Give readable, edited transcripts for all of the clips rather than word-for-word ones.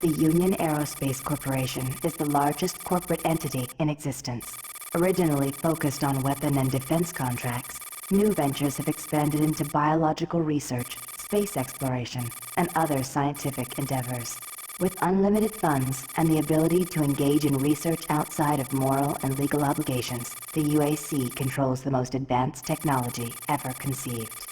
The Union Aerospace Corporation is the largest corporate entity in existence. Originally focused on weapon and defense contracts, new ventures have expanded into biological research, space exploration, and other scientific endeavors. With unlimited funds and the ability to engage in research outside of moral and legal obligations, the UAC controls the most advanced technology ever conceived.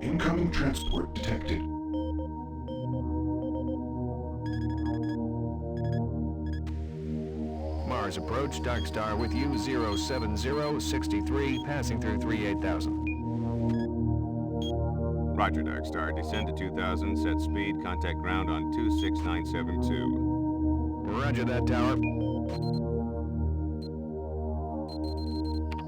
Incoming transport detected. Mars approach, Dark Star with you, 07063, passing through 38,000. Roger, Dark Star. Descend to 2000, set speed, contact ground on 26972. Roger that, Tower.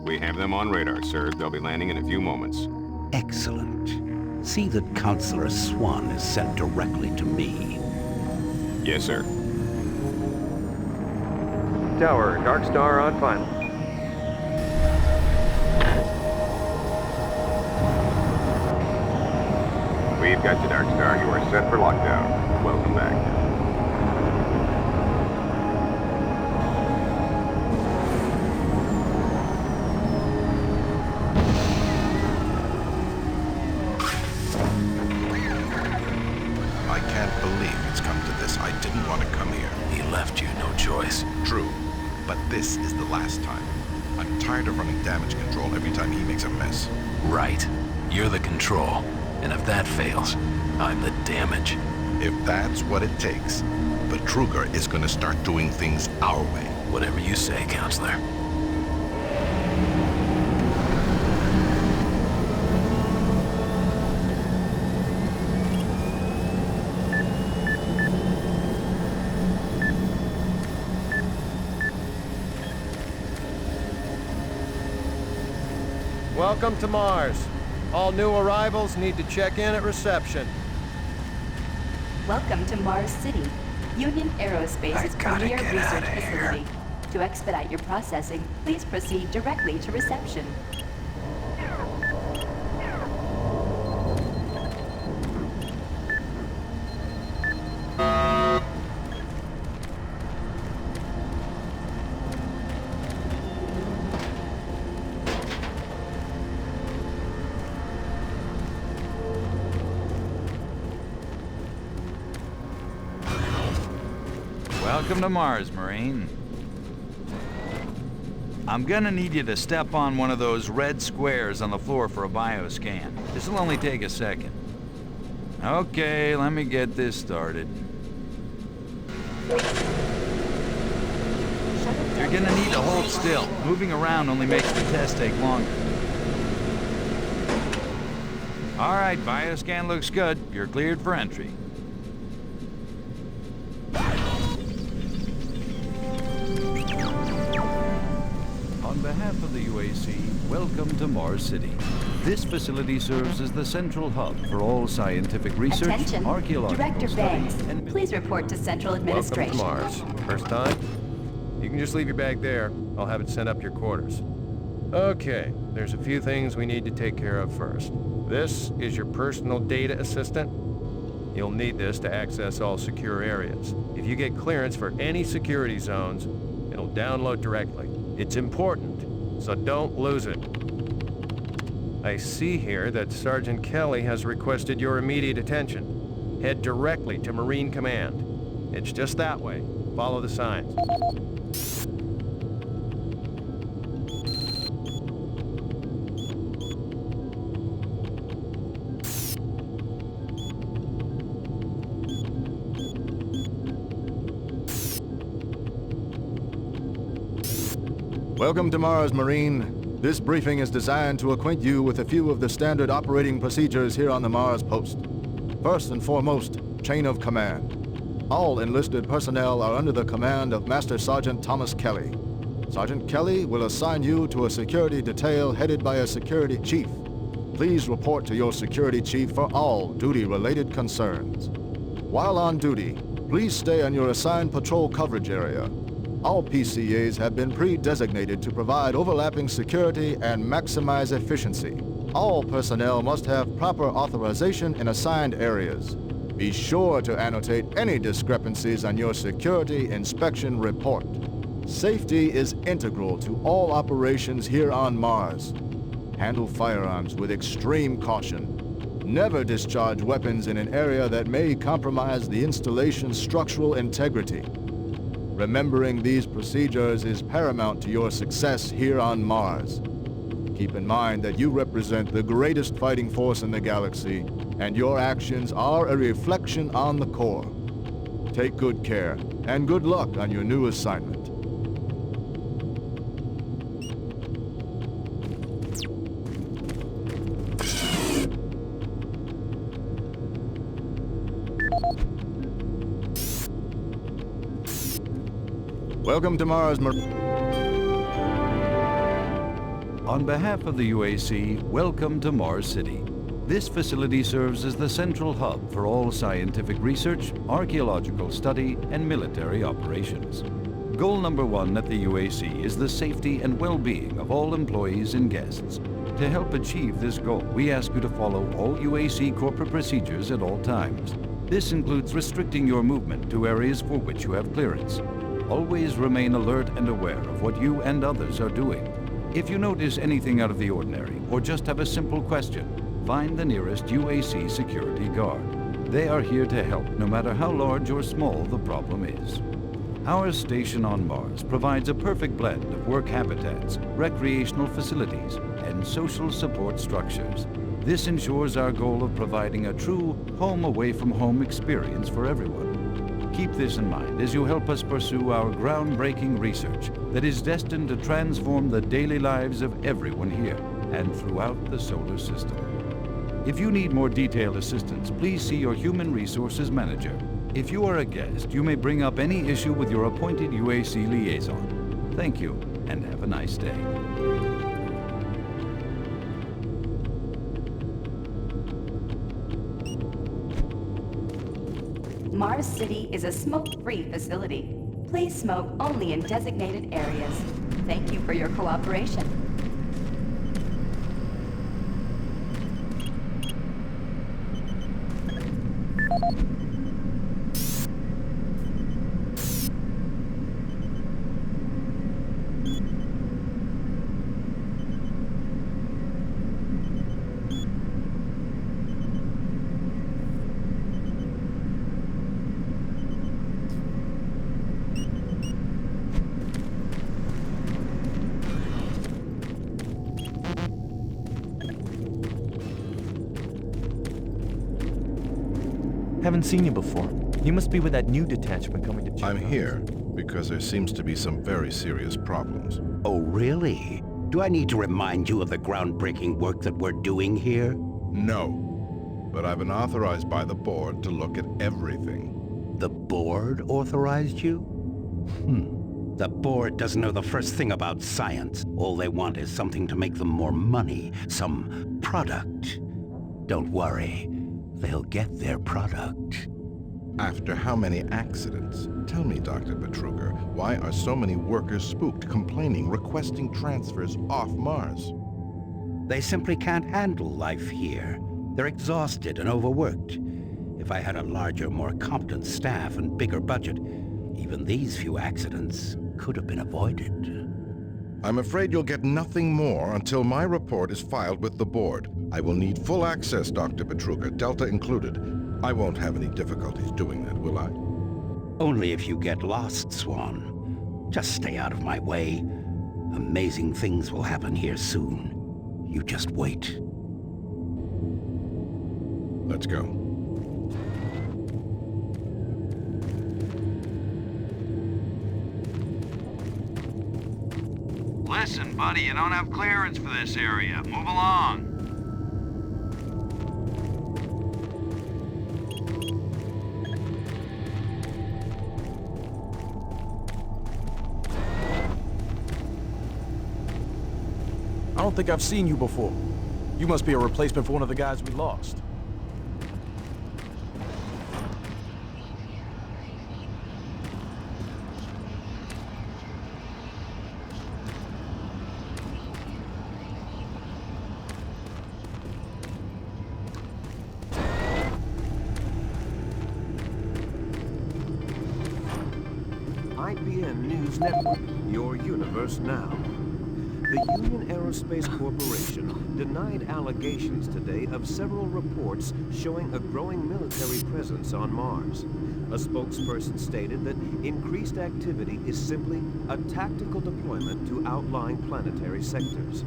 We have them on radar, sir. They'll be landing in a few moments. Excellent. See that Counselor Swan is sent directly to me. Yes, sir. Tower, Dark Star on final. We've got you, Dark Star. You are set for lockdown. Welcome back. I can't believe it's come to this. I didn't want to come here. He left you no choice. True, but this is the last time. I'm tired of running damage control every time he makes a mess. Right. You're the control. And if that fails, I'm the damage. If that's what it takes, the Truger is going to start doing things our way. Whatever you say, Counselor. Welcome to Mars. All new arrivals need to check in at reception. Welcome to Mars City, Union Aerospace's premier research facility. To expedite your processing, please proceed directly to reception. Welcome to Mars, Marine. I'm gonna need you to step on one of those red squares on the floor for a bioscan. This'll only take a second. Okay, let me get this started. You're gonna need to hold still. Moving around only makes the test take longer. All right, bioscan looks good. You're cleared for entry. On behalf of the UAC, welcome to Mars City. This facility serves as the central hub for all scientific research, Attention, archaeological Director studies, Banks, and please report to Central Administration. Welcome to Mars. First time? You can just leave your bag there. I'll have it sent up to your quarters. Okay, there's a few things we need to take care of first. This is your personal data assistant. You'll need this to access all secure areas. If you get clearance for any security zones, it'll download directly. It's important, so don't lose it. I see here that Sergeant Kelly has requested your immediate attention. Head directly to Marine Command. It's just that way. Follow the signs. Welcome to Mars, Marine. This briefing is designed to acquaint you with a few of the standard operating procedures here on the Mars post. First and foremost, chain of command. All enlisted personnel are under the command of Master Sergeant Thomas Kelly. Sergeant Kelly will assign you to a security detail headed by a security chief. please report to your security chief for all duty-related concerns. While on duty, please stay in your assigned patrol coverage area. All PCAs have been pre-designated to provide overlapping security and maximize efficiency. All personnel must have proper authorization in assigned areas. Be sure to annotate any discrepancies on your security inspection report. Safety is integral to all operations here on Mars. Handle firearms with extreme caution. Never discharge weapons in an area that may compromise the installation's structural integrity. Remembering these procedures is paramount to your success here on Mars. Keep in mind that you represent the greatest fighting force in the galaxy, and your actions are a reflection on the Corps. Take good care, and good luck on your new assignment. Welcome to Mars, On behalf of the UAC, welcome to Mars City. This facility serves as the central hub for all scientific research, archaeological study, and military operations. Goal number one at the UAC is the safety and well-being of all employees and guests. To help achieve this goal, we ask you to follow all UAC corporate procedures at all times. This includes restricting your movement to areas for which you have clearance. Always remain alert and aware of what you and others are doing. If you notice anything out of the ordinary, or just have a simple question, find the nearest UAC security guard. They are here to help, no matter how large or small the problem is. Our station on Mars provides a perfect blend of work habitats, recreational facilities, and social support structures. This ensures our goal of providing a true home-away-from-home experience for everyone. Keep this in mind as you help us pursue our groundbreaking research that is destined to transform the daily lives of everyone here and throughout the solar system. If you need more detailed assistance, please see your Human Resources Manager. If you are a guest, you may bring up any issue with your appointed UAC liaison. Thank you, and have a nice day. Mars City is a smoke-free facility. Please smoke only in designated areas. Thank you for your cooperation. Haven't seen you before. You must be with that new detachment coming to check I'm on us. here because there seems to be some very serious problems. Oh, really? Do I need to remind you of the groundbreaking work that we're doing here? No. But I've been authorized by the board to look at everything. The board authorized you? The board doesn't know the first thing about science. All they want is something to make them more money, some product. Don't worry, they'll get their product. After how many accidents? Tell me, Dr. Betruger, why are so many workers spooked, complaining, requesting transfers off Mars? They simply can't handle life here. They're exhausted and overworked. If I had a larger, more competent staff and bigger budget, even these few accidents could have been avoided. I'm afraid you'll get nothing more until my report is filed with the board. I will need full access, Dr. Betruger, Delta included. I won't have any difficulties doing that, will I? Only if you get lost, Swan. Just stay out of my way. Amazing things will happen here soon. You just wait. Let's go. Listen, buddy, you don't have clearance for this area. Move along. I don't think I've seen you before. You must be a replacement for one of the guys we lost. IBN News Network, your universe now. The Union Aerospace Corporation denied allegations today of several reports showing a growing military presence on Mars. A spokesperson stated that increased activity is simply a tactical deployment to outlying planetary sectors.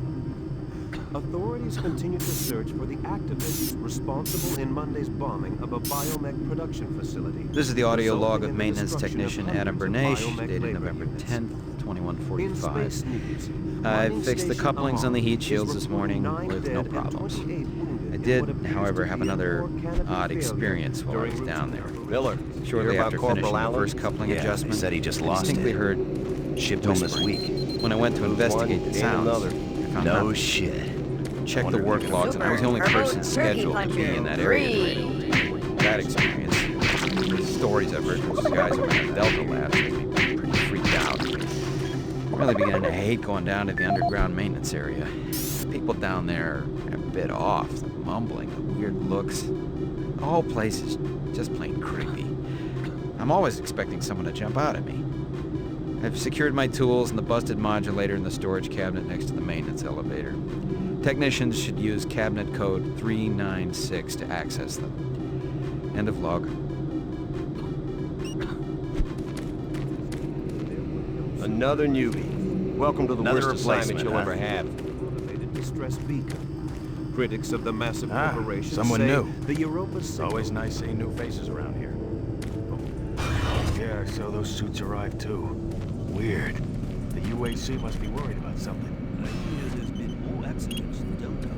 Authorities continue to search for the activists responsible in Monday's bombing of a biomech production facility. This is the audio log of maintenance technician Adam Bernache, dated November 10th, 2145. I fixed the couplings on the heat shields this morning with no problems. I did, however, have another odd experience while I was down there. Miller, shortly after finishing the first coupling adjustment, he said he just I lost distinctly it. heard Shipped home this week. When I went to investigate the sounds, I found No nothing. shit. Checked the work logs, and I was the only person scheduled to be in that area today. That experience, the stories I've heard from these guys over in the Delta labs, make me pretty freaked out. I'm really beginning to hate going down to the underground maintenance area. People down there are a bit off, the mumbling, the weird looks. The whole place is just plain creepy. I'm always expecting someone to jump out at me. I've secured my tools and the busted modulator in the storage cabinet next to the maintenance elevator. Technicians should use cabinet code 396 to access them. End of log. Another newbie. Welcome to the worst assignment you'll ever have. Motivated distress beacon. Critics of the massive corporation someone say new. the Europa It's always nice seeing new faces around here. Yeah, so those suits arrived too. Weird. The UAC must be worried about something. I hear there's been more accidents in Delta.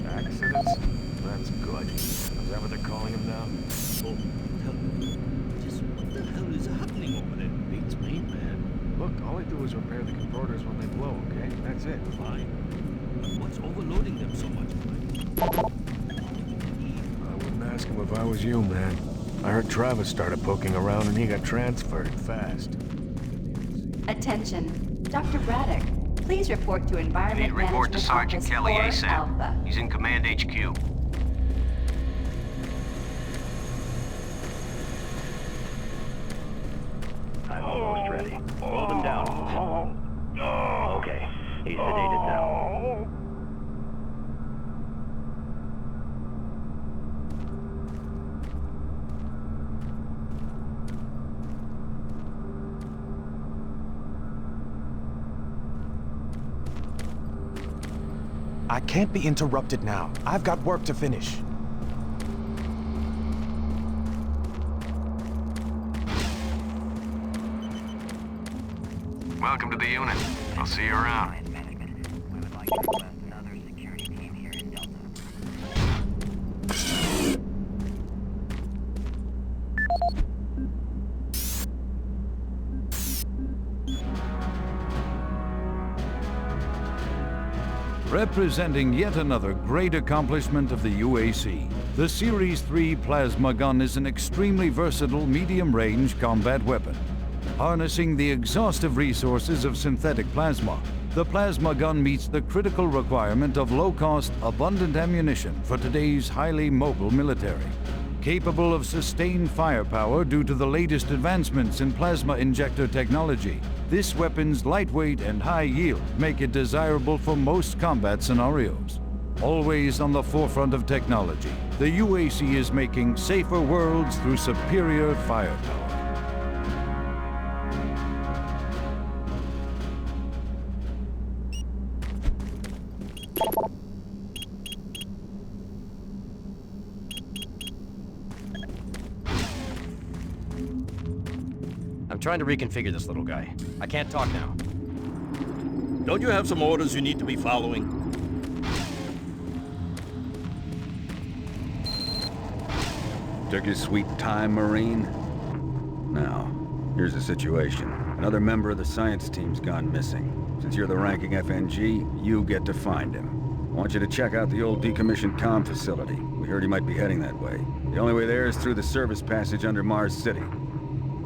Accidents? That's good. Is that what they're calling them now? Oh, just what the hell is happening over there? Beats me, man. Look, all I do is repair the converters when they blow, okay? That's it. Fine. But what's overloading them so much? I wouldn't ask him if I was you, man. I heard Travis started poking around and he got transferred fast. Attention. Dr. Braddock, please report to Environment Need report to Management Sergeant Office Kelly 4 ASAP. Alpha. He's in Command HQ. I'm almost ready. Hold him down. Okay, he's sedated now. I can't be interrupted now. I've got work to finish. Welcome to the unit. I'll see you around. Representing yet another great accomplishment of the UAC, the Series 3 plasma gun is an extremely versatile medium-range combat weapon. Harnessing the exhaustive resources of synthetic plasma, the plasma gun meets the critical requirement of low-cost, abundant ammunition for today's highly mobile military. Capable of sustained firepower due to the latest advancements in plasma injector technology, this weapon's lightweight and high yield make it desirable for most combat scenarios. Always on the forefront of technology, the UAC is making safer worlds through superior firepower. I'm trying to reconfigure this little guy. I can't talk now. Don't you have some orders you need to be following? Took your sweet time, Marine? Now, here's the situation. Another member of the science team's gone missing. Since you're the ranking FNG, you get to find him. want you to check out the old decommissioned comm facility. We heard he might be heading that way. The only way there is through the service passage under Mars City.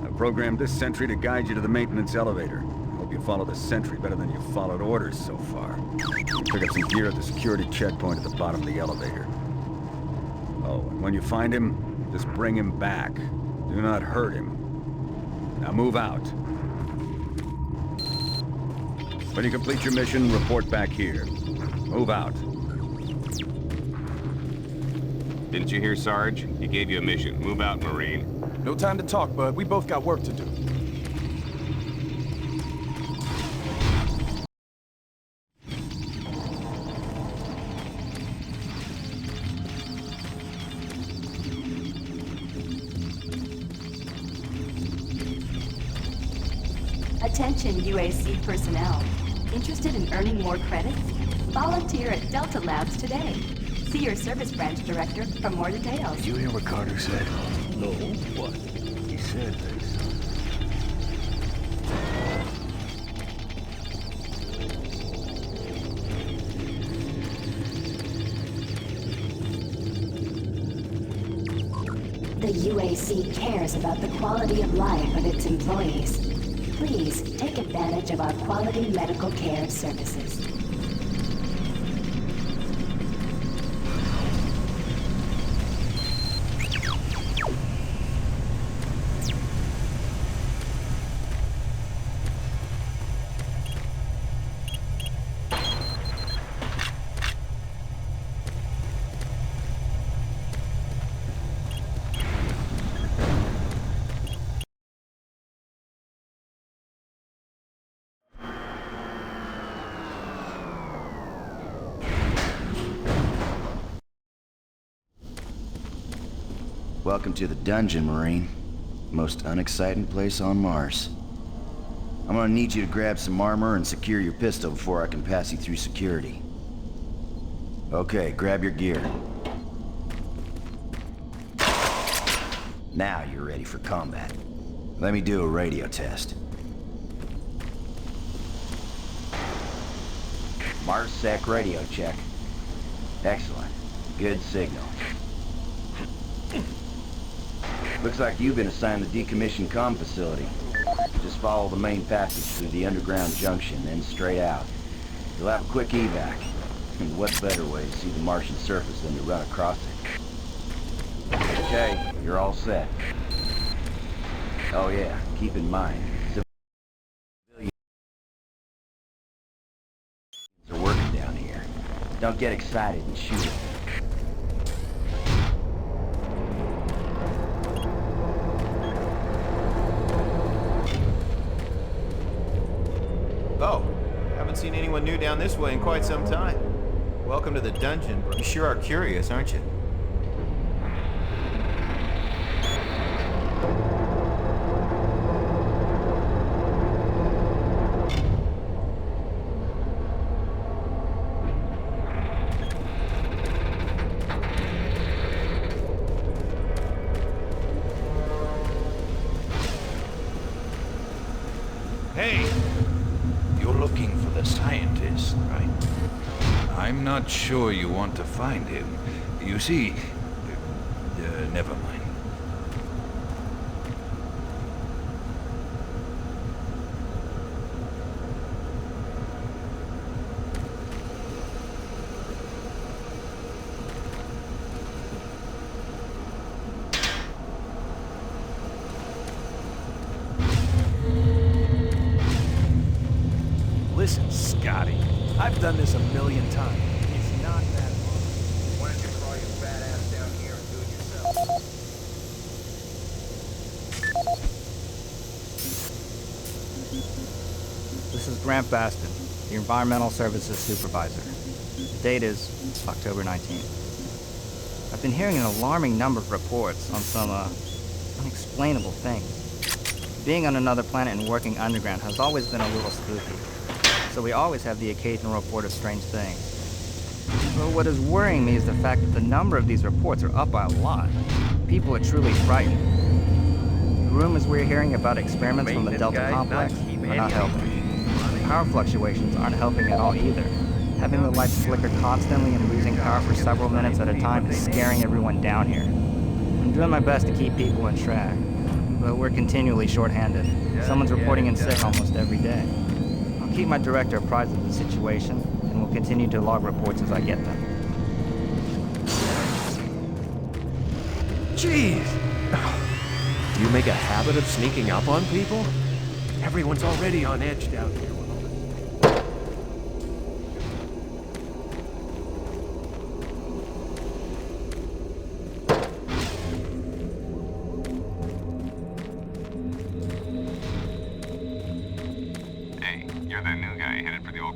I programmed this sentry to guide you to the maintenance elevator. I hope you follow the sentry better than you've followed orders so far. Pick up some gear at the security checkpoint at the bottom of the elevator. Oh, and when you find him, just bring him back. Do not hurt him. Now move out. When you complete your mission, report back here. Move out. Didn't you hear, Sarge? He gave you a mission. Move out, Marine. No time to talk, bud. We both got work to do. Attention UAC personnel. Interested in earning more credits? Volunteer at Delta Labs today. See your service branch director for more details. Did you hear what Carter said? No. What? He said this. The UAC cares about the quality of life of its employees. Please take advantage of our quality medical care services. Welcome to the dungeon, Marine. Most unexciting place on Mars. I'm gonna need you to grab some armor and secure your pistol before I can pass you through security. Okay, grab your gear. Now you're ready for combat. Let me do a radio test. MarsSec radio check. Excellent. Good signal. Looks like you've been assigned the decommissioned comm facility. Just follow the main passage through the underground junction, then straight out. You'll have a quick evac. And what better way to see the Martian surface than to run across it? Okay, you're all set. Oh yeah, keep in mind, civilians are working down here. Don't get excited and shoot them. Oh, haven't seen anyone new down this way in quite some time. Welcome to the dungeon. You sure are curious, aren't you? Hey! You're looking for the scientist, right? I'm not sure you want to find him. You see... never mind. Listen, Scotty. I've done this a million times. It's not that hard. Why don't you crawl your fat ass down here and do it yourself? This is Grant Baston, the Environmental Services Supervisor. The date is October 19th. I've been hearing an alarming number of reports on some, unexplainable things. Being on another planet and working underground has always been a little spooky, so we always have the occasional report of strange things. But what is worrying me is the fact that the number of these reports are up by a lot. People are truly frightened. The rumors we're hearing about experiments from the Delta complex are not helping. Power fluctuations aren't helping at all either. Having the lights flicker constantly and losing power for several minutes at a time is scaring everyone down here. I'm doing my best to keep people in track, but we're continually short-handed. Someone's reporting in sick almost every day. I'll keep my director apprised of the situation, and will continue to log reports as I get them. Jeez! Do you make a habit of sneaking up on people? Everyone's already on edge down here.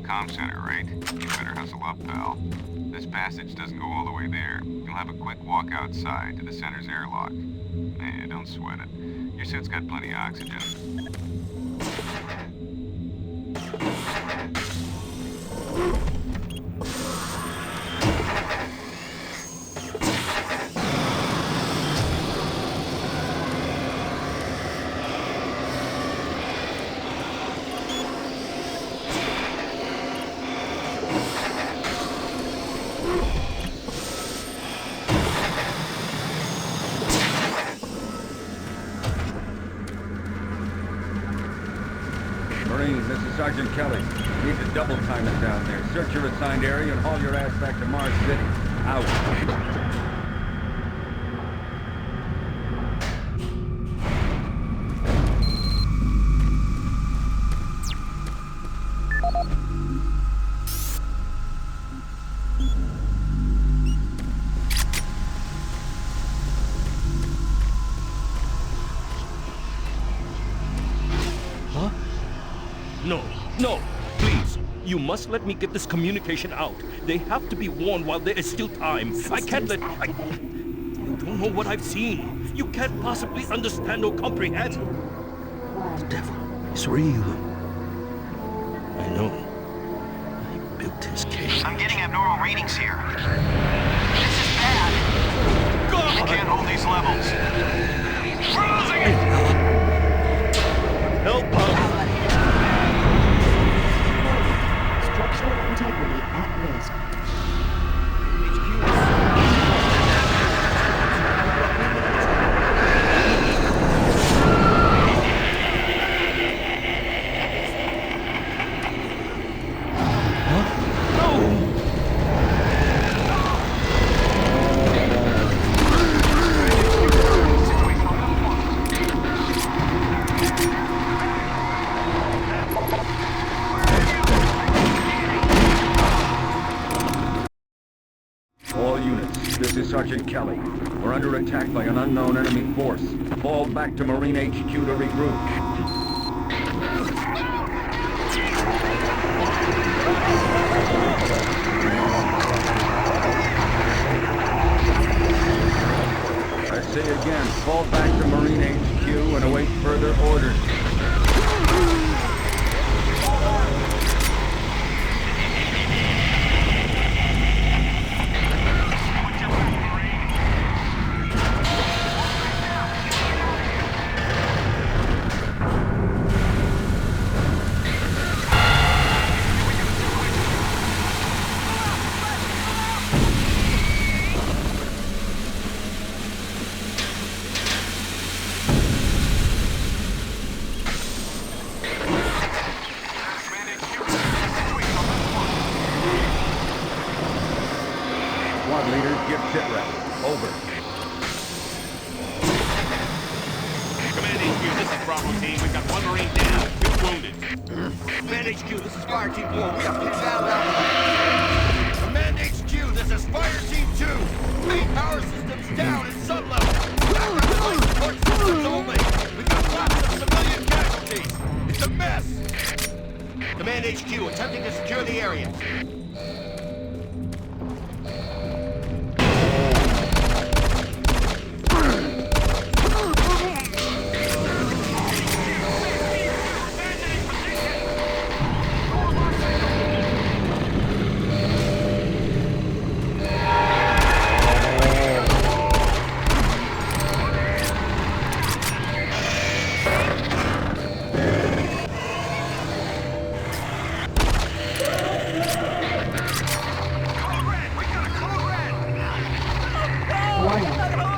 Comm center, right? You better hustle up, pal. This passage doesn't go all the way there. You'll have a quick walk outside to the center's airlock. Nah, don't sweat it. Your suit's got plenty of oxygen. This is Sergeant Kelly. Need to double time it down there. Search your assigned area and haul your ass back to Mars City. Out. No, please. You must let me get this communication out. They have to be warned while there is still time. I can't let... You don't know what I've seen. You can't possibly understand or comprehend. The devil is real. I know. I built his cage. I'm getting abnormal readings here. This is bad. God! I can't hold these levels. Help us! Structural integrity at risk. Sergeant Kelly. We're under attack by an unknown enemy force. Fall back to Marine HQ to regroup. I say again, fall back to Marine HQ and await further orders.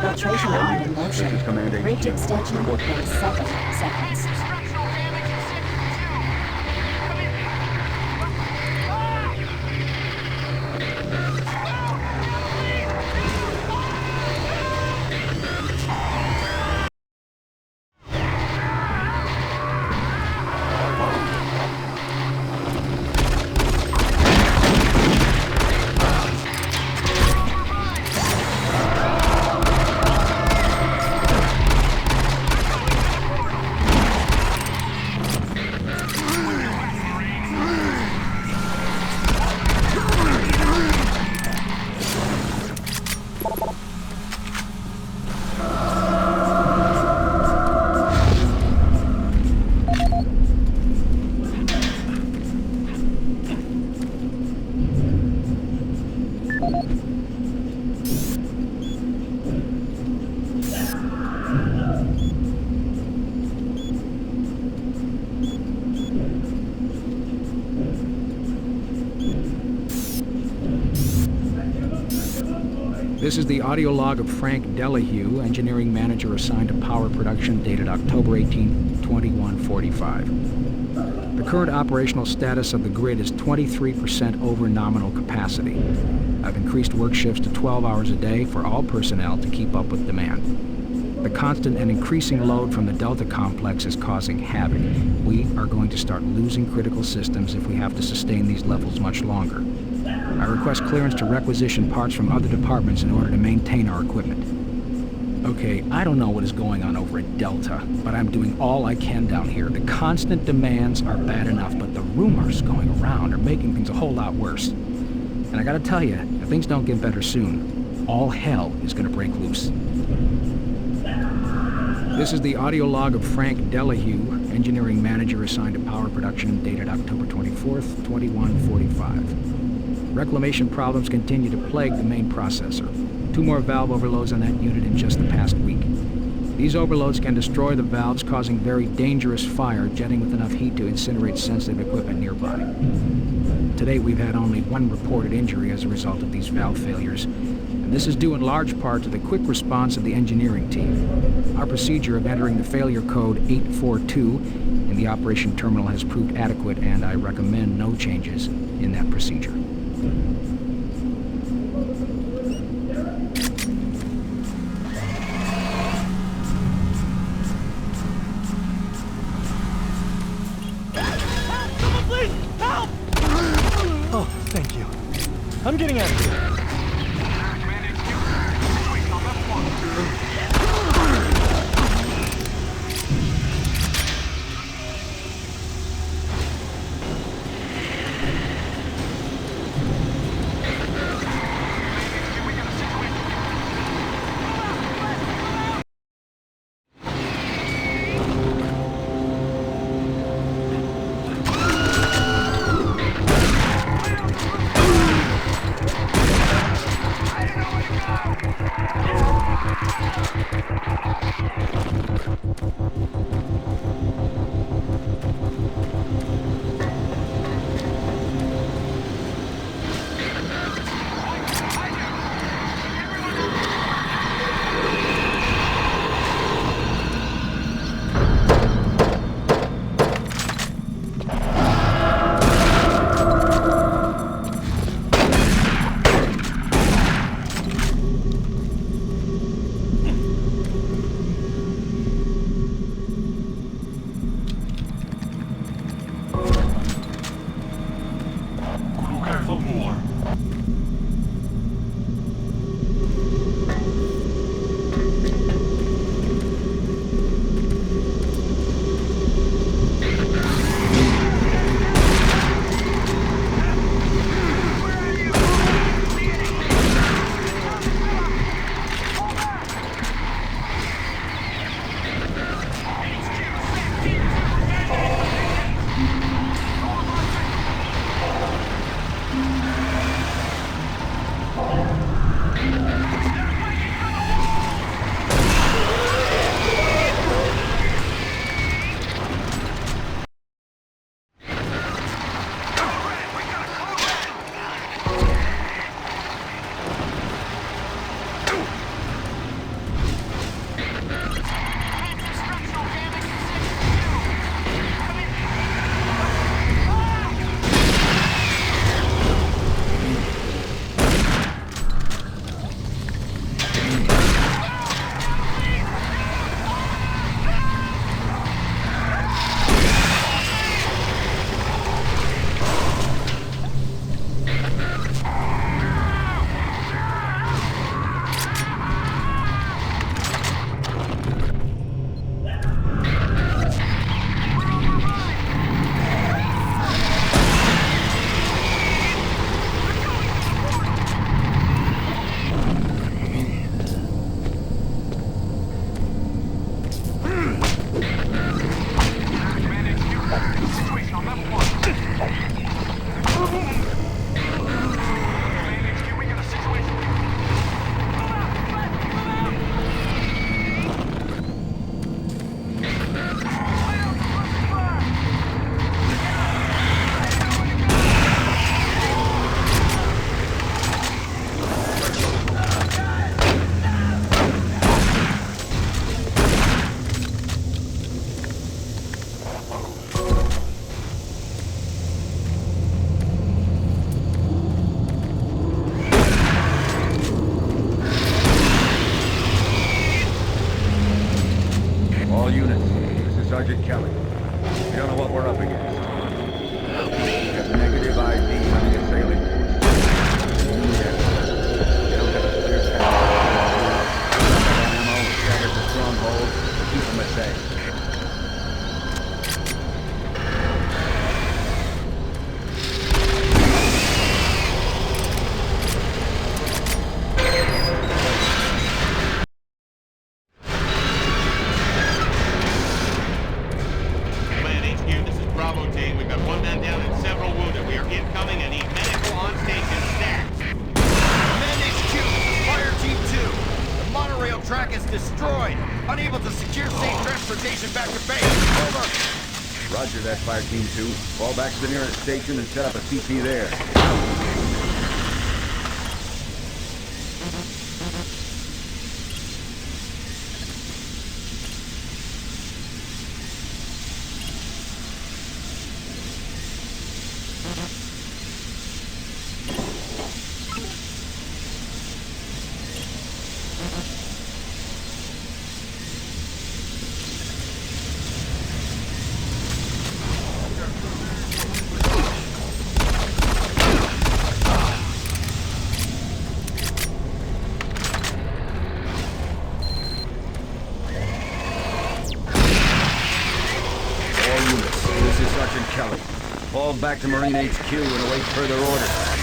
Filtration arm in motion. This is Command HQ. Bridge extension in 7 seconds. This is the audio log of Frank Delahue, engineering manager assigned to power production, dated October 18, 2145. The current operational status of the grid is 23% over nominal capacity. I've increased work shifts to 12 hours a day for all personnel to keep up with demand. The constant and increasing load from the Delta complex is causing havoc. We are going to start losing critical systems if we have to sustain these levels much longer. I request clearance to requisition parts from other departments in order to maintain our equipment. Okay, I don't know what is going on over at Delta, but I'm doing all I can down here. The constant demands are bad enough, but the rumors going around are making things a whole lot worse. And I gotta tell you, if things don't get better soon, all hell is gonna break loose. This is the audio log of Frank Delahue, engineering manager assigned to power production, dated October 24th, 2145. Reclamation problems continue to plague the main processor. 2 more valve overloads on that unit in just the past week. These overloads can destroy the valves, causing very dangerous fire, jetting with enough heat to incinerate sensitive equipment nearby. To date, we've had only 1 reported injury as a result of these valve failures, and this is due in large part to the quick response of the engineering team. Our procedure of entering the failure code 842 in the operation terminal has proved adequate, and I recommend no changes in that procedure. Oh, thank you. I'm getting out of here. Sergeant Kelly. We don't know what we're up against. We have negative ID from the assailing force. They don't have a clear path. Ammo, shatters the stronghold. Keep them at bay. Roger that, Fire Team 2. Fall back to the nearest station and set up a CP there. Kelly. Fall back to Marine HQ and await further orders.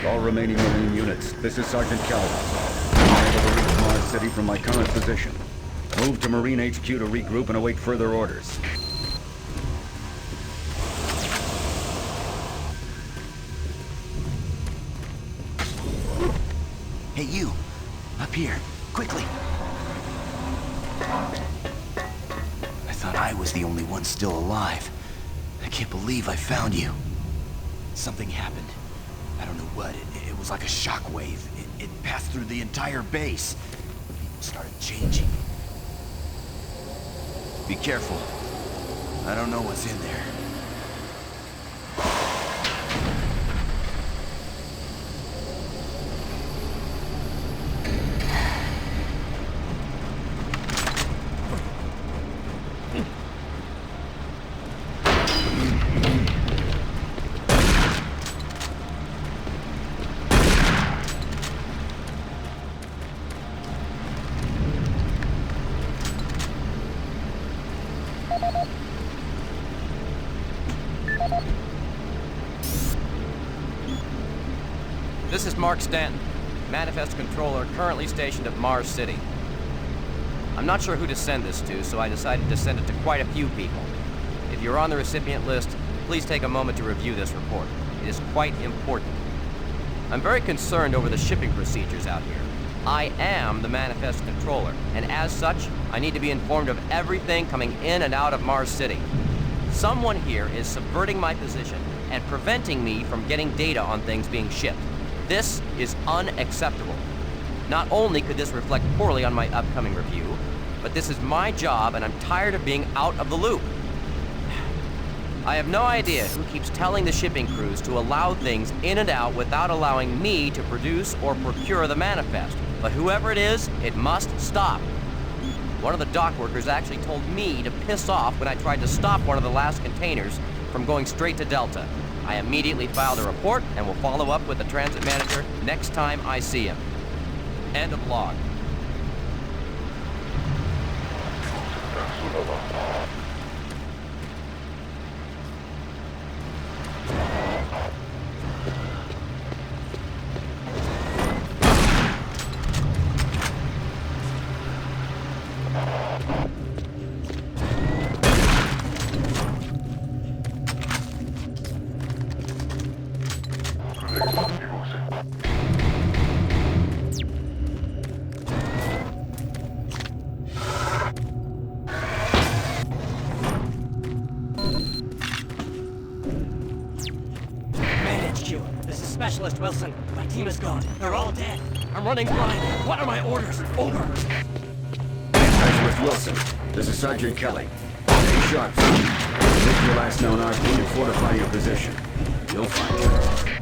All remaining Marine units, this is Sergeant Kelly. I'm able to reach Mars City from my current position. Move to Marine HQ to regroup and await further orders. Hey, you! Up here, quickly! I thought I was the only one still alive. I can't believe I found you. Something happened. I don't know what. It was like a shockwave. It passed through the entire base. People started changing. Be careful. I don't know what's in there. This is Mark Stanton, Manifest Controller, currently stationed at Mars City. I'm not sure who to send this to, so I decided to send it to quite a few people. If you're on the recipient list, please take a moment to review this report. It is quite important. I'm very concerned over the shipping procedures out here. I am the Manifest Controller, and as such, I need to be informed of everything coming in and out of Mars City. Someone here is subverting my position and preventing me from getting data on things being shipped. This is unacceptable. Not only could this reflect poorly on my upcoming review, but this is my job and I'm tired of being out of the loop. I have no idea who keeps telling the shipping crews to allow things in and out without allowing me to produce or procure the manifest, but whoever it is, it must stop. One of the dock workers actually told me to piss off when I tried to stop one of the last containers from going straight to Delta. I immediately filed a report and will follow up with the transit manager next time I see him. End of log. specialist, Wilson. My team is gone. They're all dead. I'm running blind. What are my orders? Over. Specialist Wilson, this is Sergeant Kelly. Stay sharp, son. Take your last known RP and fortify your position. You'll find her.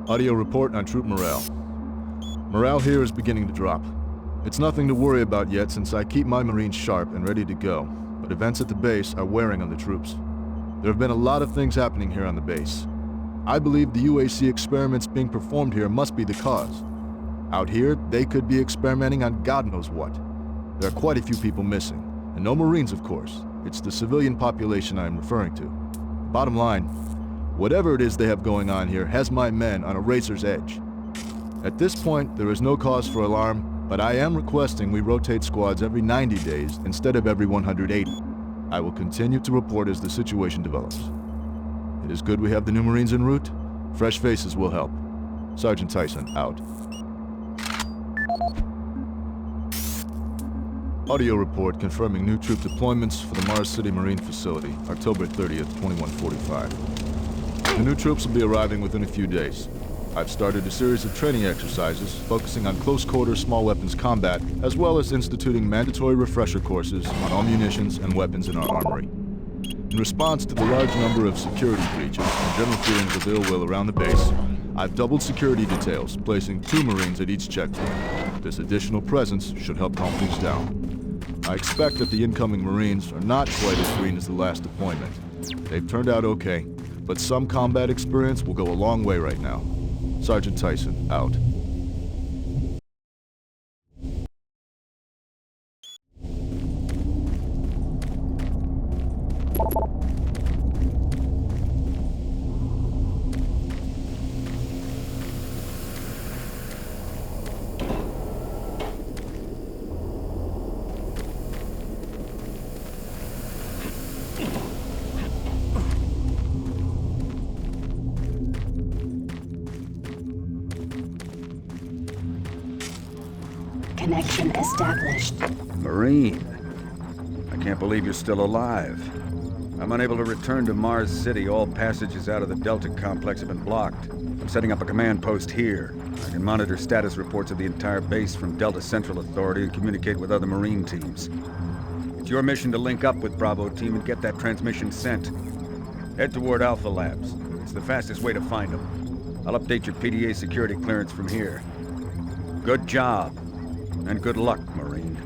Audio report on troop morale. Morale here is beginning to drop. It's nothing to worry about yet since I keep my Marines sharp and ready to go, but events at the base are wearing on the troops. There have been a lot of things happening here on the base. I believe the UAC experiments being performed here must be the cause. Out here, they could be experimenting on God knows what. There are quite a few people missing, and no Marines, of course. It's the civilian population I am referring to. Bottom line, whatever it is they have going on here has my men on a razor's edge. At this point, there is no cause for alarm, but I am requesting we rotate squads every 90 days instead of every 180. I will continue to report as the situation develops. It is good we have the new Marines en route. Fresh faces will help. Sergeant Tyson, out. Audio report confirming new troop deployments for the Mars City Marine Facility, October 30th, 2145. The new troops will be arriving within a few days. I've started a series of training exercises focusing on close-quarter small weapons combat, as well as instituting mandatory refresher courses on all munitions and weapons in our armory. In response to the large number of security breaches and general feelings of ill will around the base, I've doubled security details, placing 2 Marines at each checkpoint. This additional presence should help calm things down. I expect that the incoming Marines are not quite as green as the last deployment. They've turned out okay, but some combat experience will go a long way right now. Sergeant Tyson, out. connection established. Marine. I can't believe you're still alive. I'm unable to return to Mars City. All passages out of the Delta complex have been blocked. I'm setting up a command post here. I can monitor status reports of the entire base from Delta Central Authority and communicate with other Marine teams. It's your mission to link up with Bravo Team and get that transmission sent. Head toward Alpha Labs. It's the fastest way to find them. I'll update your PDA security clearance from here. Good job, and good luck, Marine.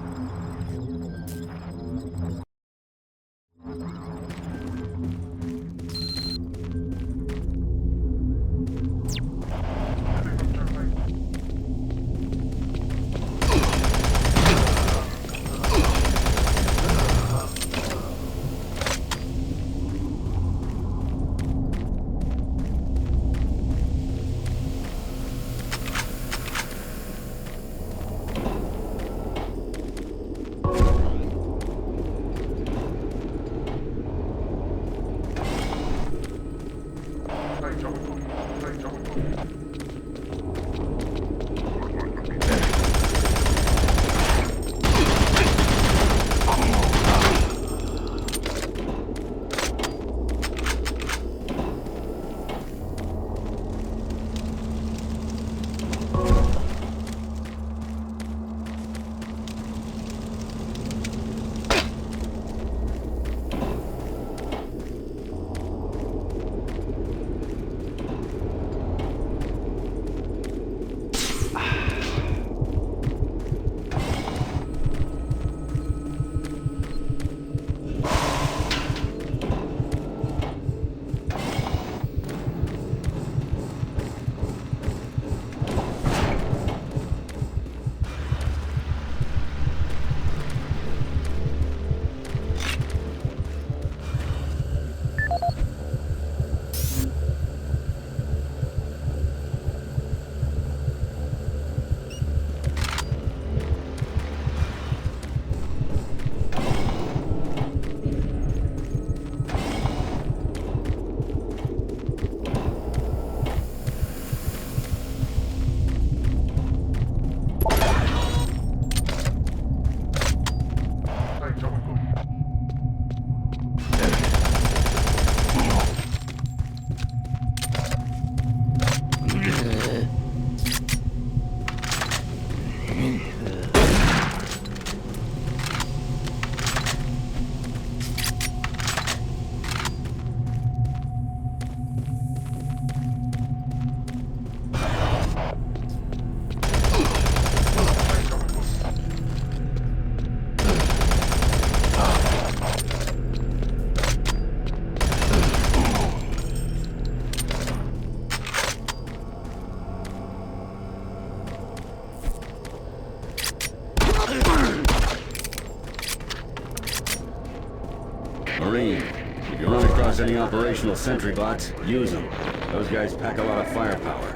Marine, if you run across any operational sentry bots, use them. Those guys pack a lot of firepower.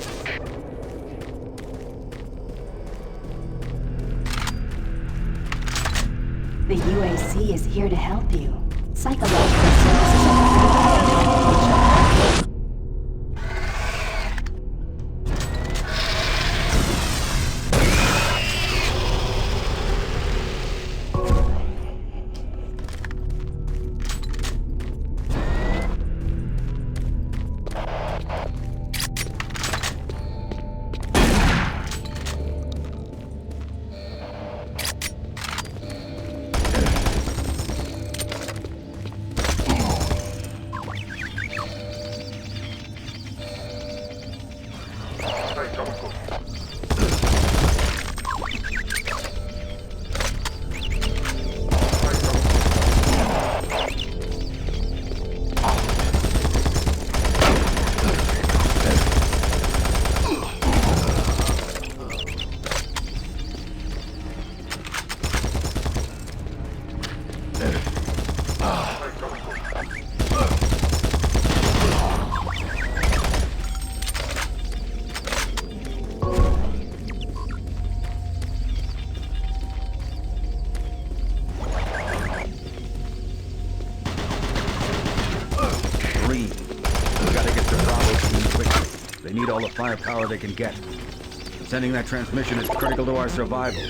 The UAC is here to help you. Psychological services are All the firepower they can get. Sending that transmission is critical to our survival.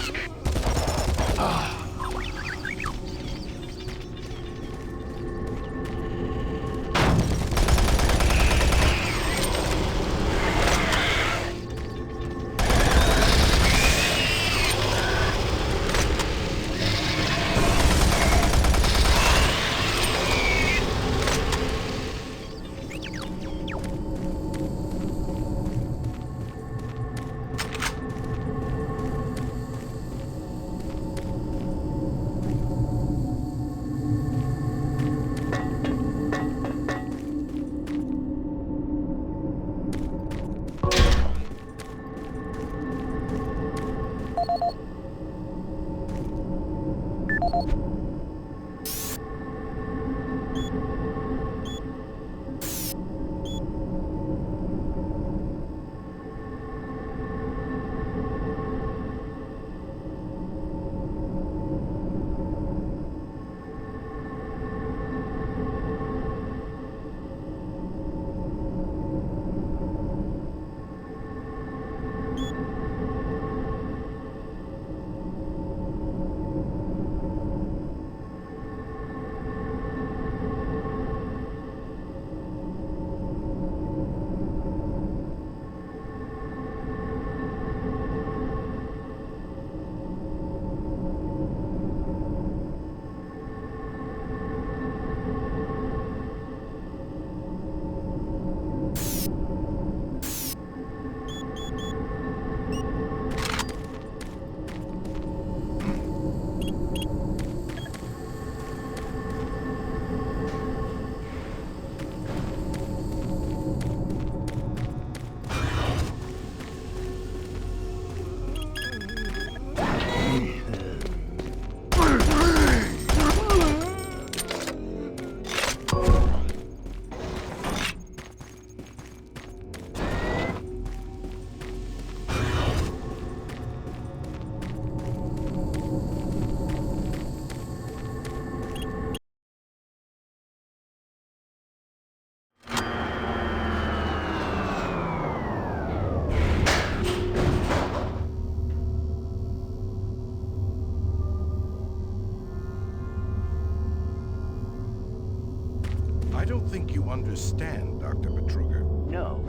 I don't think you understand, Dr. Betruger. No,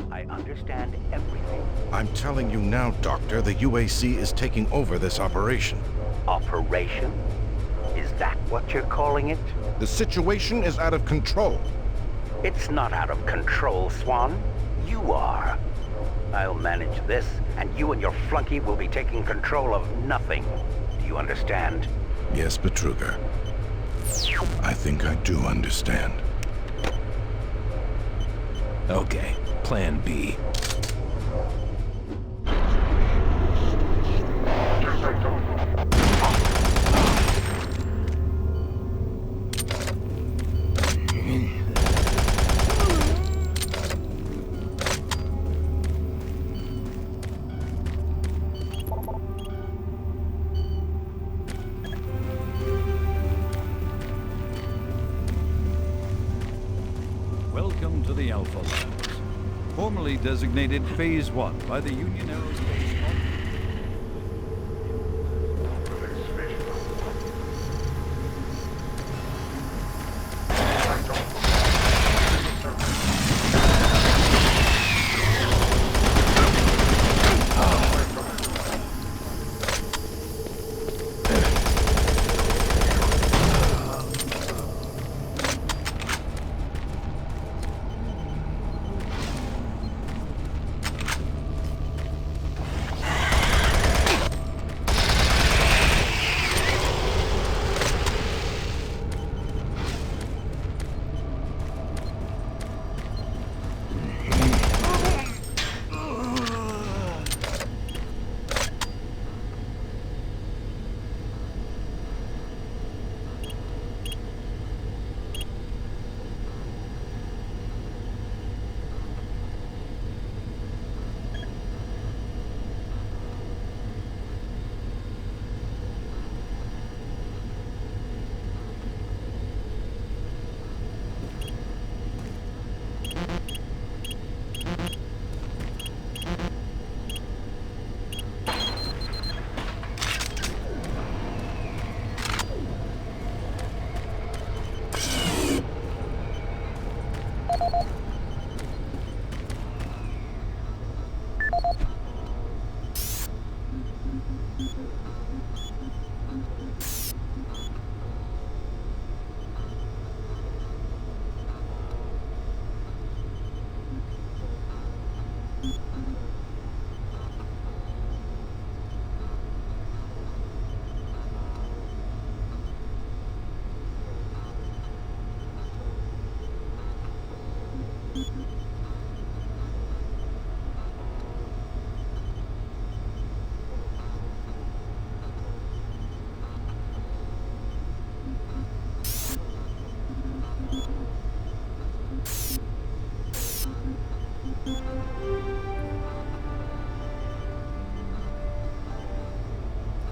I understand everything. I'm telling you now, Doctor, the UAC is taking over this operation. Operation? Is that what you're calling it? The situation is out of control. It's not out of control, Swan. You are. I'll manage this, and you and your flunky will be taking control of nothing. Do you understand? Yes, Betruger. I think I do understand. Okay, Plan B. Welcome to the Alpha Labs, formerly designated Phase 1 by the Union Aerospace.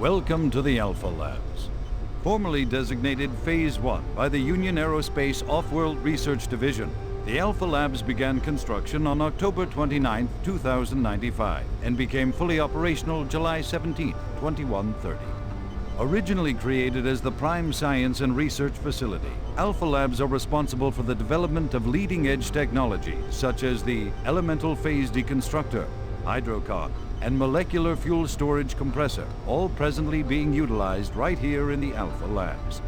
Welcome to the Alpha Labs. Formerly designated Phase 1 by the Union Aerospace Off-World Research Division, the Alpha Labs began construction on October 29, 2095, and became fully operational July 17, 2130. Originally created as the prime science and research facility, Alpha Labs are responsible for the development of leading-edge technology such as the elemental phase deconstructor, hydrocon, and molecular fuel storage compressor, all presently being utilized right here in the Alpha Labs.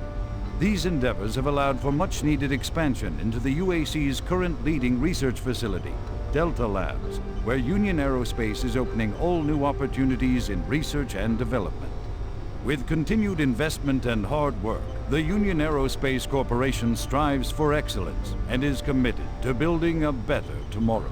These endeavors have allowed for much-needed expansion into the UAC's current leading research facility, Delta Labs, where Union Aerospace is opening all new opportunities in research and development. With continued investment and hard work, the Union Aerospace Corporation strives for excellence and is committed to building a better tomorrow.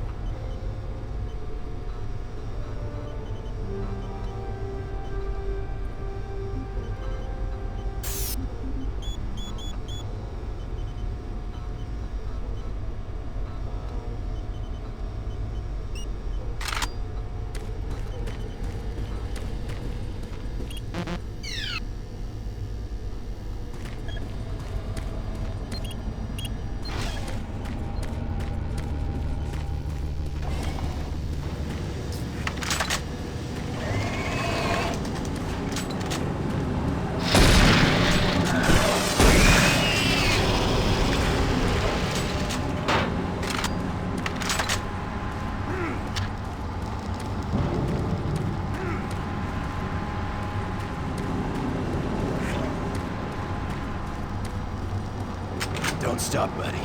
Don't stop, buddy.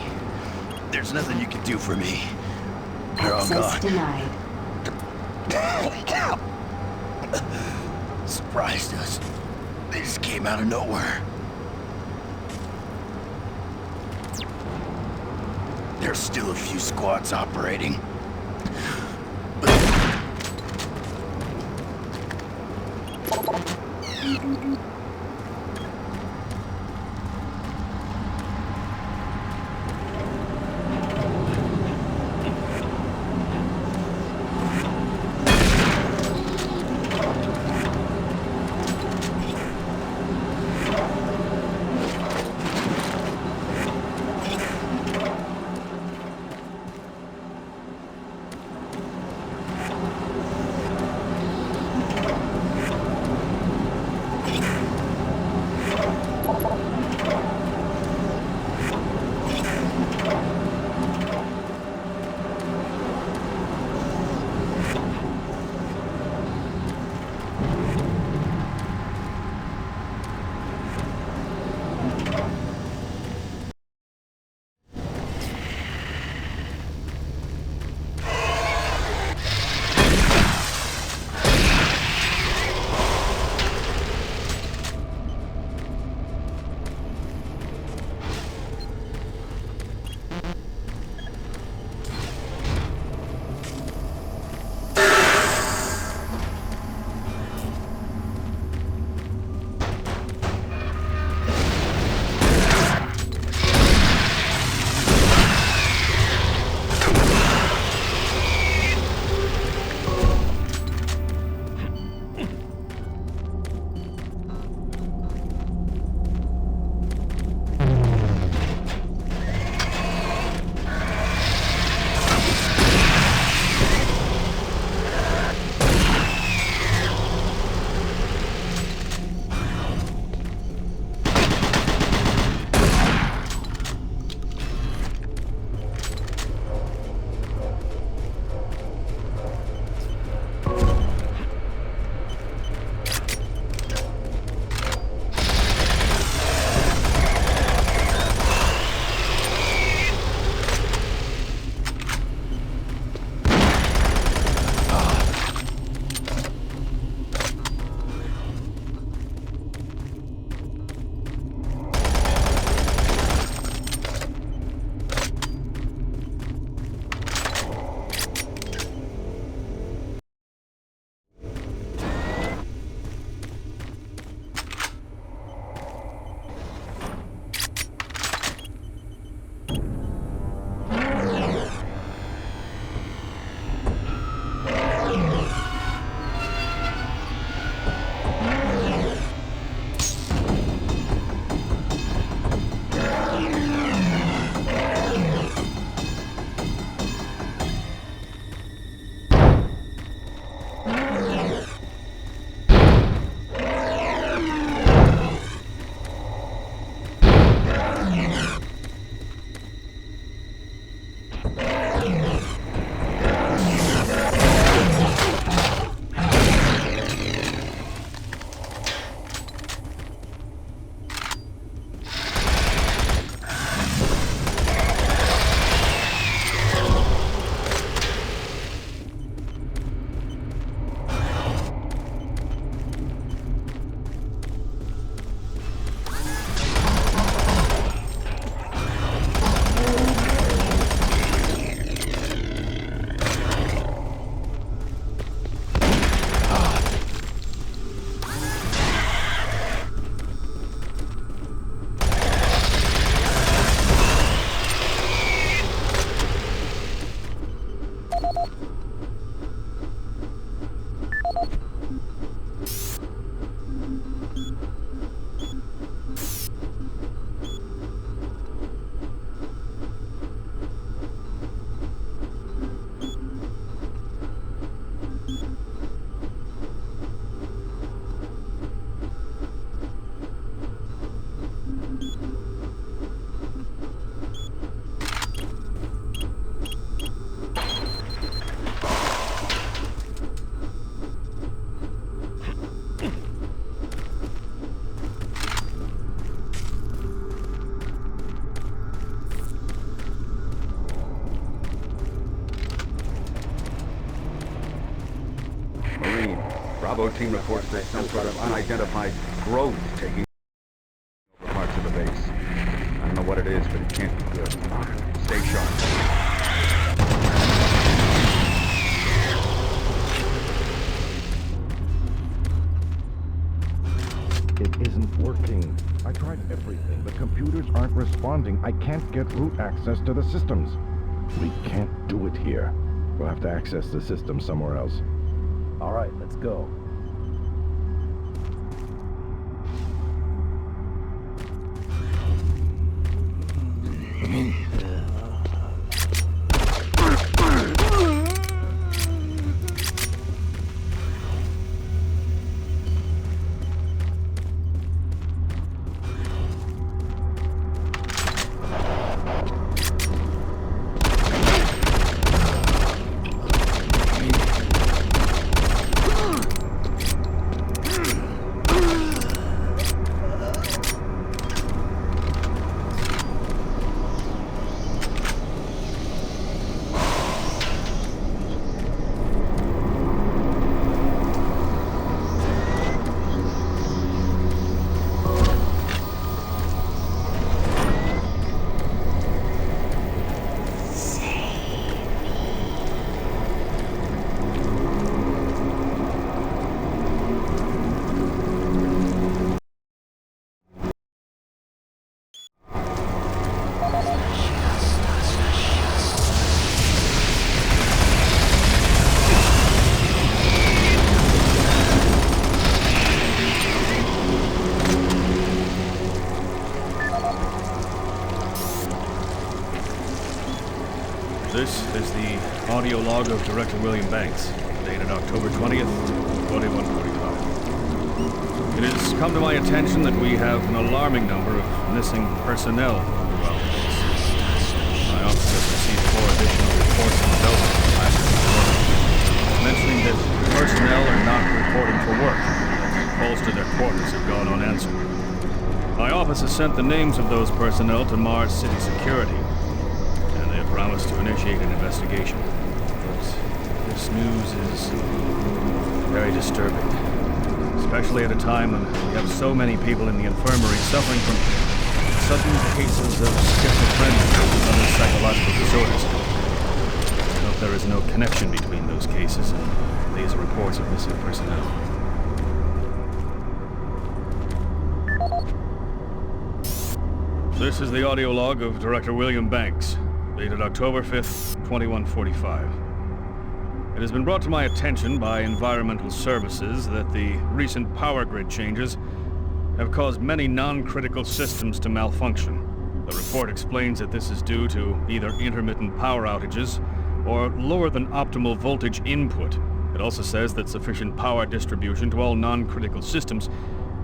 There's nothing you can do for me. You're all gone. Access denied. Surprised us. They just came out of nowhere. There's still a few squads operating. Bravo team reports there's some sort of unidentified growth taking over parts of the base. I don't know what it is, but it can't be good. Stay sharp. It isn't working. I tried everything. The computers aren't responding. I can't get root access to the systems. We can't do it here. We'll have to access the system somewhere else. All right, let's go. This is the audio log of Director William Banks, dated October 20th, 2145. It has come to my attention that we have an alarming number of missing personnel throughout the base. My office has received 4 additional reports from Delta last quarter, mentioning that personnel are not reporting for work. Calls to their quarters have gone unanswered. My office has sent the names of those personnel to Mars City Security, promised to initiate an investigation. But this news is very disturbing, especially at a time when we have so many people in the infirmary suffering from sudden cases of schizophrenia and other psychological disorders. I hope there is no connection between those cases and these reports of missing personnel. This is the audio log of Director William Banks, dated October 5th, 2145. It has been brought to my attention by Environmental Services that the recent power grid changes have caused many non-critical systems to malfunction. The report explains that this is due to either intermittent power outages or lower than optimal voltage input. It also says that sufficient power distribution to all non-critical systems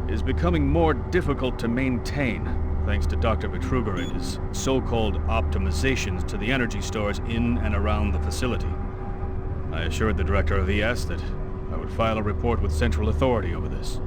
is becoming more difficult to maintain, thanks to Dr. Vitruger and his so-called optimizations to the energy stores in and around the facility. I assured the director of ES that I would file a report with Central Authority over this.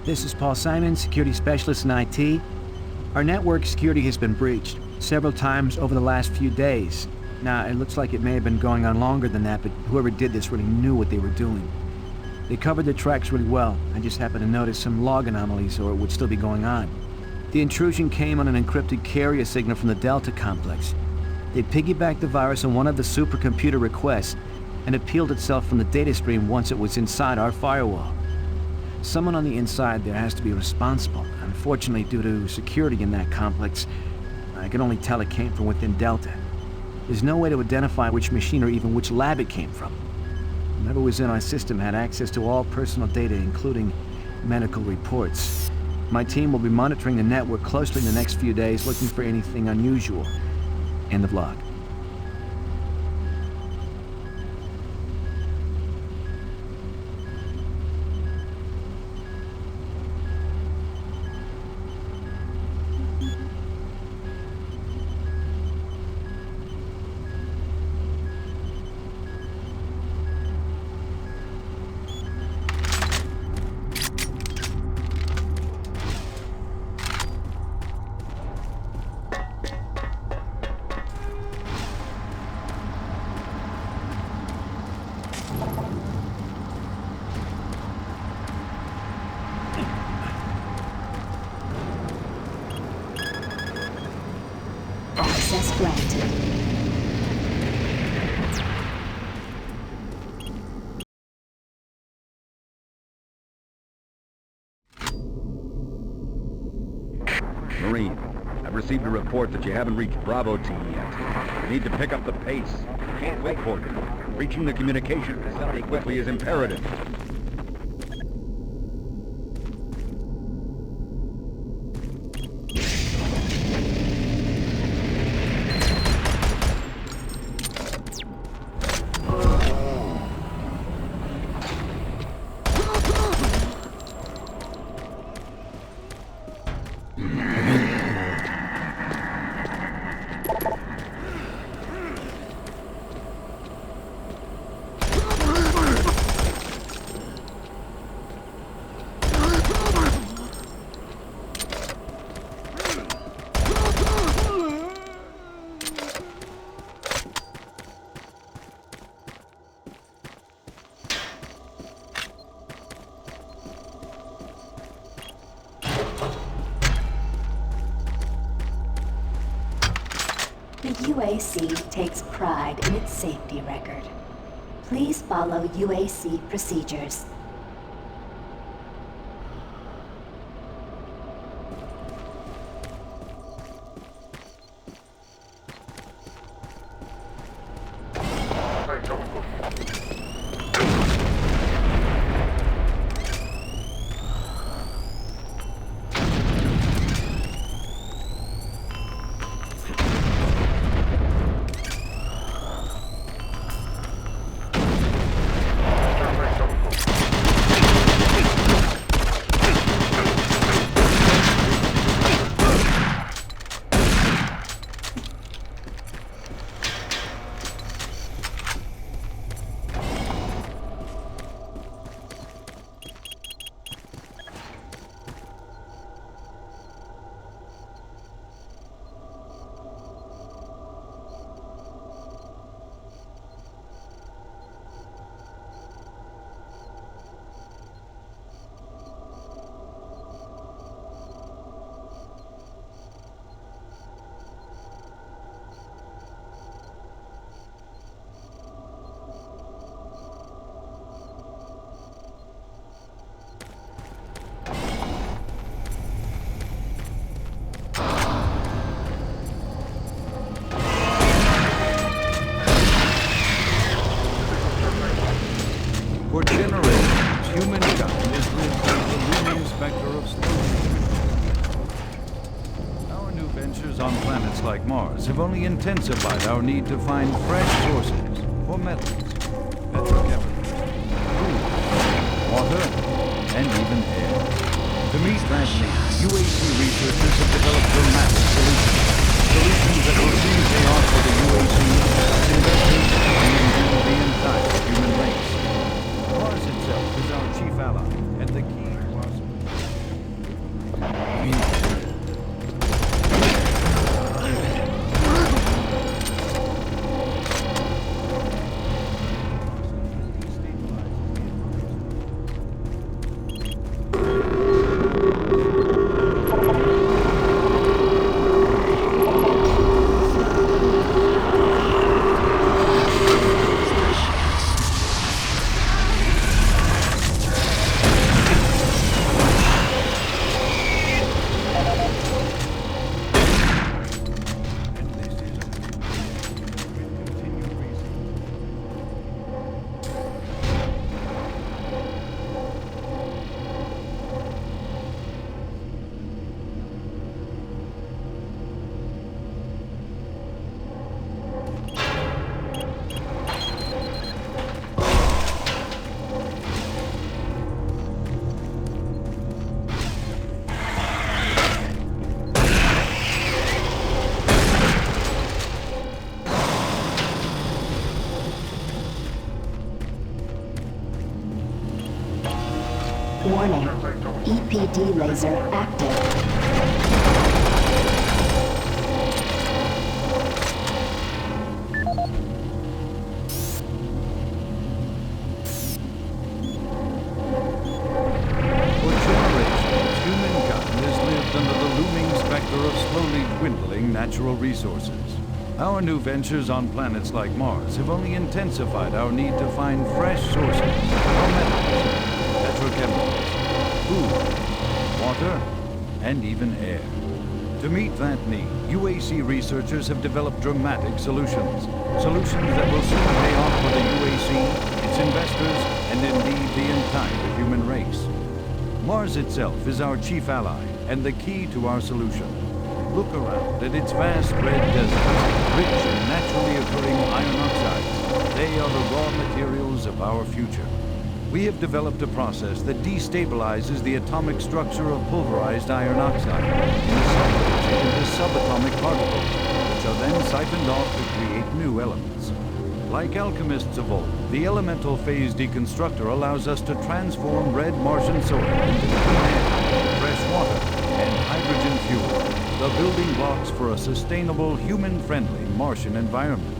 This is Paul Simon, security specialist in IT. Our network security has been breached several times over the last few days. Now, it looks like it may have been going on longer than that, but whoever did this really knew what they were doing. They covered their tracks really well. I just happened to notice some log anomalies, or it would still be going on. The intrusion came on an encrypted carrier signal from the Delta complex. They piggybacked the virus on one of the supercomputer requests and it peeled itself from the data stream once it was inside our firewall. Someone on the inside there has to be responsible. Unfortunately, due to security in that complex, I can only tell it came from within Delta. There's no way to identify which machine or even which lab it came from. Whoever was in our system had access to all personal data, including medical reports. My team will be monitoring the network closely in the next few days, looking for anything unusual. End of log. Access granted. Marine, I've received a report that you haven't reached Bravo Team yet. You need to pick up the pace. Can't wait for you. Reaching the communication facility quickly is imperative. The UAC takes pride in its safety record. Please follow UAC procedures. For generations, humankind has lived under the looming specter of starvation. Our new ventures on planets like Mars have only intensified our need to find fresh sources for metals, petrochemicals, food, water, and even air. To meet that need, UAC researchers have developed dramatic solutions that will soon pay off for the UAC as investors and indeed the entire human race. Warning. EPD laser active. Natural resources. Our new ventures on planets like Mars have only intensified our need to find fresh sources of metals, petrochemicals, food, water, and even air. To meet that need, UAC researchers have developed dramatic solutions. Solutions that will soon pay off for the UAC, its investors, and indeed the entire human race. Mars itself is our chief ally and the key to our solution. Look around at its vast red deserts, rich in naturally occurring iron oxides. They are the raw materials of our future. We have developed a process that destabilizes the atomic structure of pulverized iron oxide and separates it into subatomic particles, which are then siphoned off to create new elements. Like alchemists of old, the elemental phase deconstructor allows us to transform red Martian soil into clean air, fresh water, and hydrogen fuel, the building blocks for a sustainable, human-friendly Martian environment.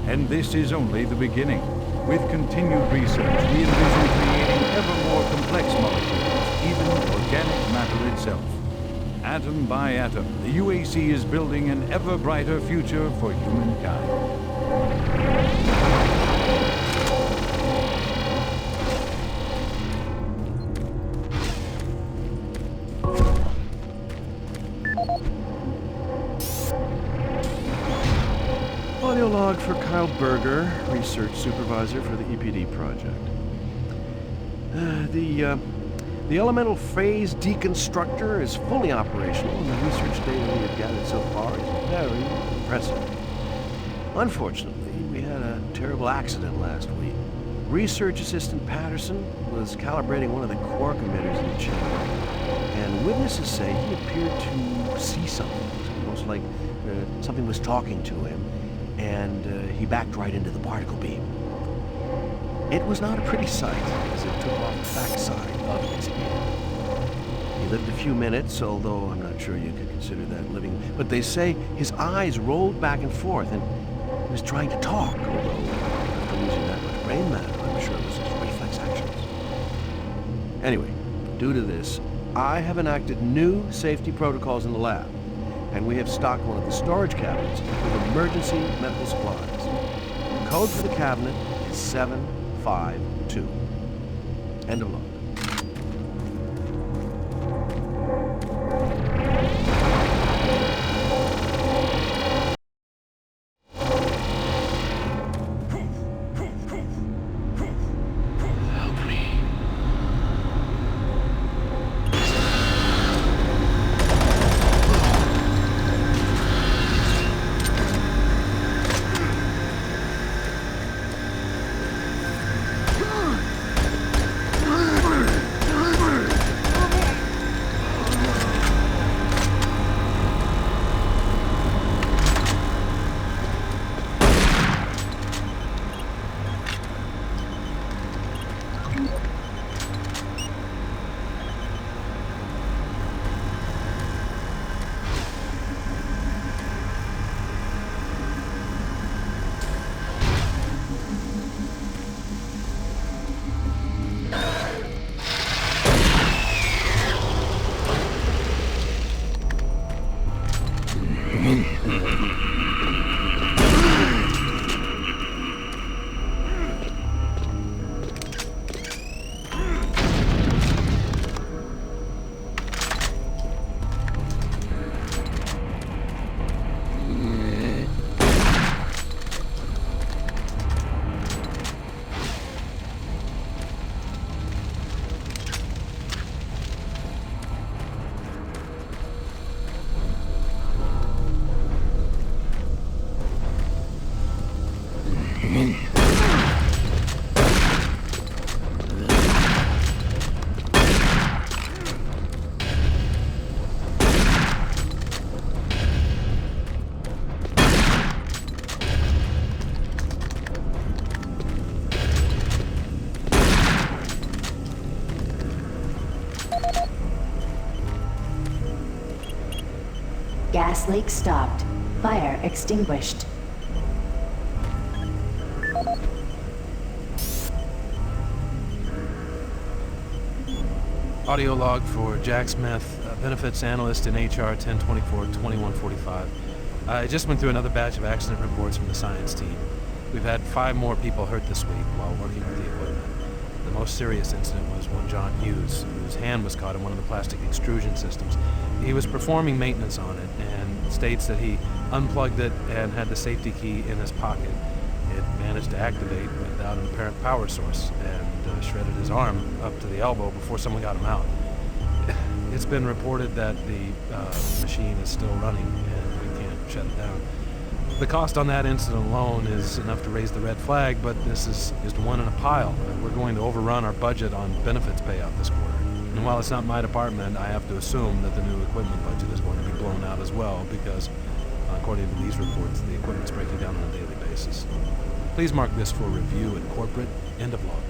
And this is only the beginning. With continued research, we envision creating ever more complex molecules, even organic matter itself. Atom by atom, the UAC is building an ever brighter future for humankind. Audio log for Kyle Berger, research supervisor for the EPD project. The elemental phase deconstructor is fully operational, and the research data we have gathered so far is very impressive. Unfortunately, we had a terrible accident last week. Research assistant Patterson was calibrating one of the quark emitters in the chamber, and witnesses say he appeared to see something. It was almost like something was talking to him, and he backed right into the particle beam. It was not a pretty sight, as it took off the backside of his head. He lived a few minutes, although I'm not sure you could consider that living, but they say his eyes rolled back and forth, and he was trying to talk, although after losing that much brain matter, I'm sure it was his reflex actions. Anyway, due to this, I have enacted new safety protocols in the lab, and we have stocked one of the storage cabinets with emergency medical supplies. The code for the cabinet is 752. End of log. Gas leak stopped. Fire extinguished. Audio log for Jack Smith, benefits analyst in HR 1024-2145. I just went through another batch of accident reports from the science team. We've had 5 more people hurt this week while working with the equipment. The most serious incident was one John Hughes, whose hand was caught in one of the plastic extrusion systems. He was performing maintenance on it and states that he unplugged it and had the safety key in his pocket. It managed to activate without an apparent power source and shredded his arm up to the elbow before someone got him out. It's been reported that the machine is still running and we can't shut it down. The cost on that incident alone is enough to raise the red flag, but this is just one in a pile. We're going to overrun our budget on benefits payout this quarter. And while it's not my department, I have to assume that the new equipment budget is going to be blown out as well because, according to these reports, the equipment's breaking down on a daily basis. Please mark this for review at corporate. End of log.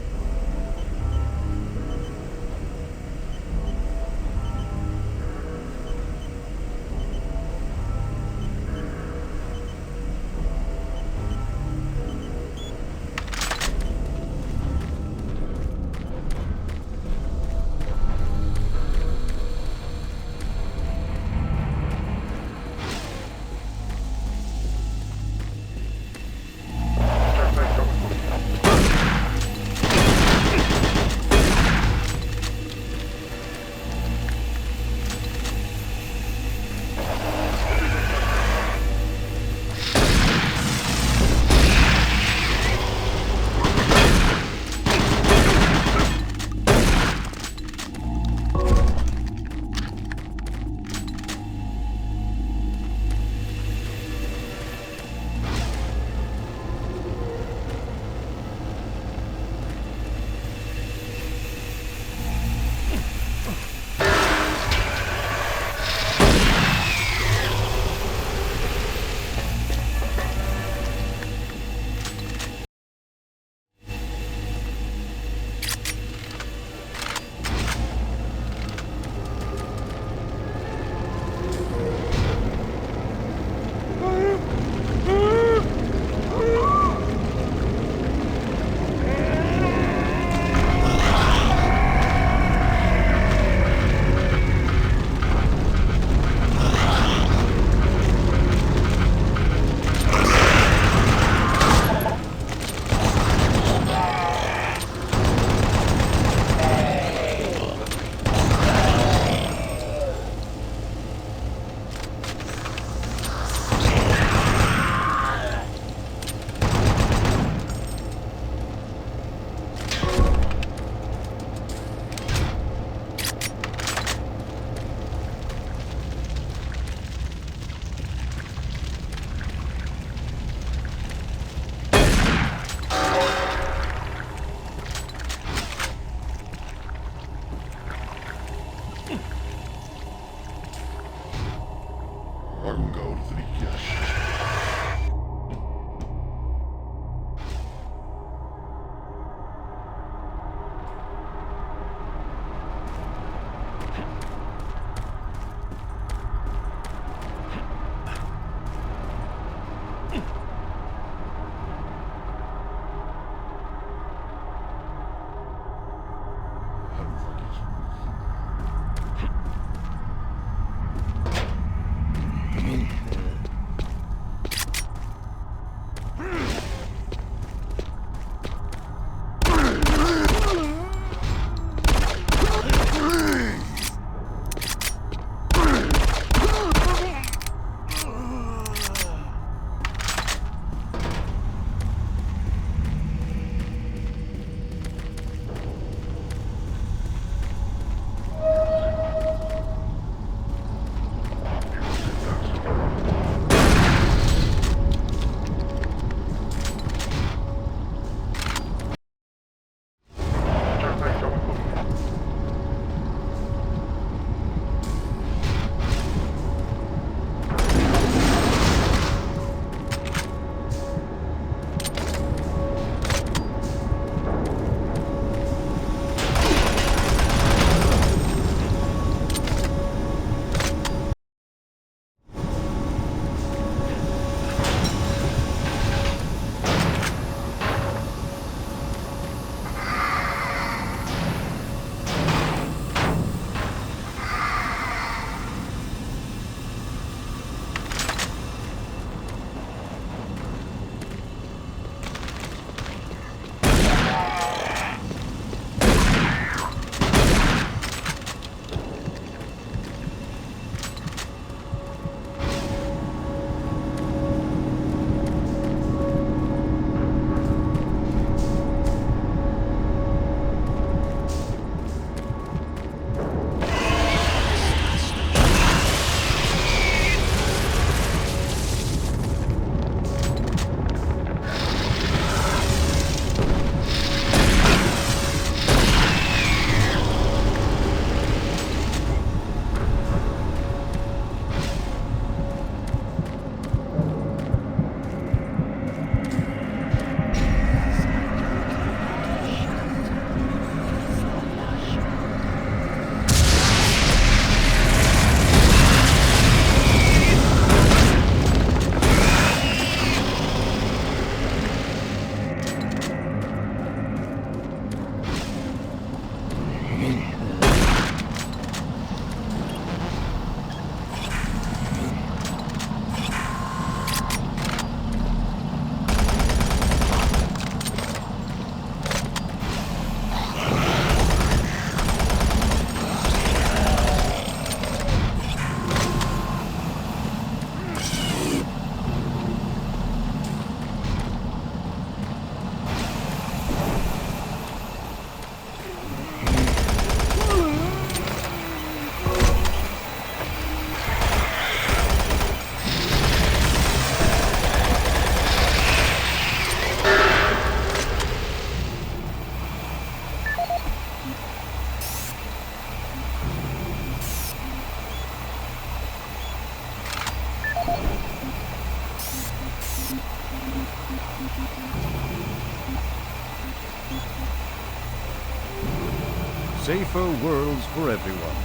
Safer worlds for everyone.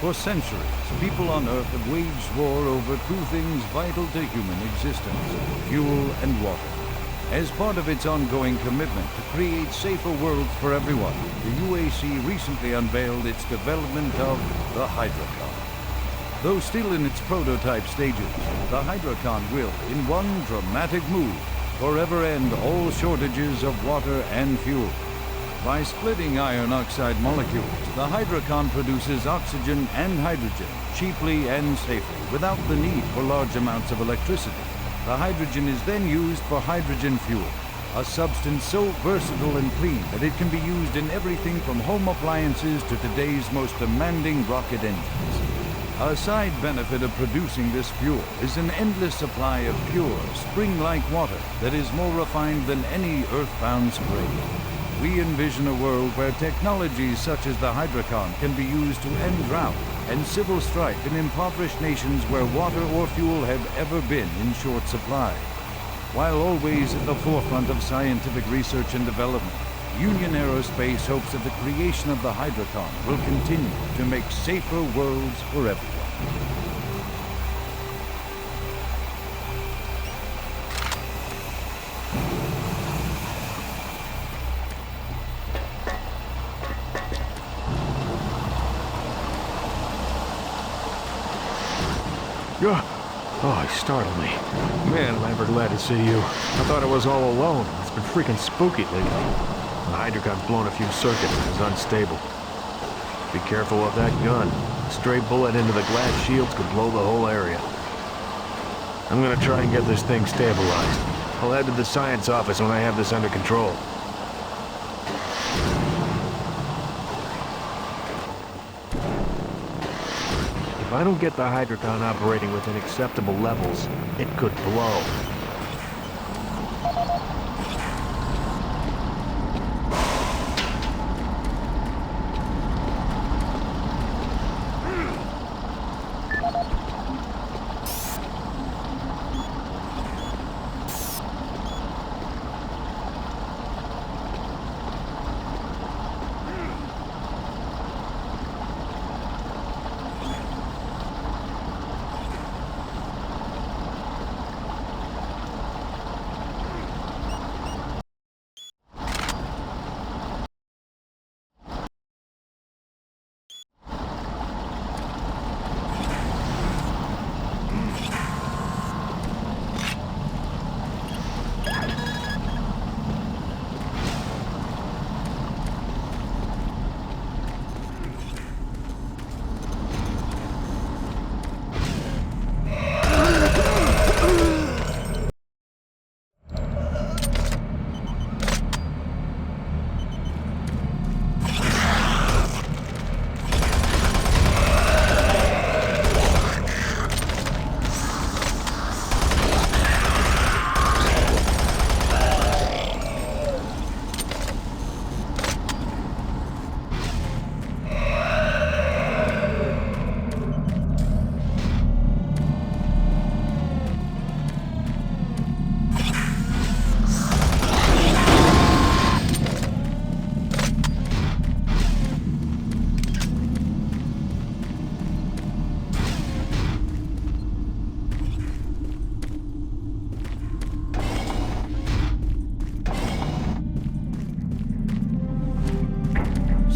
For centuries, people on Earth have waged war over two things vital to human existence: fuel and water. As part of its ongoing commitment to create safer worlds for everyone, the UAC recently unveiled its development of the Hydrocon. Though still in its prototype stages, the Hydrocon will, in one dramatic move, forever end all shortages of water and fuel. By splitting iron oxide molecules, the Hydrocon produces oxygen and hydrogen cheaply and safely without the need for large amounts of electricity. The hydrogen is then used for hydrogen fuel, a substance so versatile and clean that it can be used in everything from home appliances to today's most demanding rocket engines. A side benefit of producing this fuel is an endless supply of pure, spring-like water that is more refined than any earthbound spring. We envision a world where technologies such as the Hydrocon can be used to end drought and civil strife in impoverished nations where water or fuel have ever been in short supply. While always at the forefront of scientific research and development, Union Aerospace hopes that the creation of the Hydrocon will continue to make safer worlds for everyone. Oh, he startled me. Man, am I ever glad to see you. I thought I was all alone. It's been freaking spooky lately. The Hydrocon's blown a few circuits and is unstable. Be careful of that gun. A stray bullet into the glass shields could blow the whole area. I'm gonna try and get this thing stabilized. I'll head to the science office when I have this under control. If I don't get the Hydrocon operating within acceptable levels, it could blow.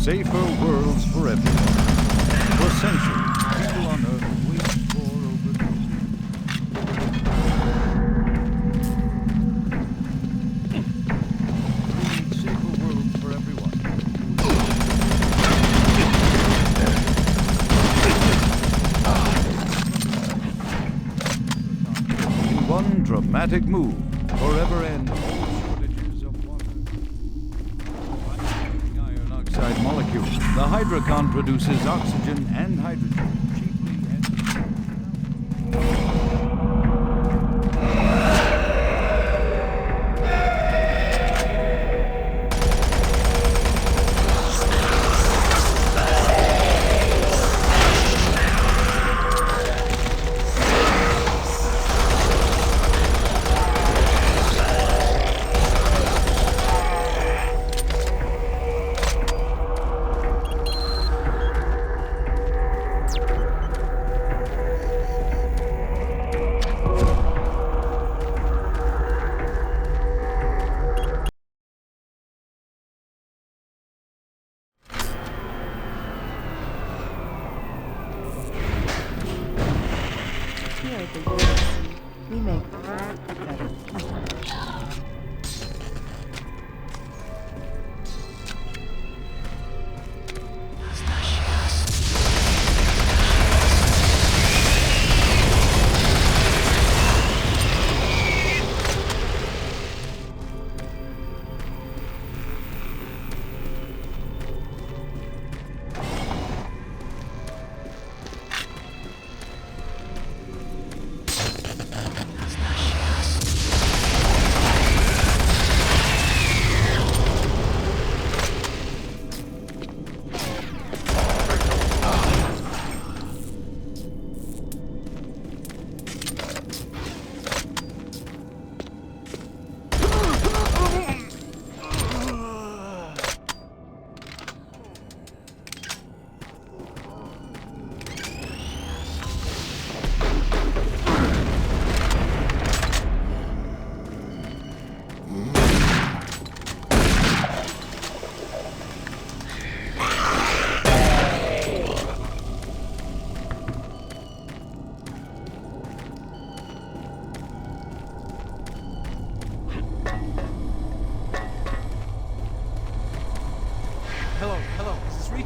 Safer worlds for everyone. For centuries, people on Earth have waged war over create safer worlds for everyone. In one dramatic move, forever end all shortages of water. Molecules. The Hydrocon produces oxygen and hydrogen cheaply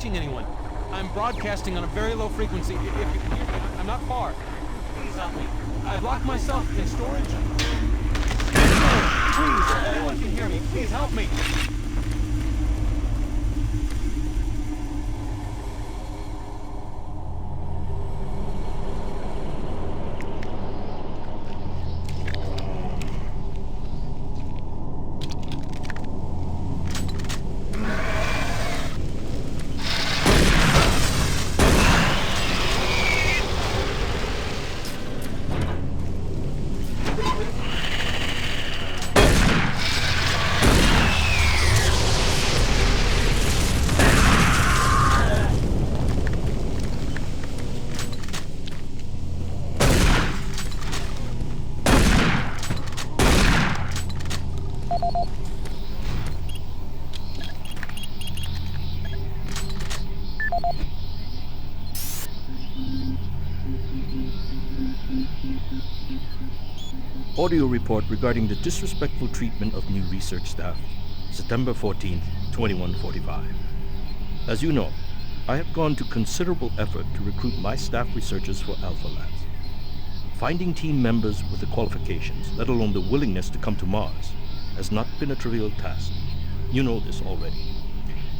reaching anyone. I'm broadcasting on a very low frequency. If you can hear me, I'm not far. Please help me. I've locked myself in storage. Please, if anyone can hear me, please help me. Audio report regarding the disrespectful treatment of new research staff, September 14th, 2145. As you know, I have gone to considerable effort to recruit my staff researchers for Alpha Labs. Finding team members with the qualifications, let alone the willingness to come to Mars, has not been a trivial task. You know this already.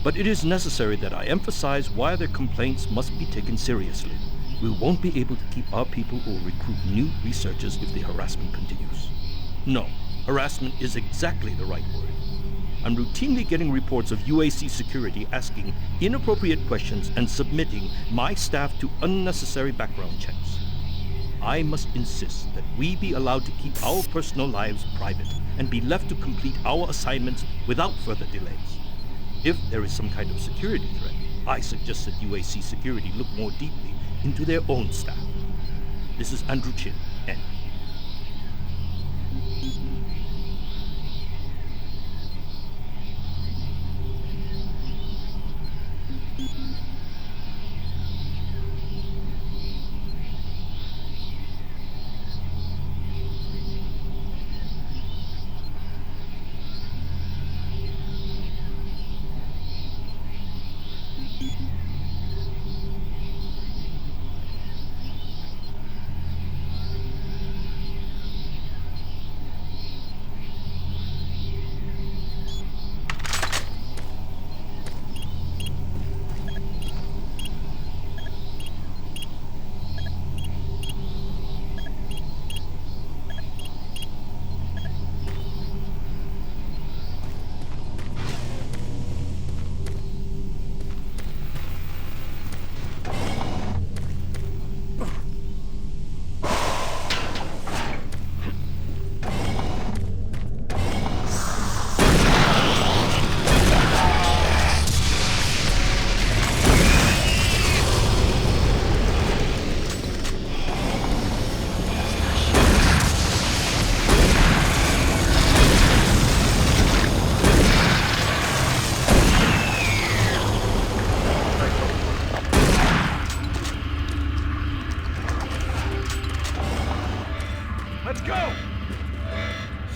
But it is necessary that I emphasize why their complaints must be taken seriously. We won't be able to keep our people or recruit new researchers if the harassment continues. No, harassment is exactly the right word. I'm routinely getting reports of UAC security asking inappropriate questions and submitting my staff to unnecessary background checks. I must insist that we be allowed to keep our personal lives private and be left to complete our assignments without further delays. If there is some kind of security threat, I suggest that UAC security look more deeply into their own staff. This is Andrew Chin, N.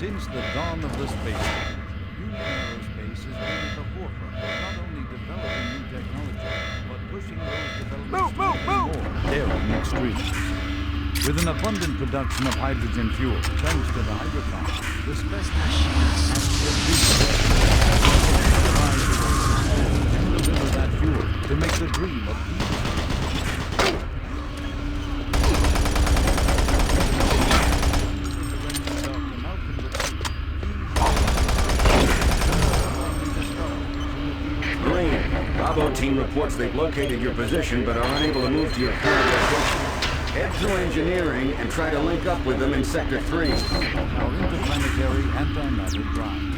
Since the dawn of the space age, Union Aerospace has been at the forefront of not only developing new technology, but pushing those developments to even more daring extremes. With an abundant production of hydrogen fuel, thanks to the hydrocon, the specialists have and deliver that fuel to make the dream of peace. Bravo team reports they've located your position but are unable to move to your current location. Head through engineering and try to link up with them in Sector 3. Our interplanetary anti-matter drives.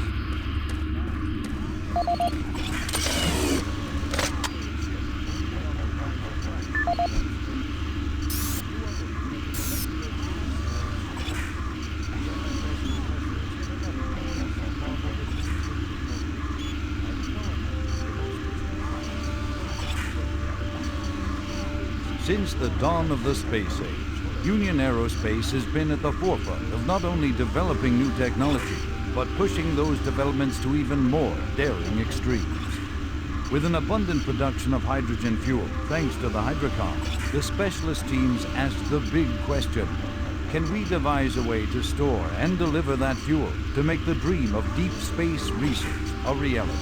Since the dawn of the space age, Union Aerospace has been at the forefront of not only developing new technology, but pushing those developments to even more daring extremes. With an abundant production of hydrogen fuel, thanks to the hydrocarbons, the specialist teams asked the big question. Can we devise a way to store and deliver that fuel to make the dream of deep space research a reality?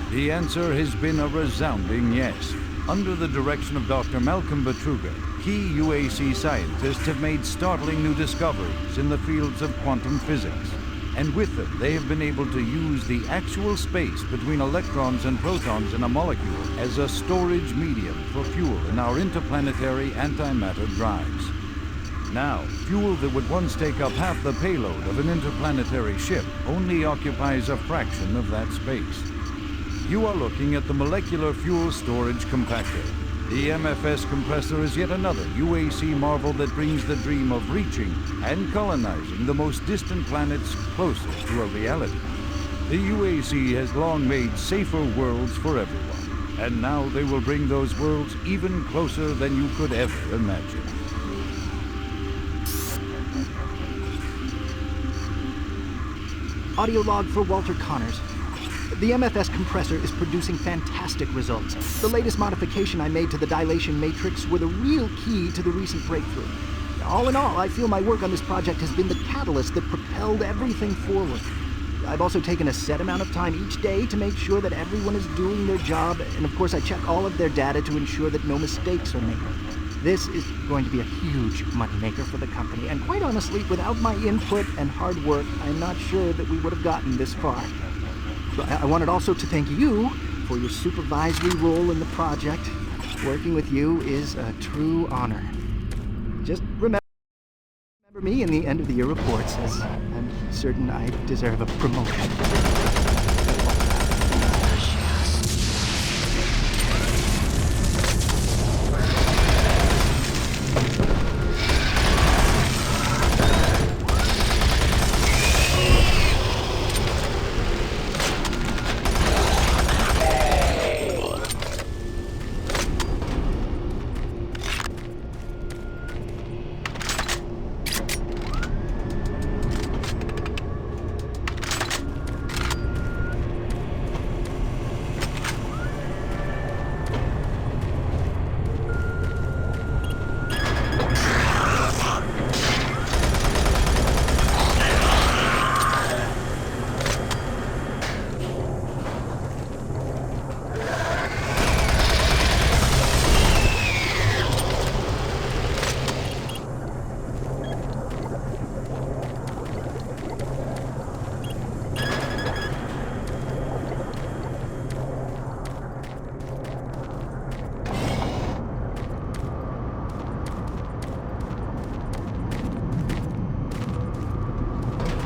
The answer has been a resounding yes. Under the direction of Dr. Malcolm Betruger, key UAC scientists have made startling new discoveries in the fields of quantum physics. And with them, they have been able to use the actual space between electrons and protons in a molecule as a storage medium for fuel in our interplanetary antimatter drives. Now, fuel that would once take up half the payload of an interplanetary ship only occupies a fraction of that space. You are looking at the Molecular Fuel Storage Compactor. The MFS compressor is yet another UAC marvel that brings the dream of reaching and colonizing the most distant planets closer to a reality. The UAC has long made safer worlds for everyone, and now they will bring those worlds even closer than you could ever imagine. Audio log for Walter Connors. The MFS compressor is producing fantastic results. The latest modification I made to the dilation matrix were the real key to the recent breakthrough. All in all, I feel my work on this project has been the catalyst that propelled everything forward. I've also taken a set amount of time each day to make sure that everyone is doing their job, and of course I check all of their data to ensure that no mistakes are made. This is going to be a huge moneymaker for the company, and quite honestly, without my input and hard work, I'm not sure that we would have gotten this far. I wanted also to thank you for your supervisory role in the project. Working with you is a true honor. Just remember me in the end of the year reports, as I'm certain I deserve a promotion.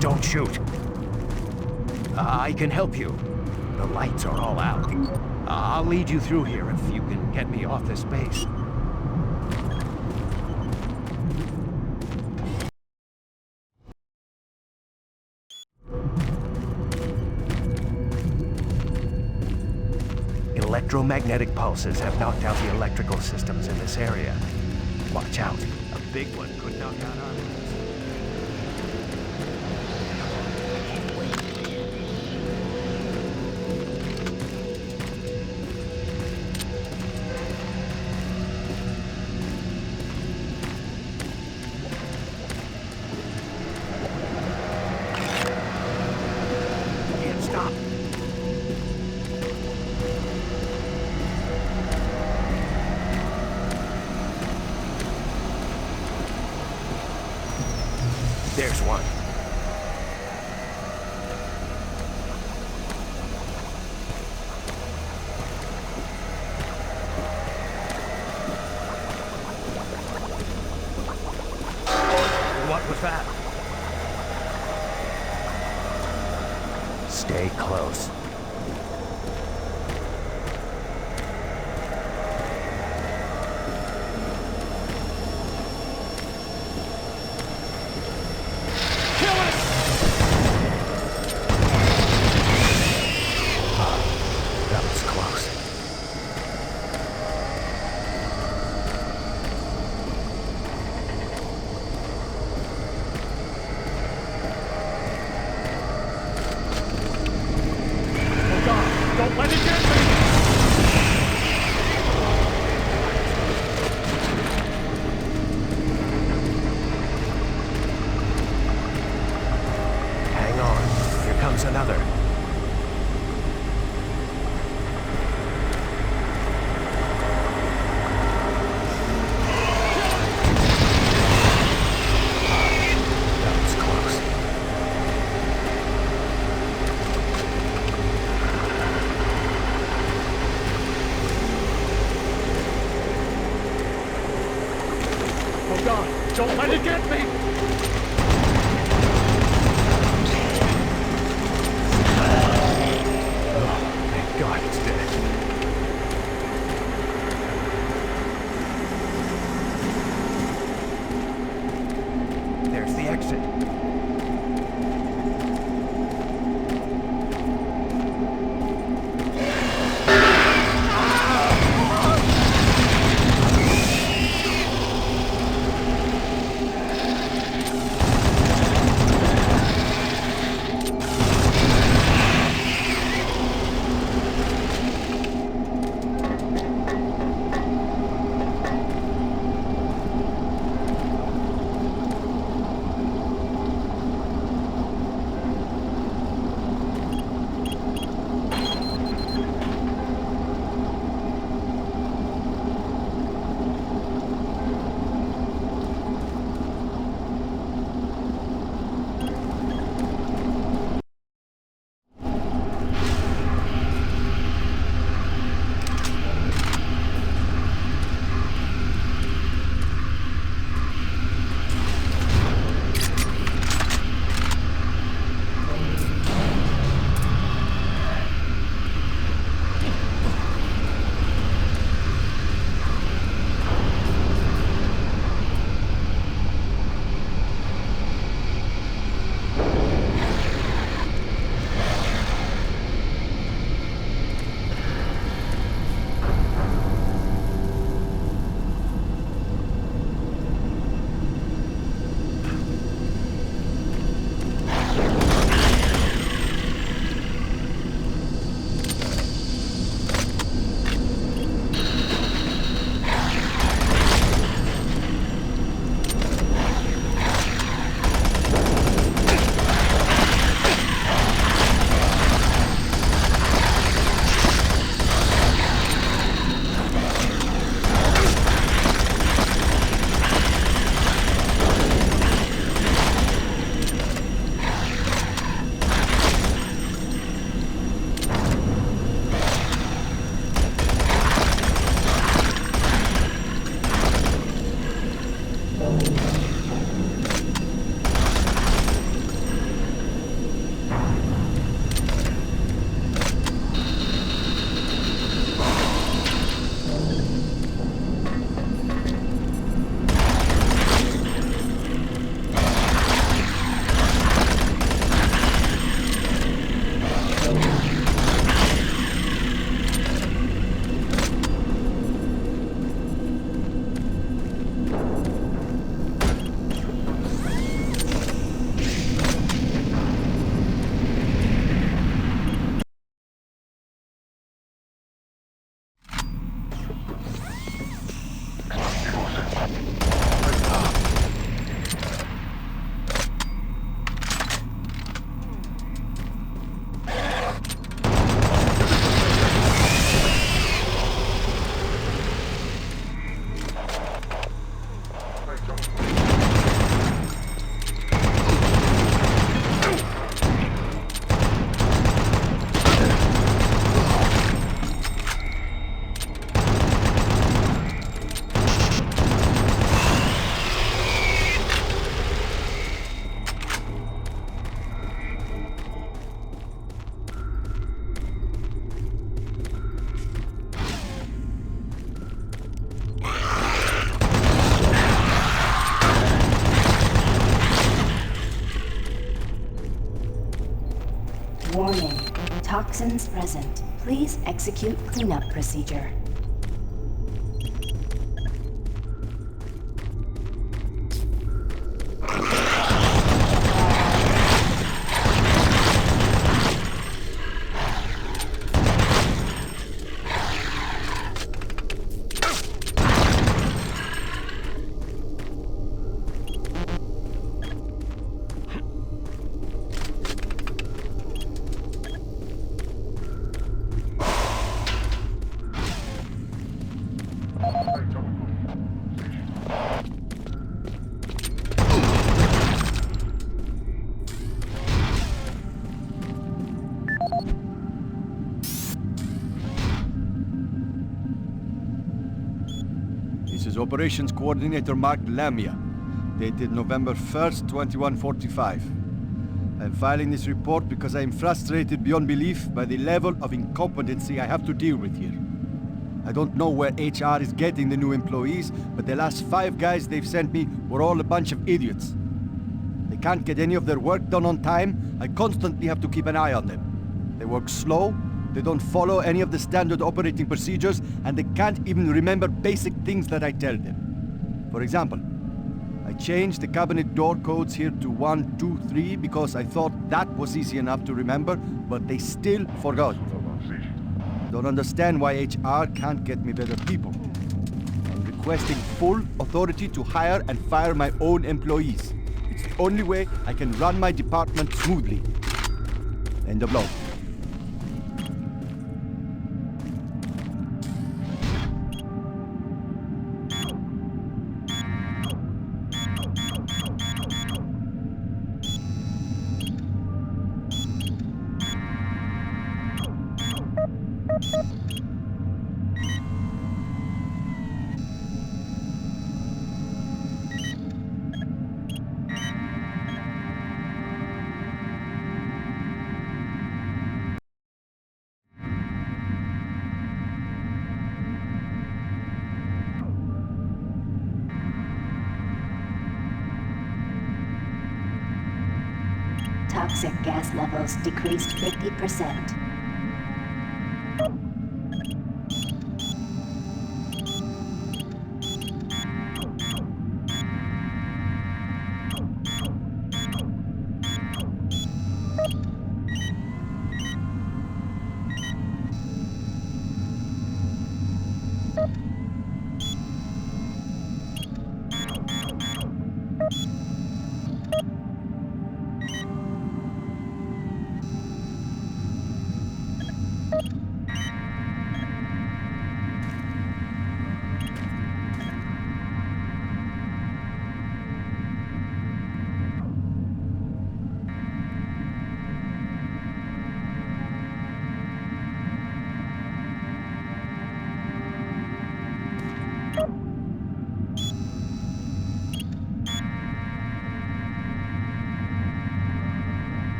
Don't shoot. I can help you. The lights are all out. I'll lead you through here if you can get me off this base. Electromagnetic pulses have knocked out the electrical systems in this area. Watch out. A big one could knock out our enemies. There's one. What was that? Stay close. Don't let it get me! Don't let it get me! Thank God it's dead. There's the exit. Warning. Toxins present. Please execute cleanup procedure. This is Operations Coordinator Mark Lamia. dated November 1st, 2145. I am filing this report because I am frustrated beyond belief by the level of incompetency I have to deal with here. I don't know where HR is getting the new employees, but the last 5 guys they've sent me were all a bunch of idiots. They can't get any of their work done on time. I constantly have to keep an eye on them. They work slow, they don't follow any of the standard operating procedures, and they can't even remember basic things that I tell them. For example, I changed the cabinet door codes here to 1, 2, 3 because I thought that was easy enough to remember, but they still forgot. Don't understand why HR can't get me better people. I'm requesting full authority to hire and fire my own employees. It's the only way I can run my department smoothly. End of log. Toxic gas levels decreased 50%.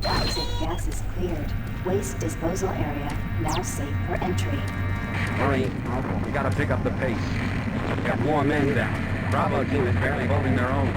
Toxic gas is cleared. Waste disposal area now safe for entry. Hurry, we gotta pick up the pace. We got more men down. Bravo team is barely holding their own.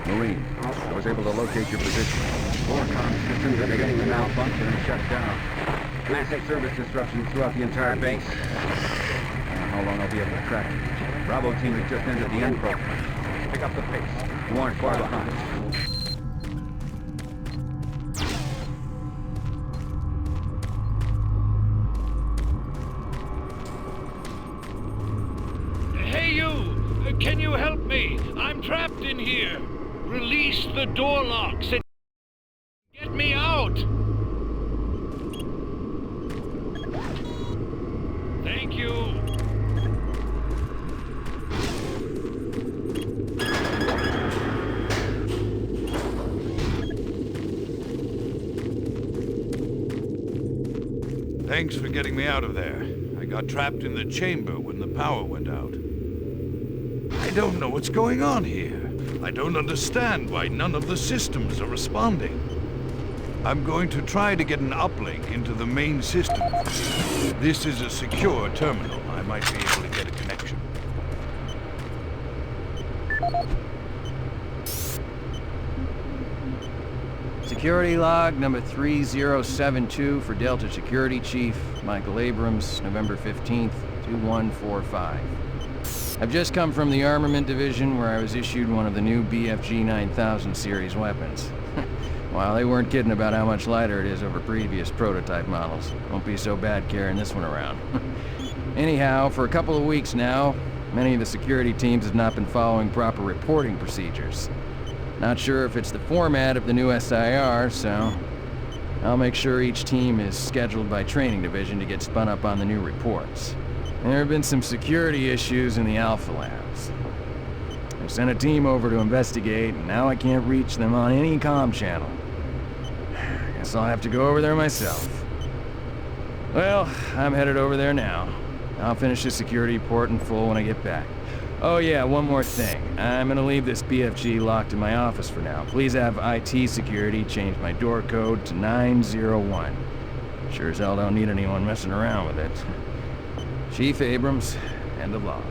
Marine, I was able to locate your position. Four comm systems are beginning to malfunction and shut down. Massive service disruptions throughout the entire base. I don't know how long I'll be able to track it. Bravo team has just entered the end program. Pick up the pace. You aren't far behind. Hey you! Can you help me? I'm trapped in here. Release the door locks and get me out! Thank you. Thanks for getting me out of there. I got trapped in the chamber when the power went out. I don't know what's going on here. I don't understand why none of the systems are responding. I'm going to try to get an uplink into the main system. This is a secure terminal. I might be able to get a connection. Security log number 3072 for Delta Security Chief Michael Abrams, November 15th, 2145. I've just come from the Armament Division where I was issued one of the new BFG 9000 series weapons. Well, they weren't kidding about how much lighter it is over previous prototype models. Won't be so bad carrying this one around. Anyhow, for a couple of weeks now, many of the security teams have not been following proper reporting procedures. Not sure if it's the format of the new SIR, so I'll make sure each team is scheduled by Training Division to get spun up on the new reports. There have been some security issues in the Alpha Labs. I sent a team over to investigate, and now I can't reach them on any comm channel. Guess I'll have to go over there myself. Well, I'm headed over there now. I'll finish the security report in full when I get back. Oh yeah, one more thing. I'm gonna leave this BFG locked in my office for now. Please have IT security change my door code to 901. Sure as hell don't need anyone messing around with it. Chief Abrams, end of log.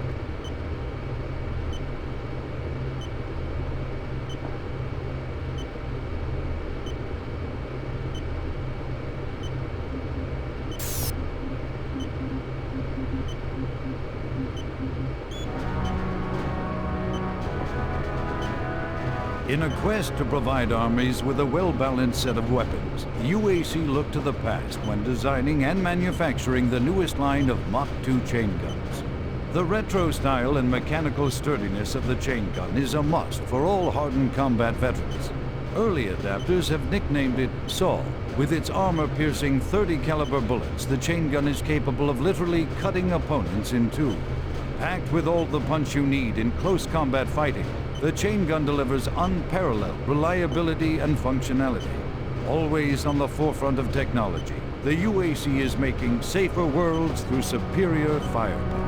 In a quest to provide armies with a well-balanced set of weapons, the UAC looked to the past when designing and manufacturing the newest line of Mach 2 chain guns. The retro style and mechanical sturdiness of the chain gun is a must for all hardened combat veterans. Early adapters have nicknamed it Saul. With its armor-piercing 30 caliber bullets, the chain gun is capable of literally cutting opponents in two. Packed with all the punch you need in close combat fighting, the chain gun delivers unparalleled reliability and functionality. Always on the forefront of technology, the UAC is making safer worlds through superior firepower.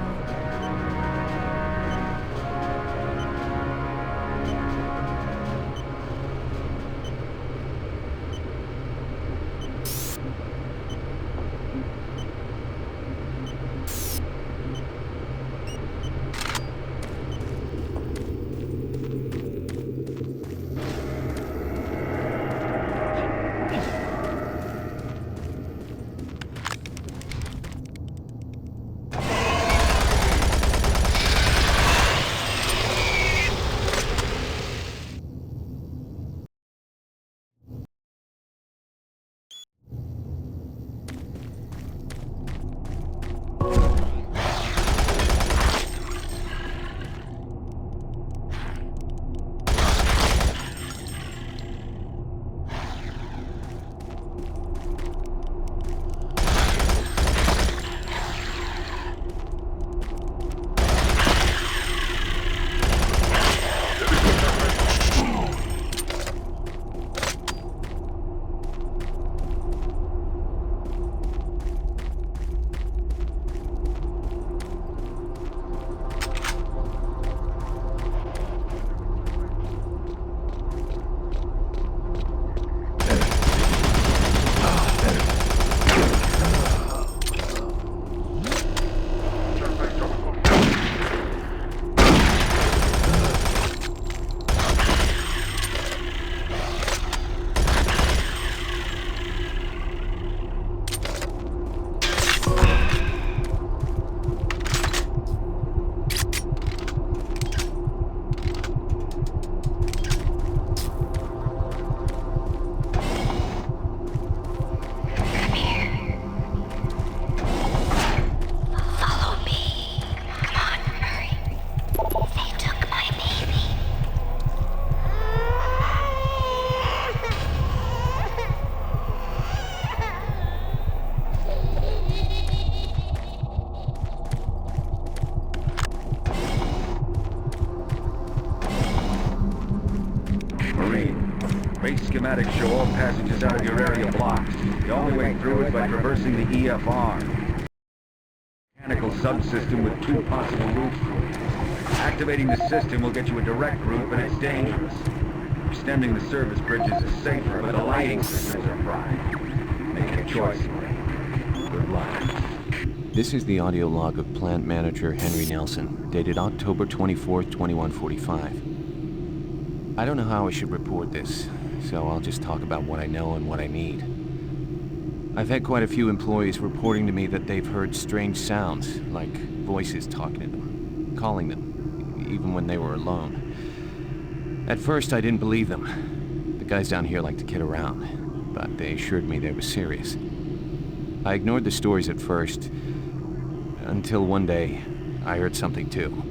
Base schematics show all passages out of your area blocked. The only way through is by traversing the EFR. Mechanical subsystem with 2 possible routes. Activating the system will get you a direct route, but it's dangerous. Extending the service bridges is safer, but the lighting systems are fried. Make your choice. Good luck. This is the audio log of Plant Manager Henry Nelson, dated October 24th, 2145. I don't know how I should report this, so I'll just talk about what I know and what I need. I've had quite a few employees reporting to me that they've heard strange sounds, like voices talking to them, calling them, even when they were alone. At first, I didn't believe them. The guys down here like to kid around, but they assured me they were serious. I ignored the stories at first, until one day, I heard something too.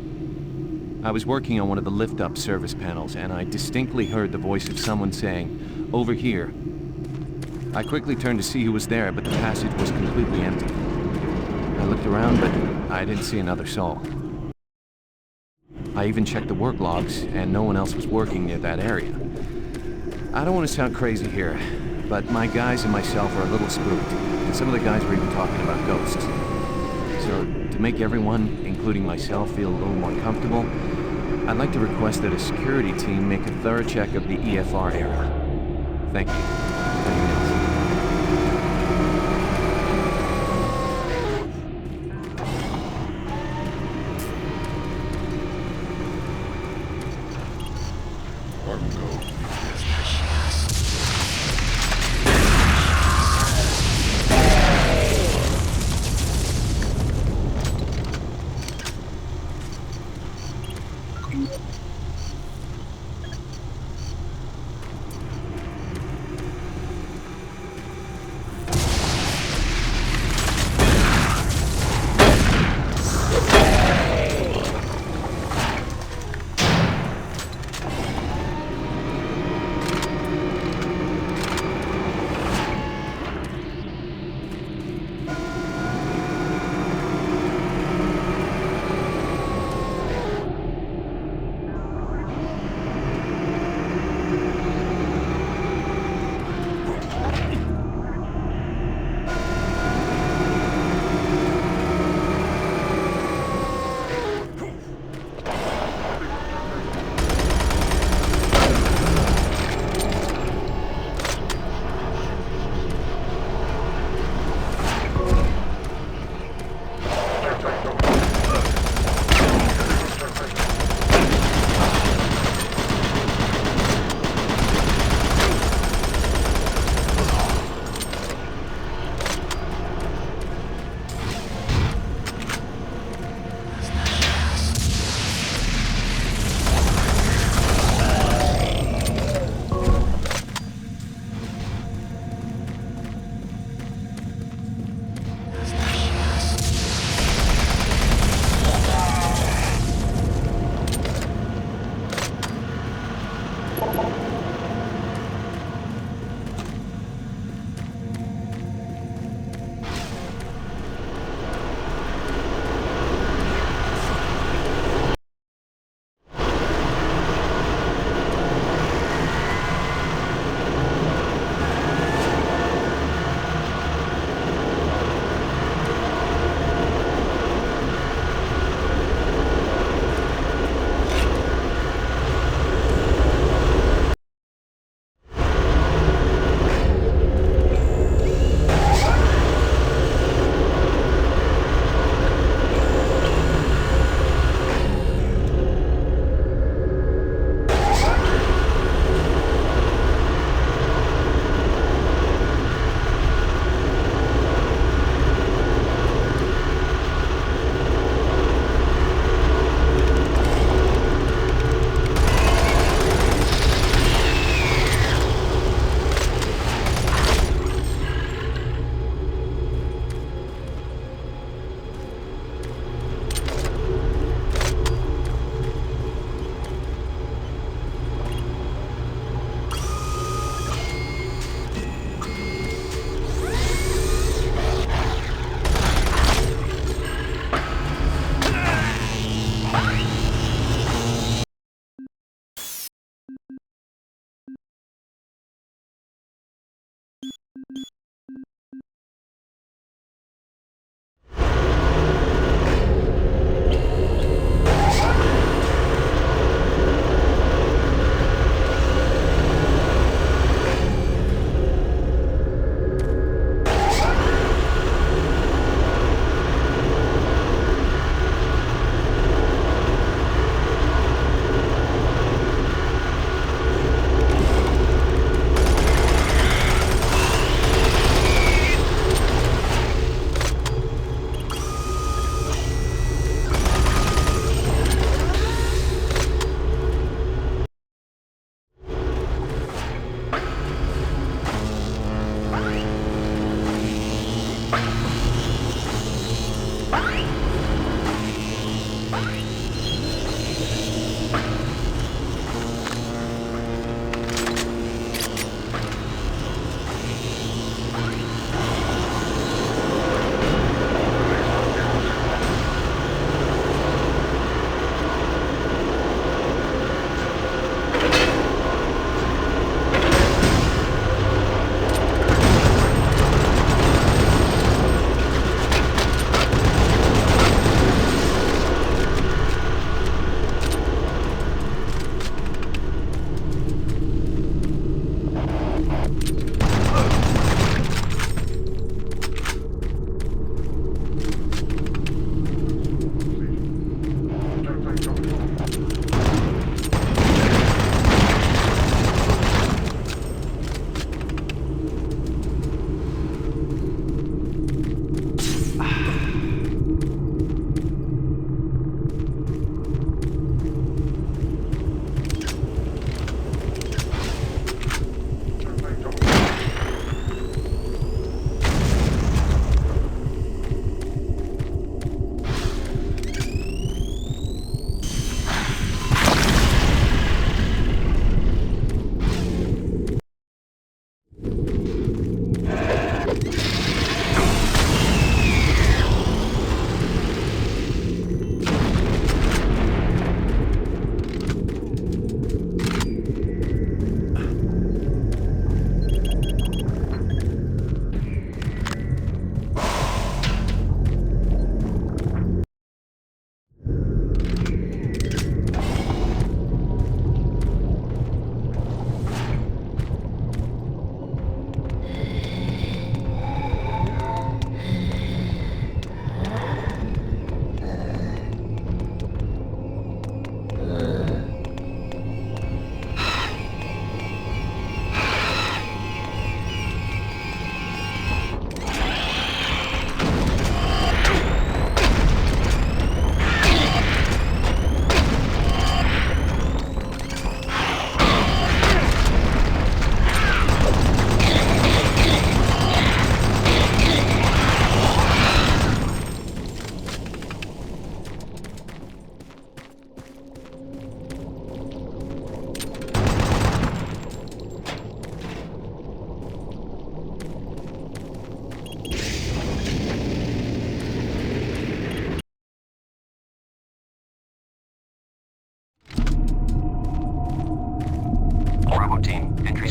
I was working on one of the lift-up service panels, and I distinctly heard the voice of someone saying, "Over here." I quickly turned to see who was there, but the passage was completely empty. I looked around, but I didn't see another soul. I even checked the work logs, and no one else was working near that area. I don't want to sound crazy here, but my guys and myself are a little spooked, and some of the guys were even talking about ghosts. So, to make everyone, including myself, feel a little more comfortable, I'd like to request that a security team make a thorough check of the EFR area. Thank you.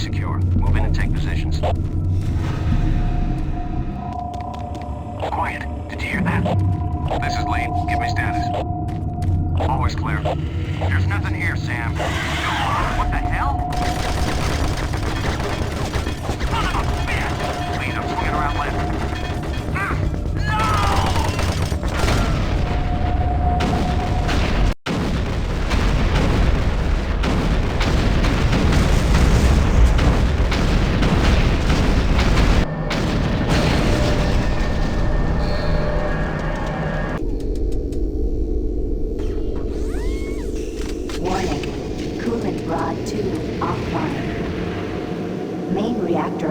secure. Move in and take positions. Quiet. Did you hear that? This is Lee. Give me status. Always clear. There's nothing here, Sam. What the hell? Son of a bitch! Lead, I'm swinging around left.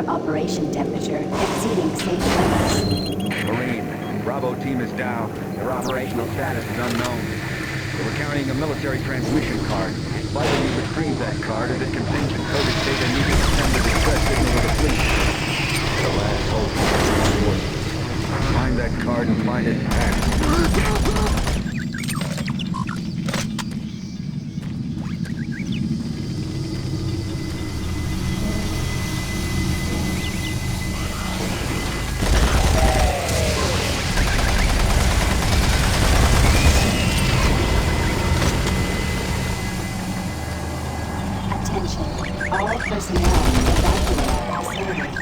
Operation temperature exceeding safe limits. Marine, Bravo team is down. Their operational status is unknown. They were carrying a military transmission card. Vital you retrieve that card as it contains the coded data needed to send the distress signal to the fleet. The last hope for transport. Find that card and find it fast. All personnel evacuate the facility.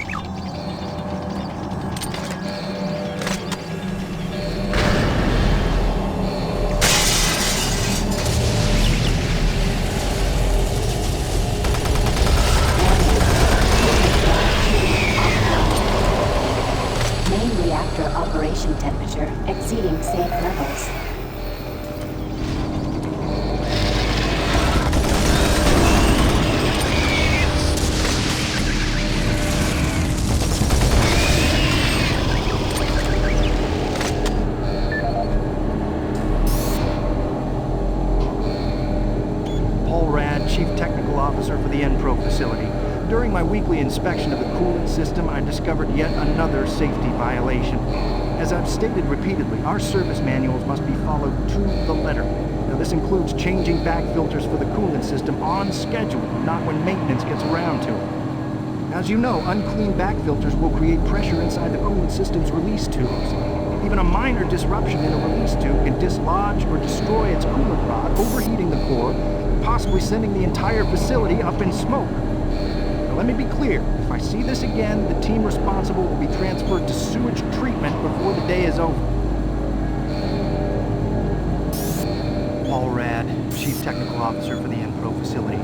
Main reactor operation temperature exceeding safe levels. For the N-Pro facility. During my weekly inspection of the coolant system, I discovered yet another safety violation. As I've stated repeatedly, our service manuals must be followed to the letter. Now, this includes changing back filters for the coolant system on schedule, not when maintenance gets around to it. As you know, unclean back filters will create pressure inside the coolant system's release tubes. Even a minor disruption in a release tube can dislodge or destroy its coolant rod, overheating the core, possibly sending the entire facility up in smoke. Now, let me be clear. If I see this again, the team responsible will be transferred to sewage treatment before the day is over. Paul Rad, Chief Technical Officer for the N-Pro facility.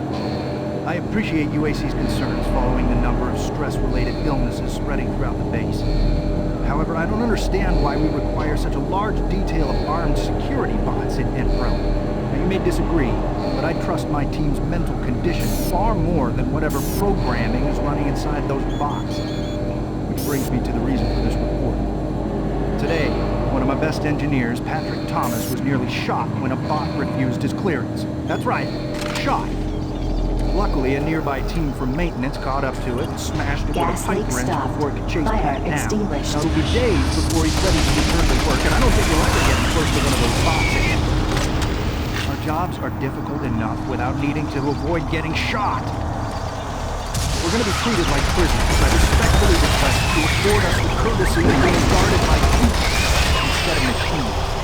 I appreciate UAC's concerns following the number of stress-related illnesses spreading throughout the base. However, I don't understand why we require such a large detail of armed security bots in N-Pro. Now, you may disagree, but I trust my team's mental condition far more than whatever programming is running inside those bots. Which brings me to the reason for this report. Today, one of my best engineers, Patrick Thomas, was nearly shot when a bot refused his clearance. That's right, shot. Luckily, a nearby team from maintenance caught up to it and smashed it with a pipe wrench before it could chase Pat down. Now, it'll be days before he's ready to return to work, and I don't think he'll ever get close to one of those bots again. Our jobs are difficult enough without needing to avoid getting shot. We're going to be treated like prisoners. I respectfully request to afford us the courtesy of being guarded by people instead of machines.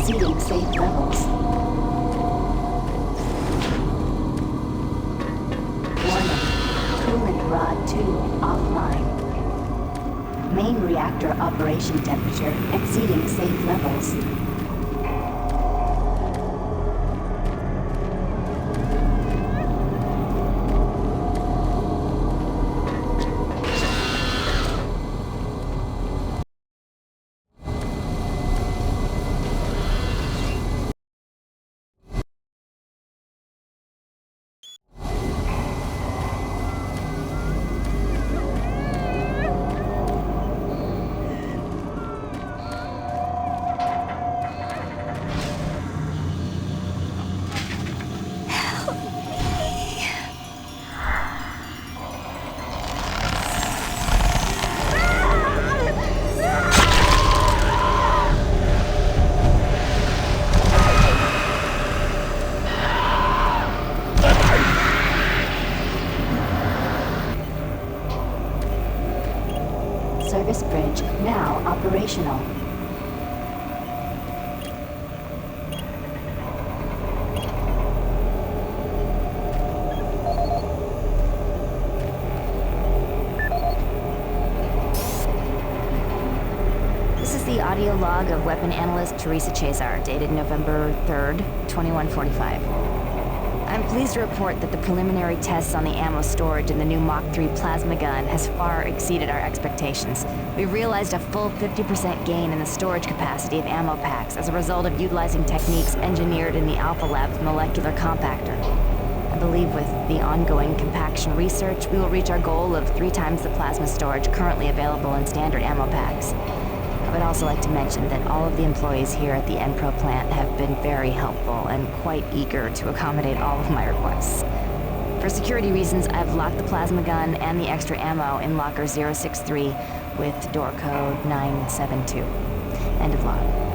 exceeding safe levels. Warning, coolant rod 2 offline. Main reactor operation temperature exceeding safe levels. Service bridge now operational. This is the audio log of weapon analyst Teresa Chazar, dated November 3rd, 2145. I'm pleased to report that the preliminary tests on the ammo storage in the new Mach 3 plasma gun has far exceeded our expectations. We realized a full 50% gain in the storage capacity of ammo packs as a result of utilizing techniques engineered in the Alpha Lab's molecular compactor. I believe with the ongoing compaction research, we will reach our goal of 3 times the plasma storage currently available in standard ammo packs. I would also like to mention that all of the employees here at the Enpro plant have been very helpful and quite eager to accommodate all of my requests. For security reasons, I've locked the plasma gun and the extra ammo in locker 063 with door code 972. End of log.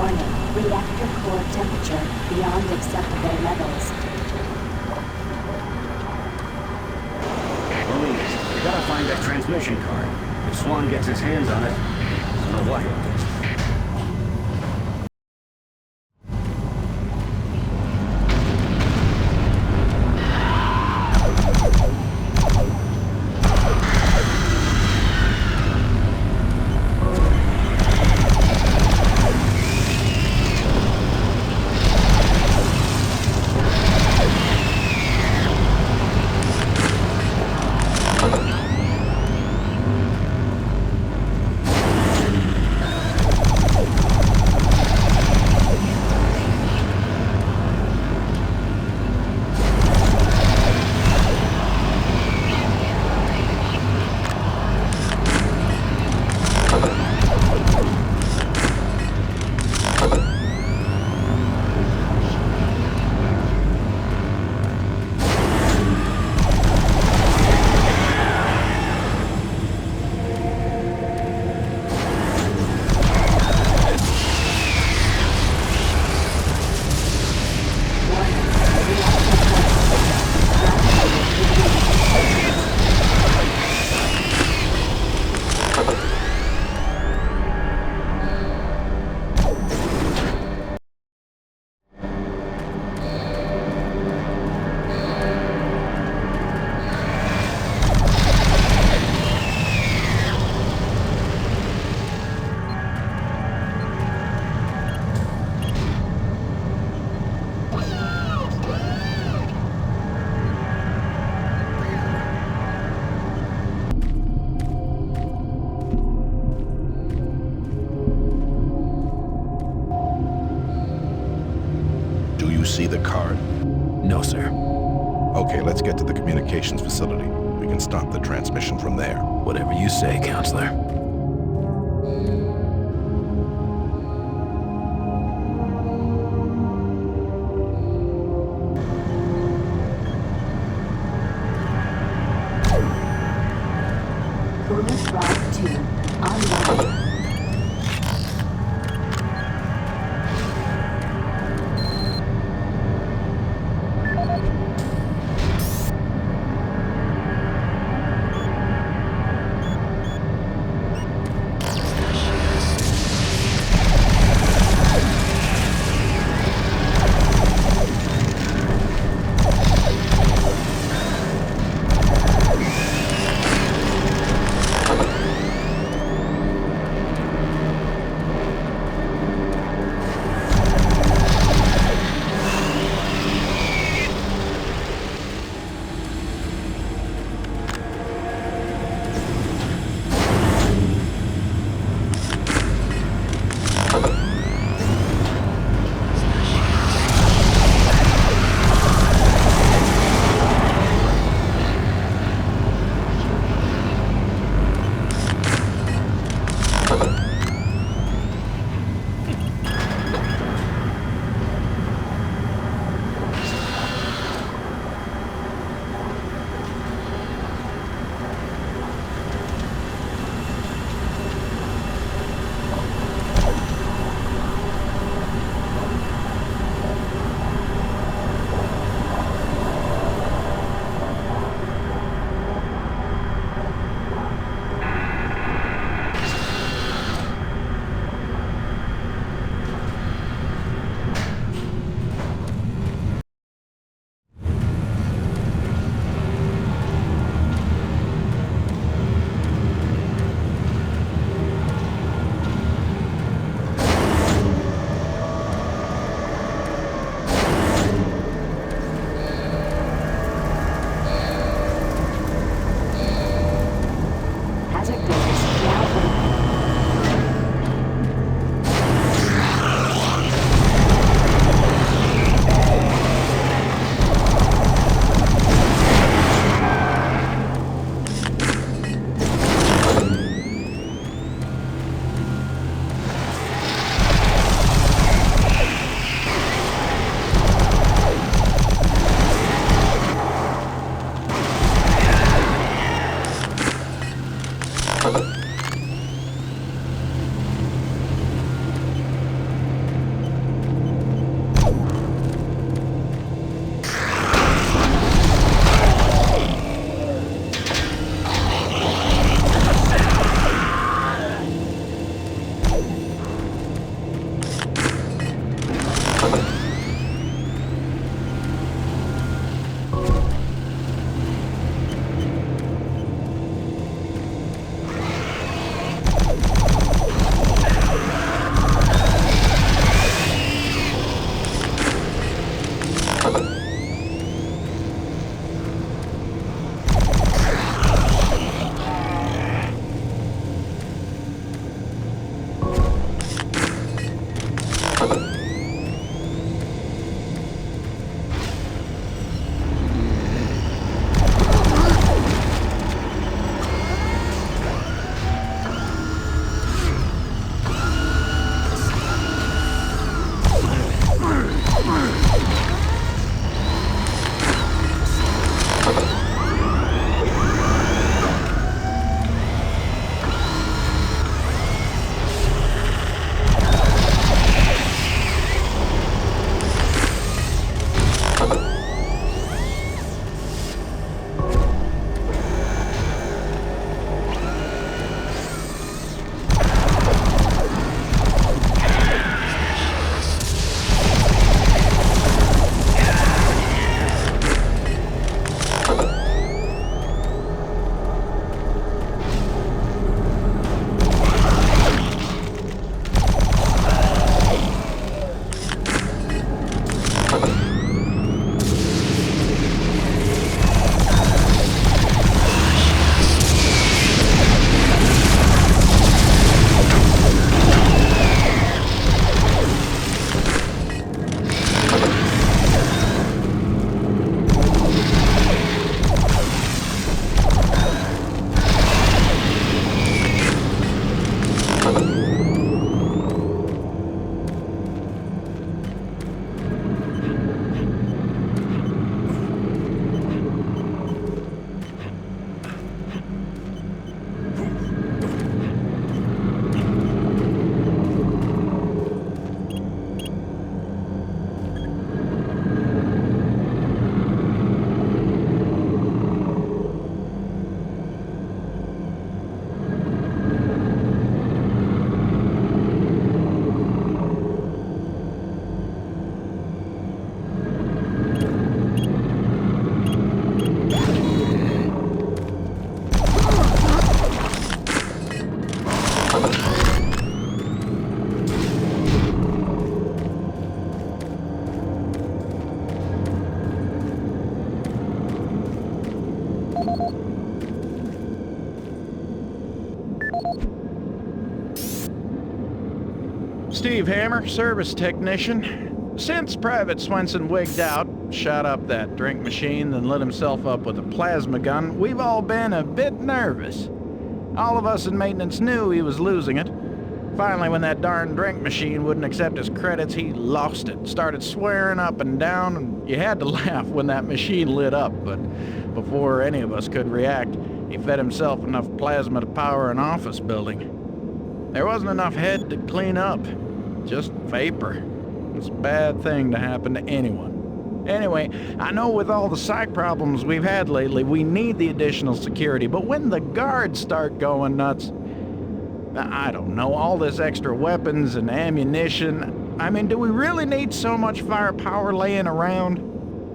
Warning, reactor core temperature beyond acceptable levels. Louise, we gotta find that transmission card. If Swan gets his hands on it, I don't know what he'll do. See the card? No, sir. Okay, let's get to the communications facility. We can stop the transmission from there. Whatever you say, Counselor. Coolant drive 2 online. Steve Hammer, service technician. Since Private Swenson wigged out, shot up that drink machine, then lit himself up with a plasma gun, we've all been a bit nervous. All of us in maintenance knew he was losing it. Finally, when that darn drink machine wouldn't accept his credits, he lost it. Started swearing up and down, and you had to laugh when that machine lit up, but before any of us could react, he fed himself enough plasma to power an office building. There wasn't enough head to clean up, just vapor. It's a bad thing to happen to anyone. Anyway, I know with all the psych problems we've had lately, we need the additional security, but when the guards start going nuts, I don't know, all this extra weapons and ammunition, I mean, do we really need so much firepower laying around?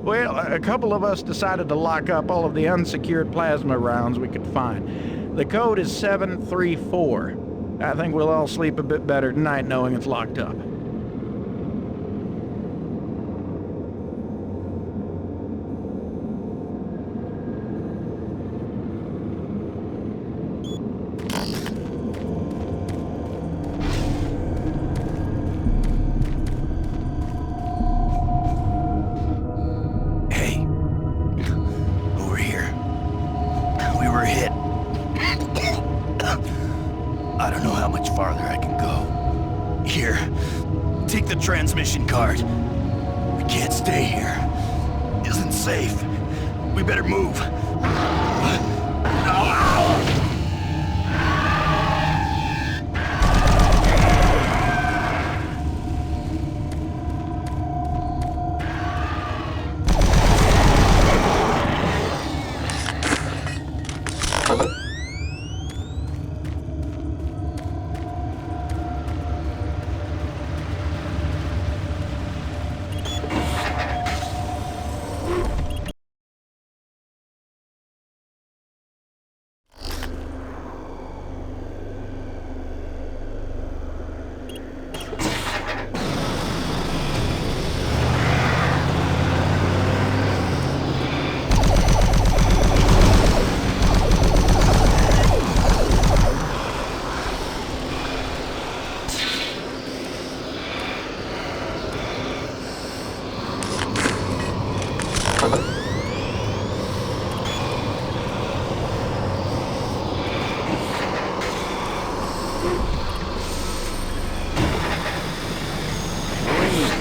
Well, a couple of us decided to lock up all of the unsecured plasma rounds we could find. The code is 734. I think we'll all sleep a bit better tonight knowing it's locked up. Transmission card. We can't stay here. Isn't safe. We better move.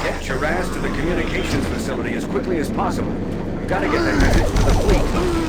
Get your ass to the communications facility as quickly as possible. I've got to get that message to the fleet.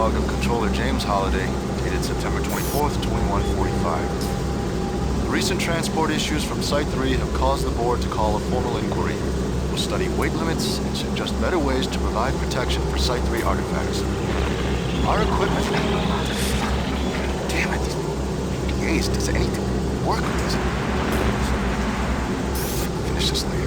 log of Controller James Holliday, dated September 24th, 2145. The recent transport issues from Site 3 have caused the board to call a formal inquiry. We'll study weight limits and suggest better ways to provide protection for Site 3 artifacts. Our equipment... Damn it, these PDAs, does anything work with this? Finish this later.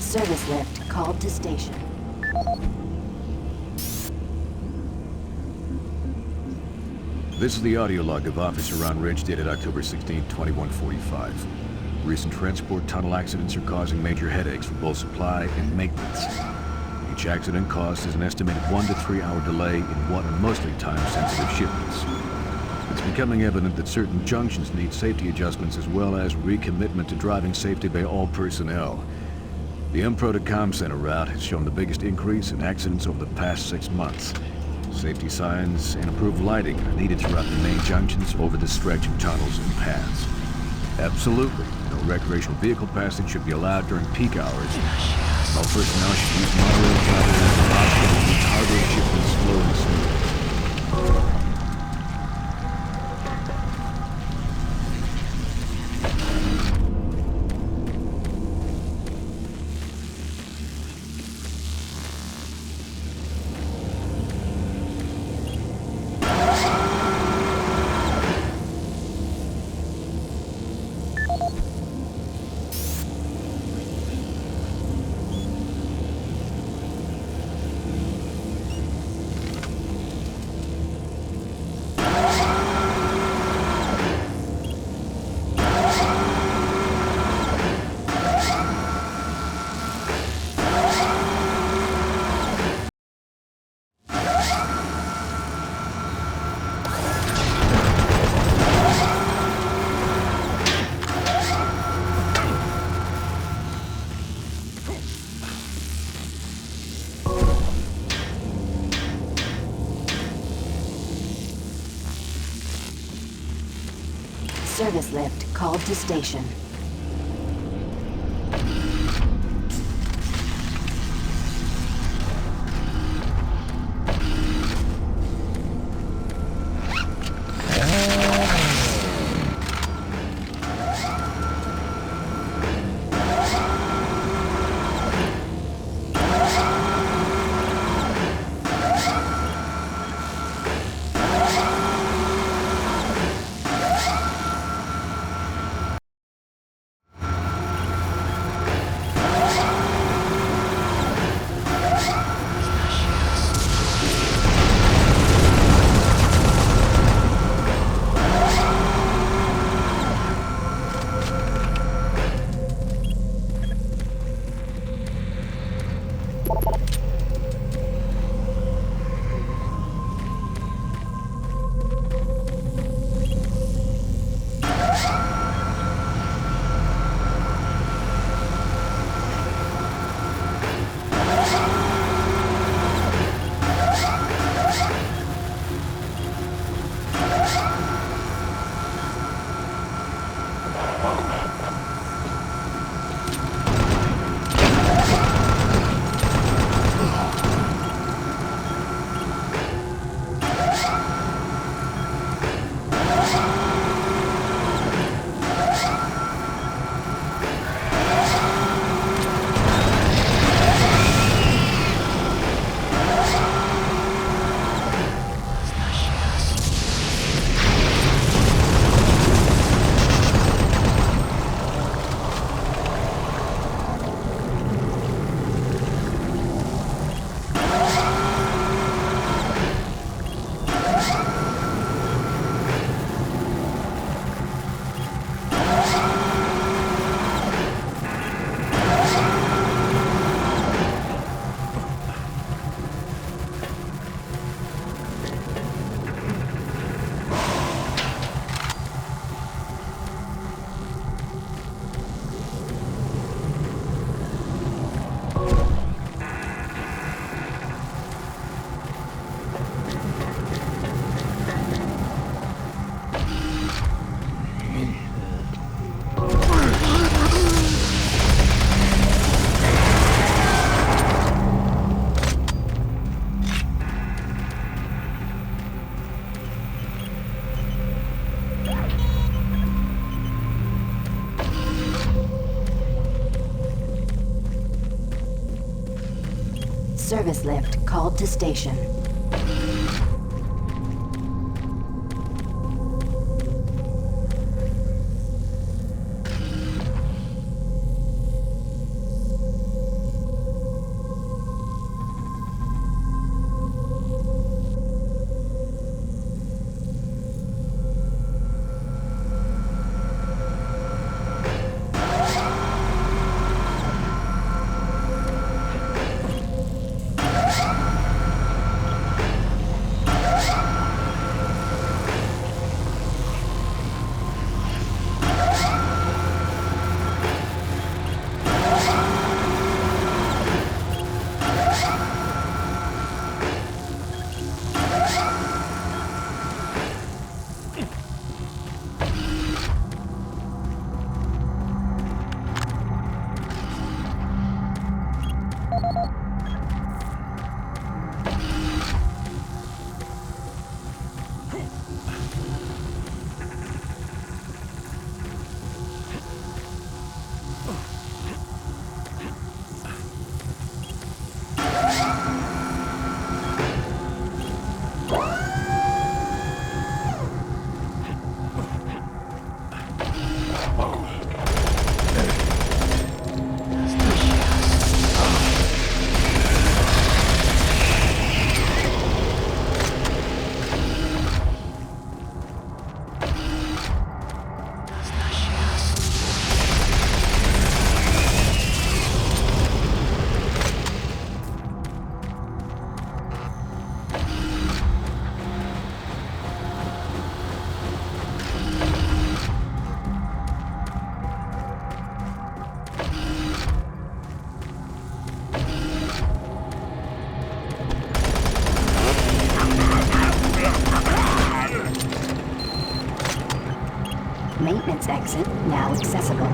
Service lift called to station. This is the audio log of Officer Ron Ridge dated October 16, 2145. Recent transport tunnel accidents are causing major headaches for both supply and maintenance. Each accident causes an estimated 1 to 3 hour delay in what are mostly time-sensitive shipments. It's becoming evident that certain junctions need safety adjustments as well as recommitment to driving safety by all personnel. The MPRO to Comm Center route has shown the biggest increase in accidents over the past 6 months. Safety signs and improved lighting are needed throughout the main junctions over the stretch of tunnels and paths. Absolutely, no recreational vehicle passage should be allowed during peak hours. All personnel should use monorail travel and options to keep cargo shipments slow and smooth. Service lift called to station. Service lift called to station. exit now accessible.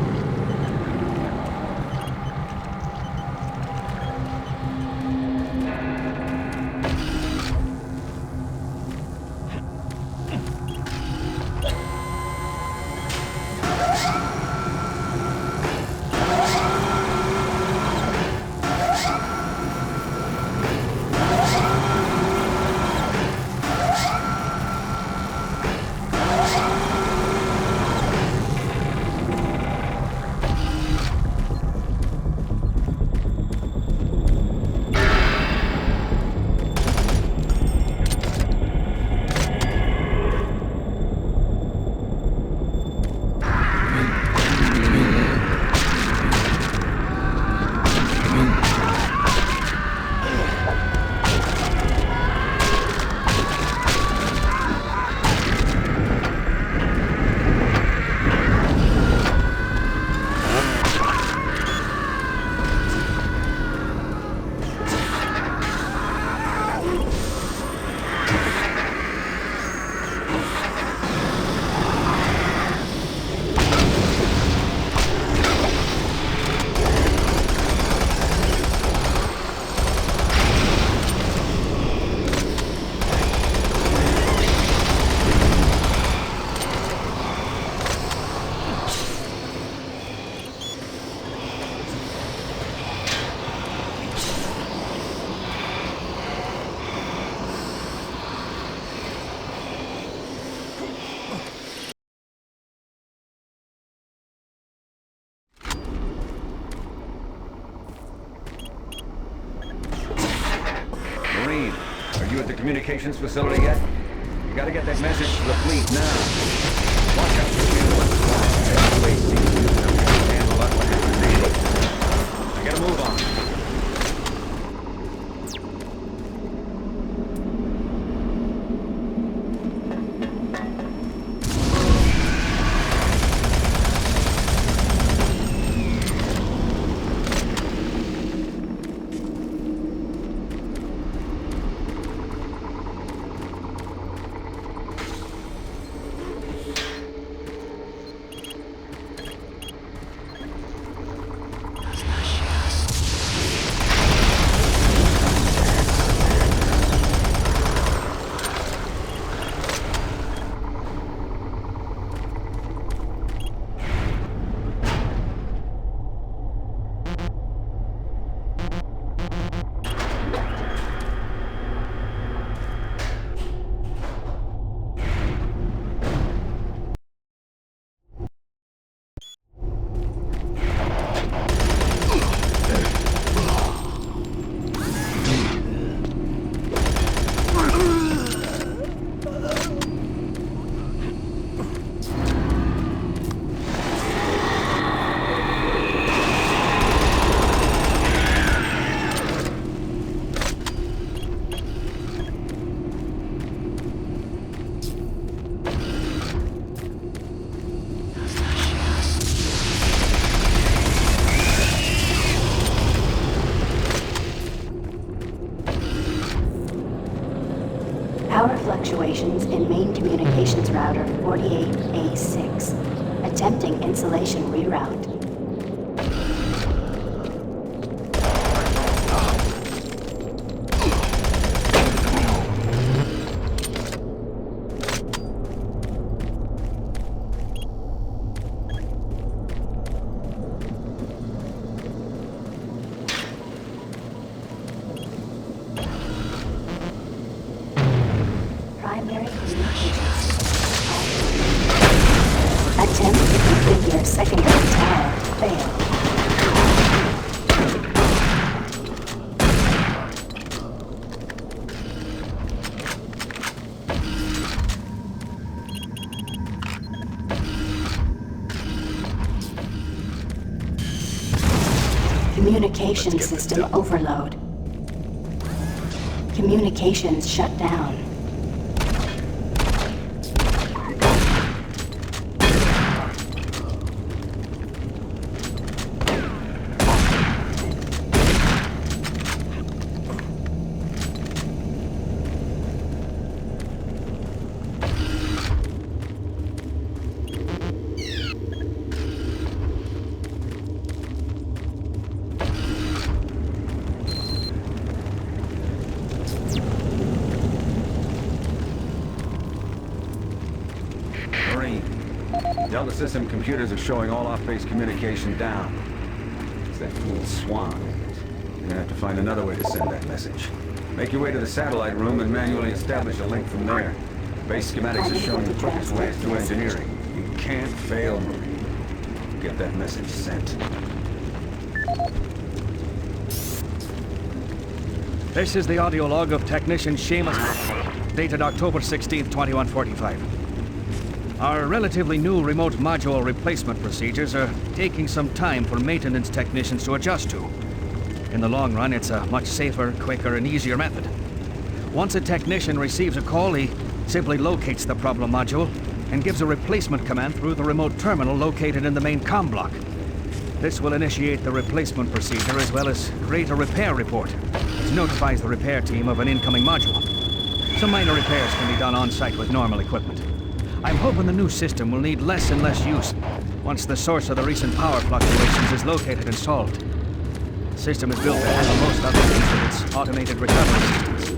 Communications facility yet? You gotta get that message to the fleet now. Watch out for handle up what happened. I gotta move on. Power fluctuations in main communications router 48A6. Attempting insulation reroute. Attempt to configure secondary tower failed. Communication system overload. Communications shut down. Tell the system computers are showing all off-base communication down. It's that fool Swan. You're gonna have to find another way to send that message. Make your way to the satellite room and manually establish a link from there. Base schematics are showing the quickest ways through engineering. You can't fail, Marine. Get that message sent. This is the audio log of Technician Seamus, dated October 16th, 2145. Our relatively new remote module replacement procedures are taking some time for maintenance technicians to adjust to. In the long run, it's a much safer, quicker, and easier method. Once a technician receives a call, he simply locates the problem module and gives a replacement command through the remote terminal located in the main comm block. This will initiate the replacement procedure as well as create a repair report, which notifies the repair team of an incoming module. Some minor repairs can be done on-site with normal equipment. I'm hoping the new system will need less and less use once the source of the recent power fluctuations is located and solved. The system is built to handle most other things with its automated recovery systems.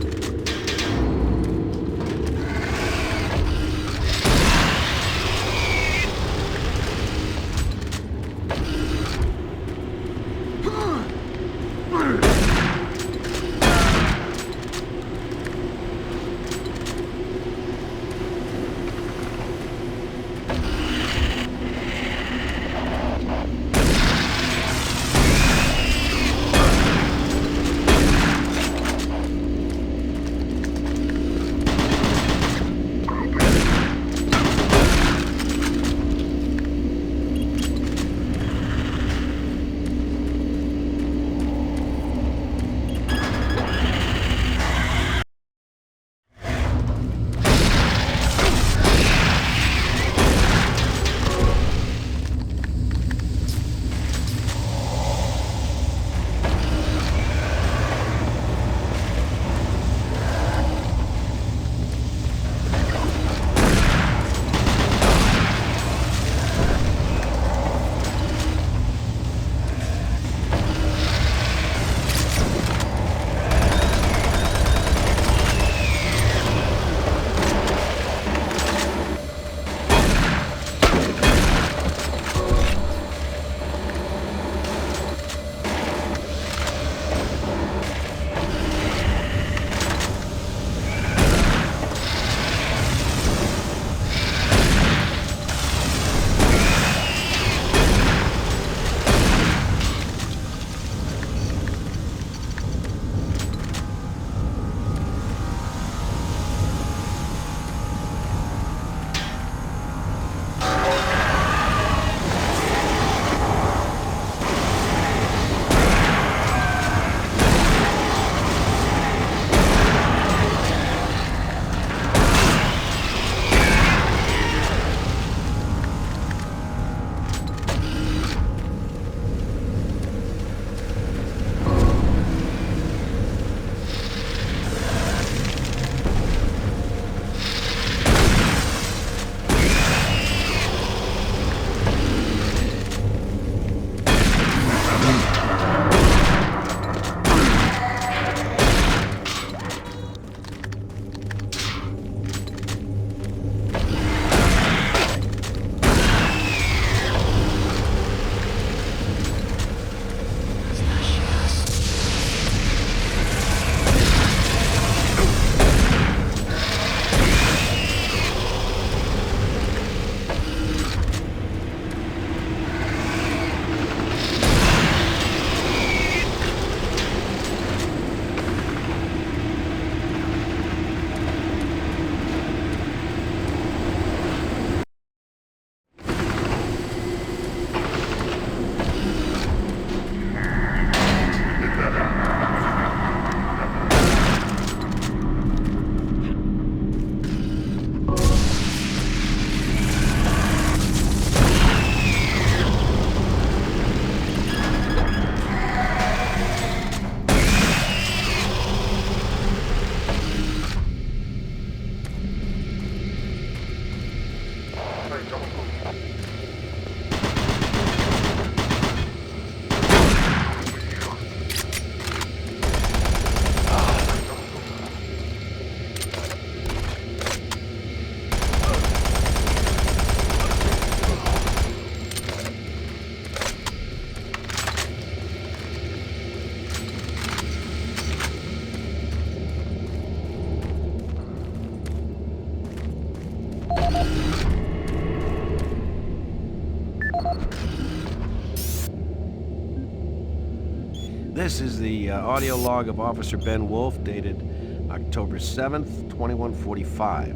This is the audio log of Officer Ben Wolf, dated October 7th, 2145.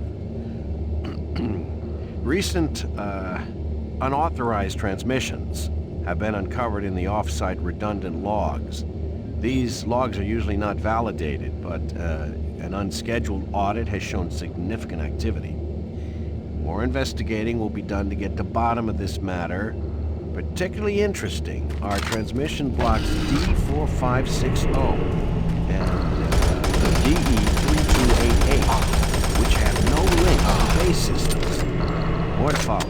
Recent unauthorized transmissions have been uncovered in the off-site redundant logs. These logs are usually not validated, but an unscheduled audit has shown significant activity. More investigating will be done to get to the bottom of this matter. Particularly interesting are transmission blocks D4560 and DE3288, which have no link to base systems. More to follow.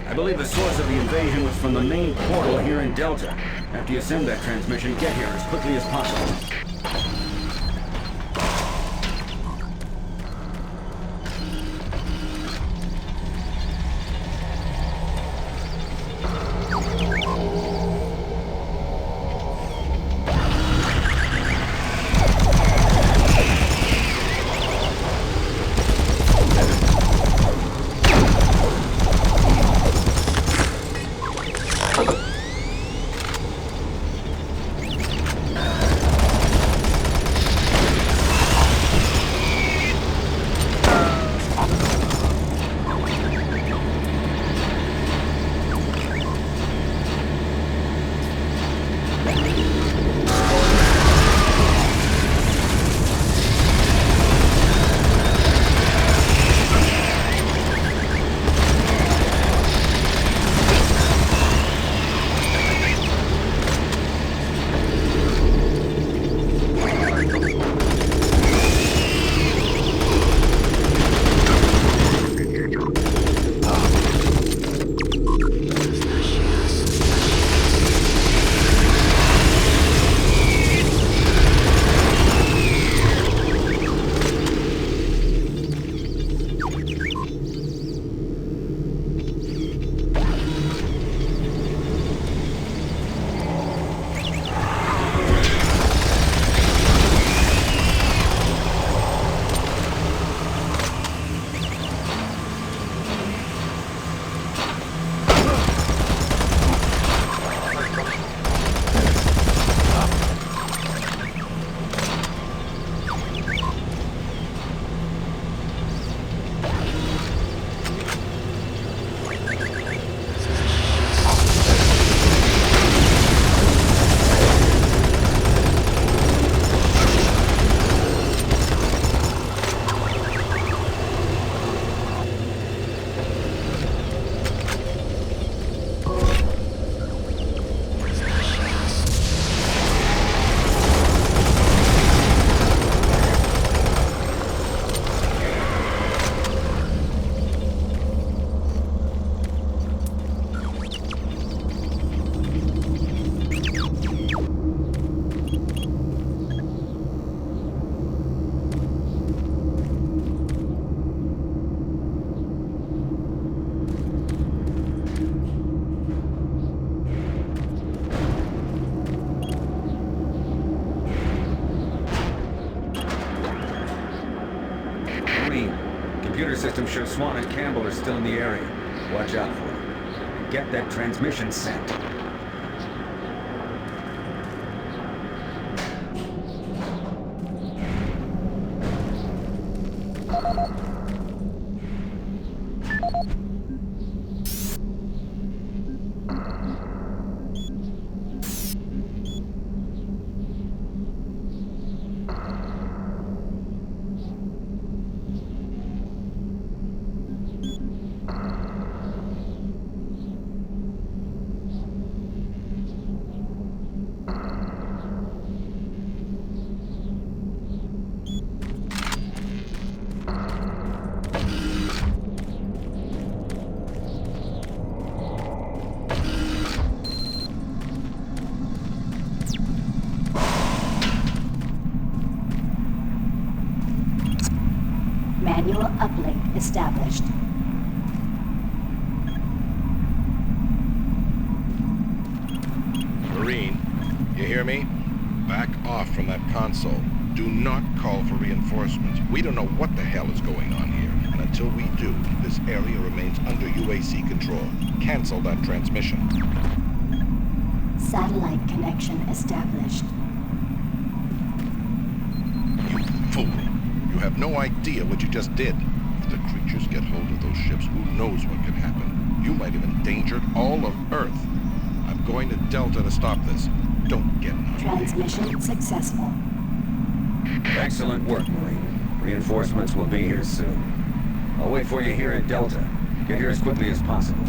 I believe the source of the invasion was from the main portal here in Delta. After you send that transmission, get here as quickly as possible. Computer system shows Swan and Campbell are still in the area. Watch out for them. And get that transmission sent. hear me? Back off from that console. Do not call for reinforcements. We don't know what the hell is going on here. And until we do, this area remains under UAC control. Cancel that transmission. Satellite connection established. You fool! You have no idea what you just did. If the creatures get hold of those ships, who knows what could happen? You might have endangered all of Earth. I'm going to Delta to stop this. Don't get in. Transmission successful. Excellent work, Marine. Reinforcements will be here soon. I'll wait for you here at Delta. Get here as quickly as possible.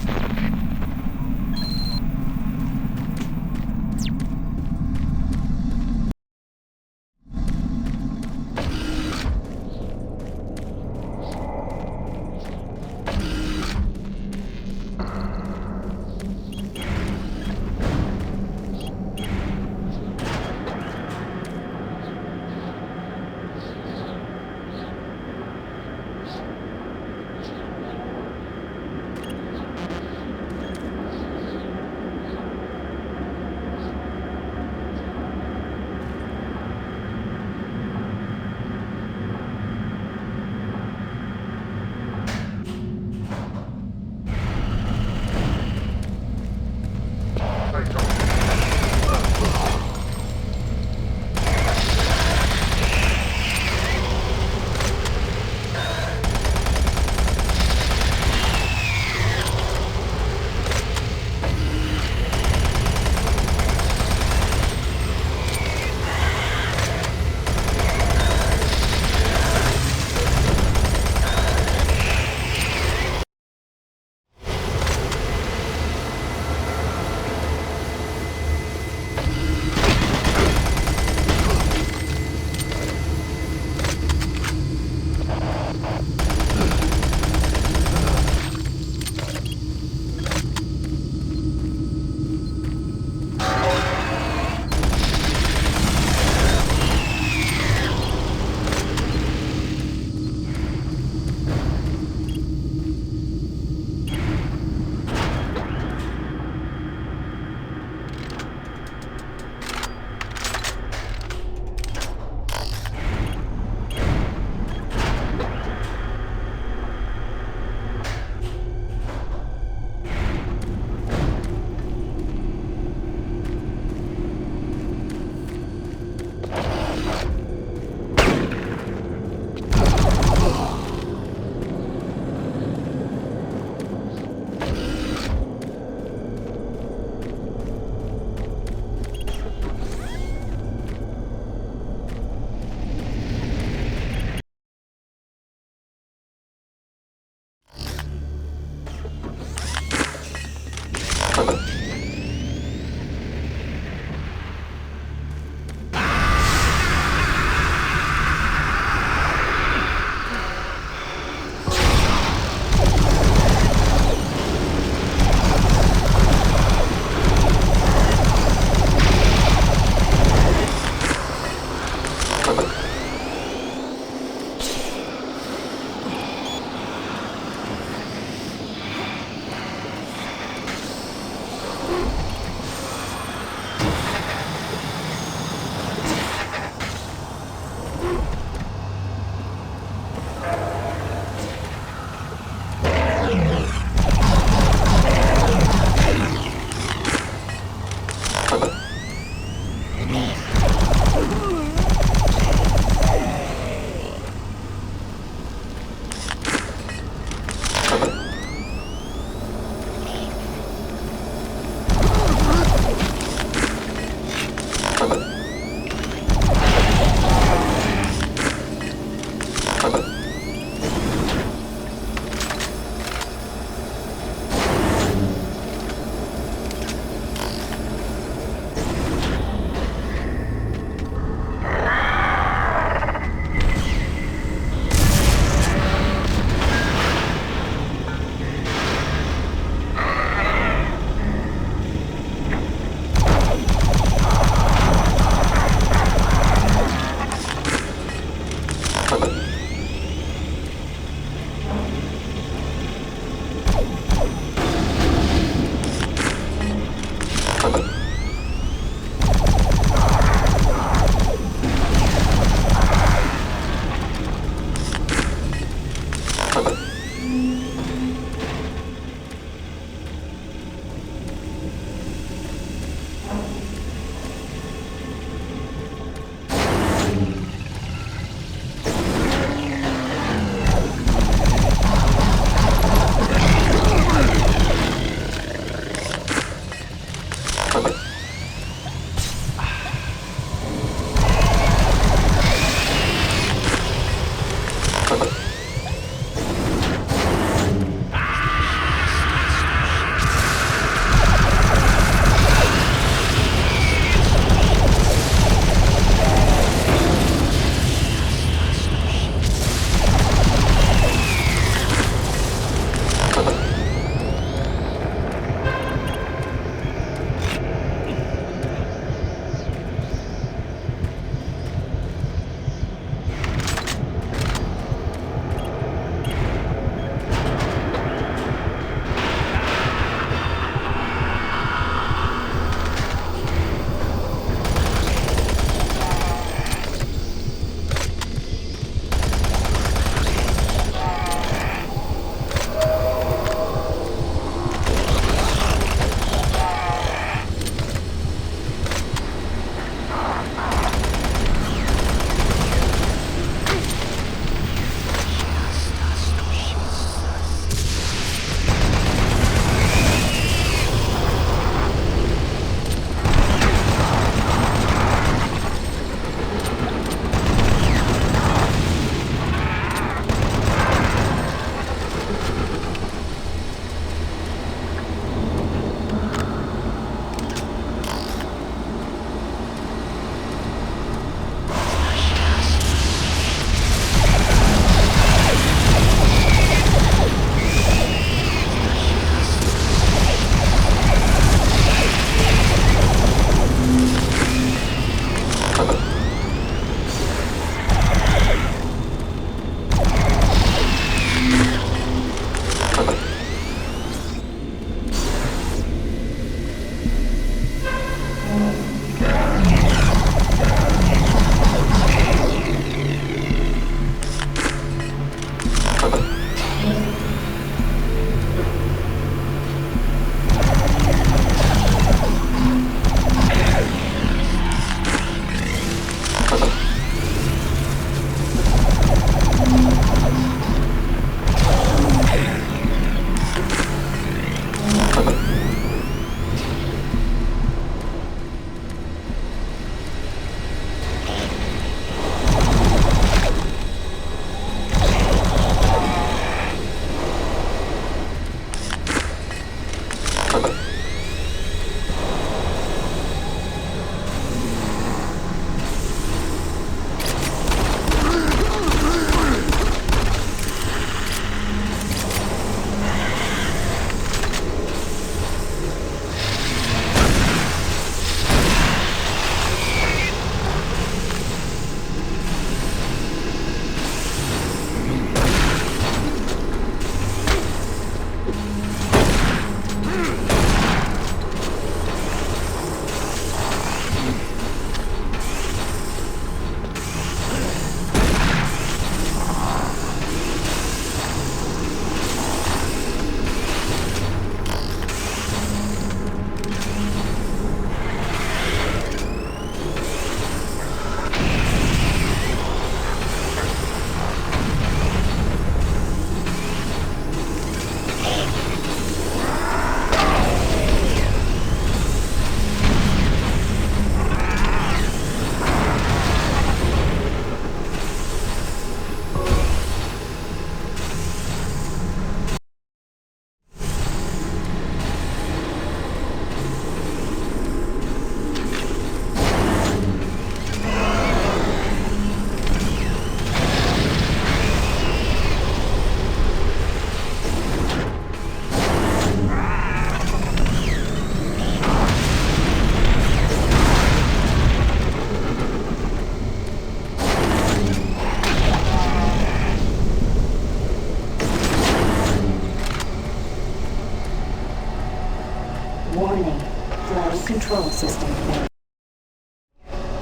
Warning. Flow control system failure.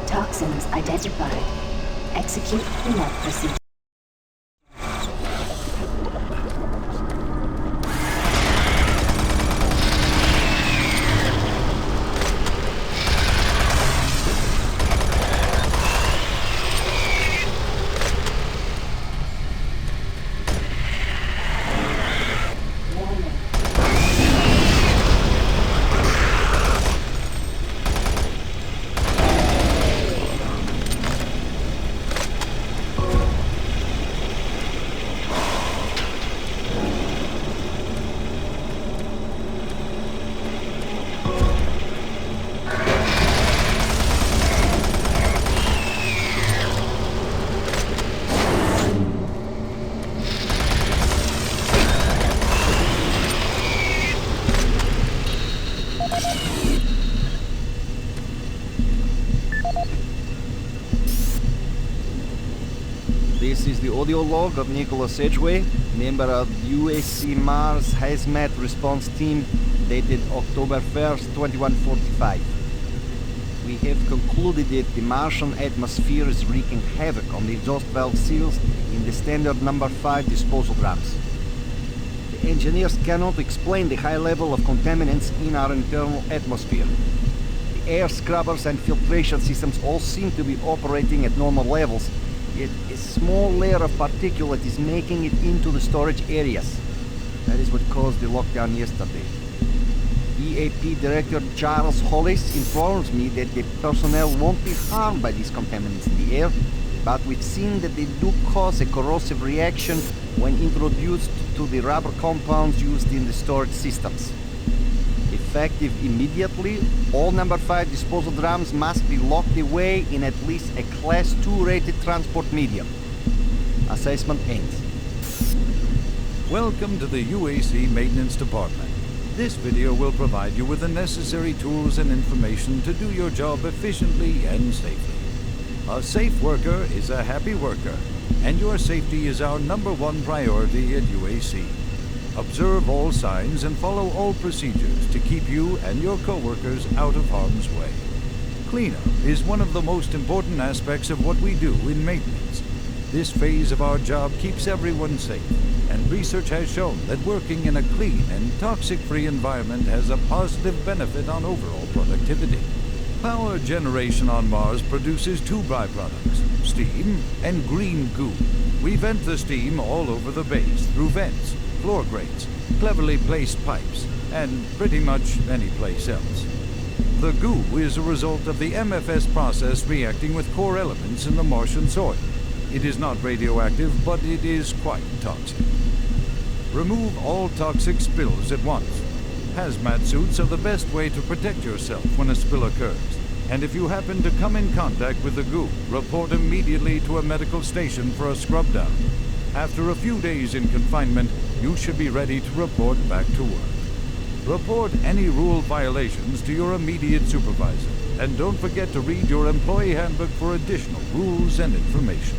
Toxins identified. Execute cleanup procedure. This is the audio log of Nicholas Edgway, member of UAC Mars Hazmat Response Team, dated October 1st, 2145. We have concluded that the Martian atmosphere is wreaking havoc on the exhaust valve seals in the standard number 5 disposal drums. The engineers cannot explain the high level of contaminants in our internal atmosphere. The air scrubbers and filtration systems all seem to be operating at normal levels, yet a small layer of particulate is making it into the storage areas. That is what caused the lockdown yesterday. EAP Director Charles Hollis informs me that the personnel won't be harmed by these contaminants in the air, but we've seen that they do cause a corrosive reaction when introduced to the rubber compounds used in the storage systems. Effective immediately, all number 5 disposal drums must be locked away in at least a Class 2 rated transport medium. Assessment ends. Welcome to the UAC Maintenance Department. This video will provide you with the necessary tools and information to do your job efficiently and safely. A safe worker is a happy worker, and your safety is our #1 priority at UAC. Observe all signs and follow all procedures to keep you and your coworkers out of harm's way. Cleanup is one of the most important aspects of what we do in maintenance. This phase of our job keeps everyone safe, and research has shown that working in a clean and toxic-free environment has a positive benefit on overall productivity. Power generation on Mars produces 2 byproducts, steam and green goo. We vent the steam all over the base through vents, floor grates, cleverly placed pipes, and pretty much any place else. The goo is a result of the MFS process reacting with core elements in the Martian soil. It is not radioactive, but it is quite toxic. Remove all toxic spills at once. Hazmat suits are the best way to protect yourself when a spill occurs. And if you happen to come in contact with the goo, report immediately to a medical station for a scrub down. After a few days in confinement, you should be ready to report back to work. Report any rule violations to your immediate supervisor, and don't forget to read your employee handbook for additional rules and information.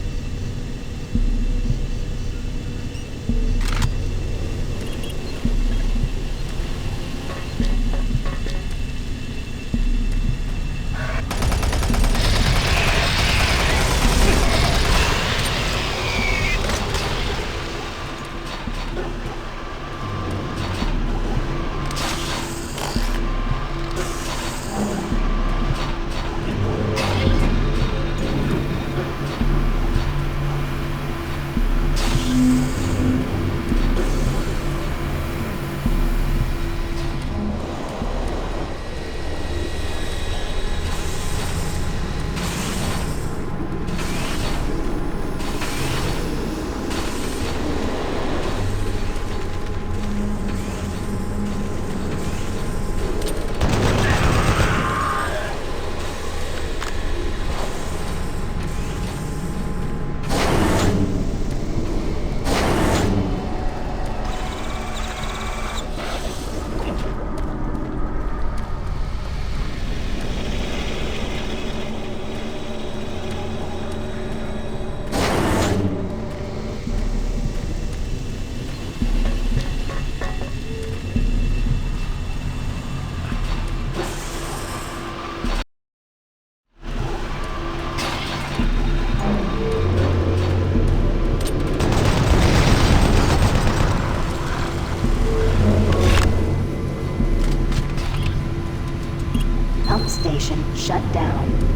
transmission shut down.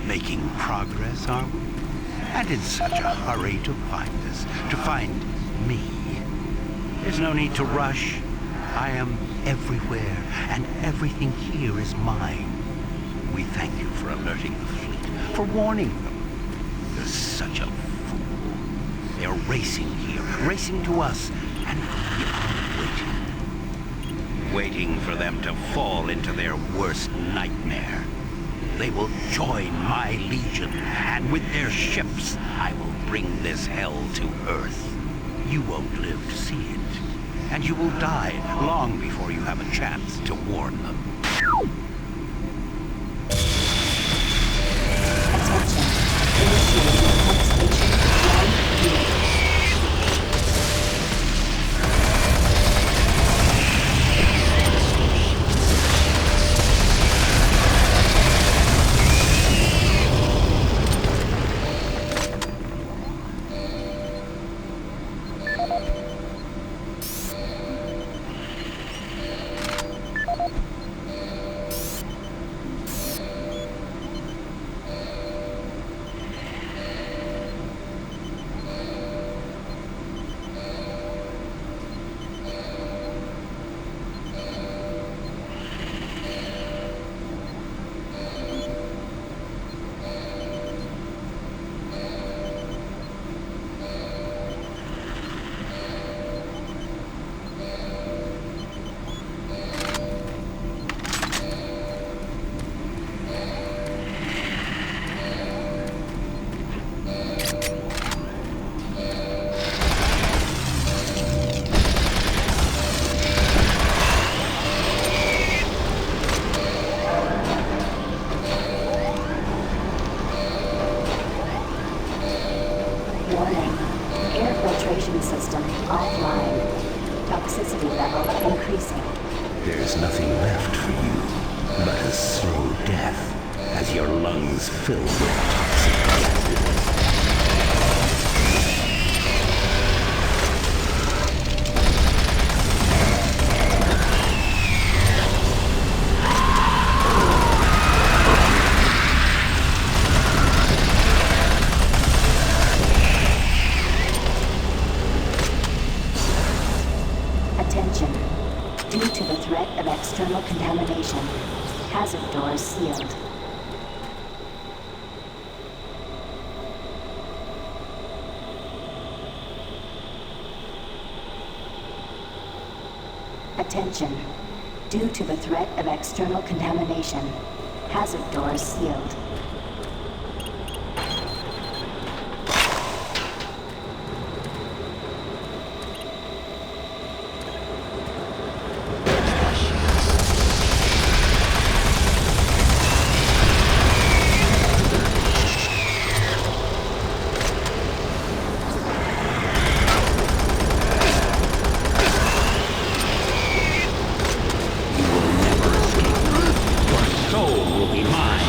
Making progress, are we? And in such a hurry to find us, to find me. There's no need to rush. I am everywhere, and everything here is mine. We thank you for alerting the fleet, for warning them. You're such a fool. They're racing here, racing to us, and we are waiting. Waiting for them to fall into their worst nightmare. They will join my legion, and with their ships, I will bring this hell to Earth. You won't live to see it, and you will die long before you have a chance to warn them. System offline. Toxicity level increasing. There's nothing left for you but a slow death as your lungs fill with toxic gases. Due to the threat of external contamination, hazard doors sealed. Attention. Due to the threat of external contamination, hazard doors sealed. Soul will be mine.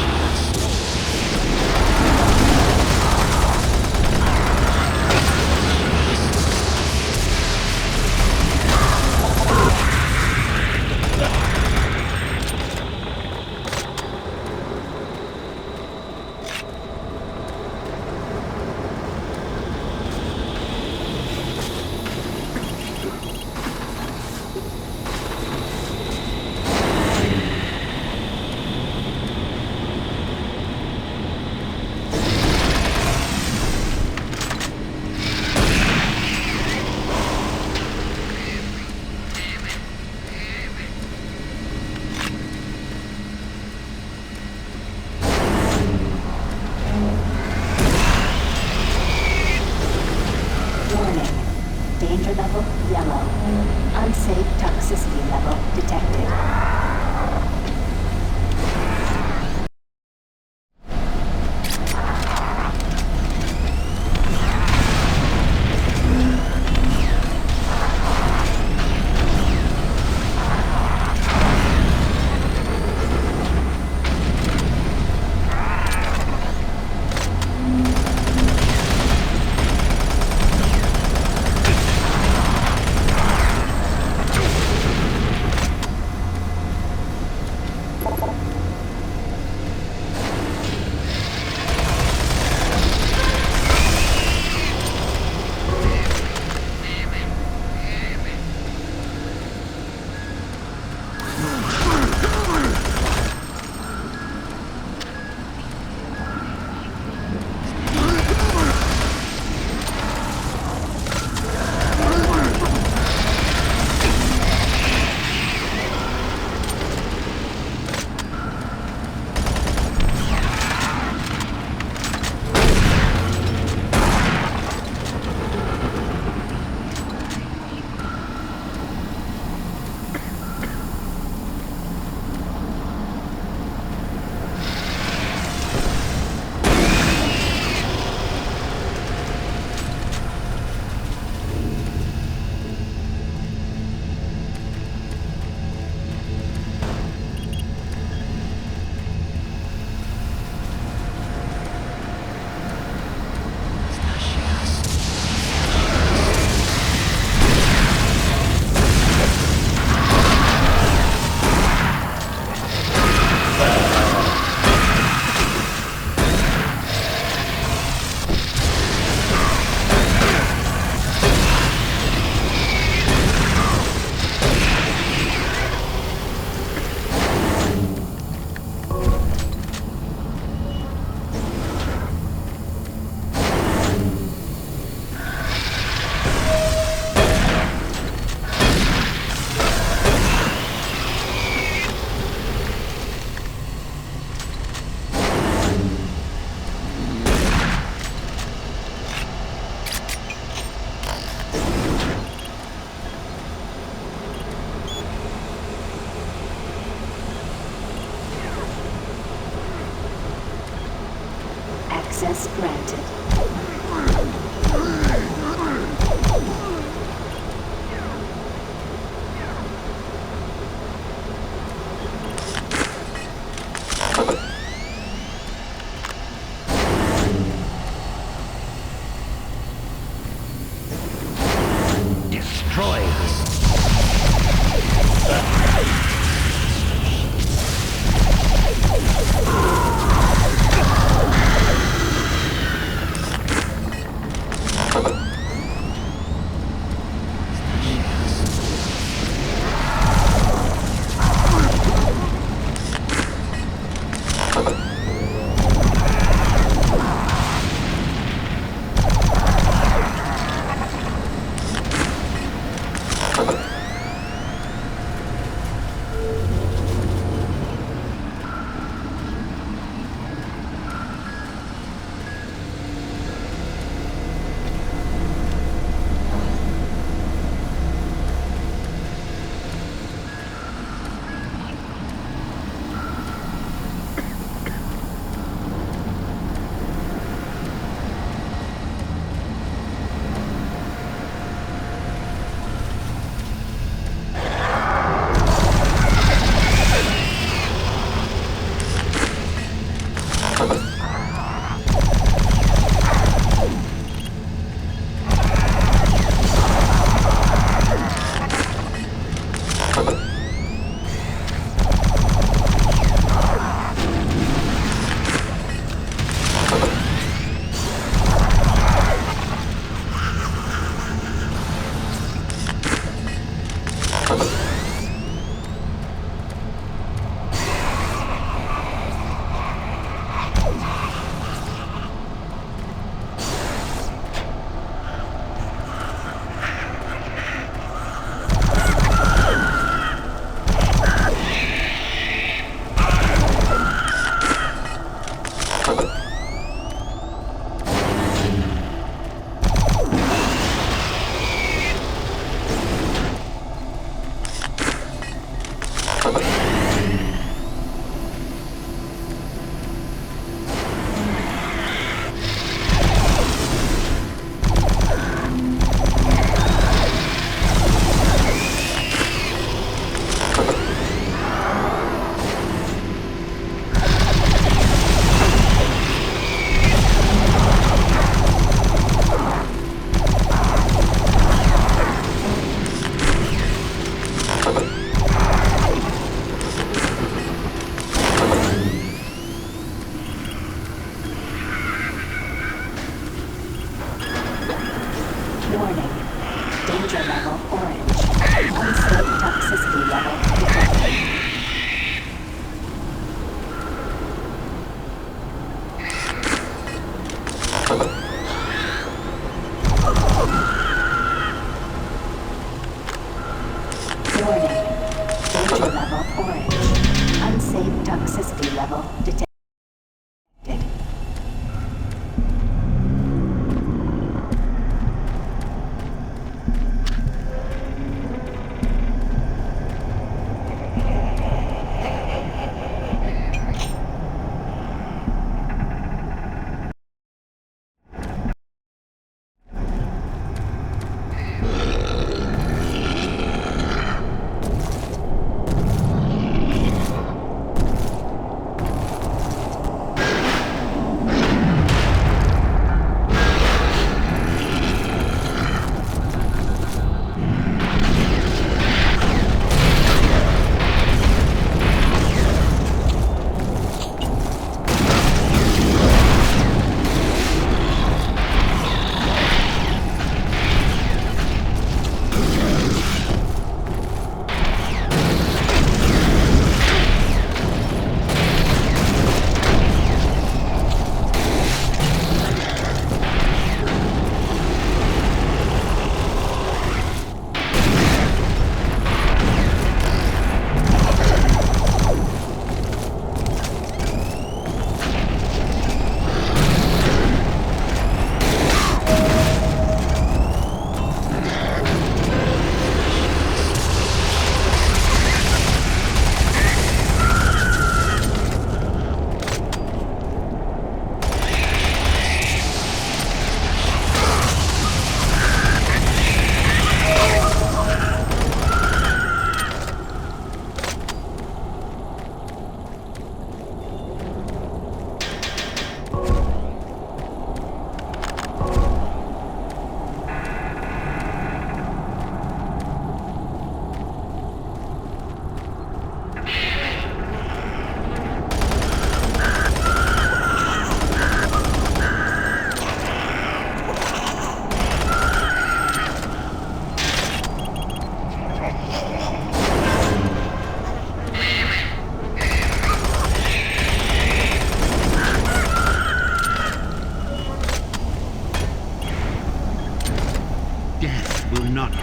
Access granted. Destroy this.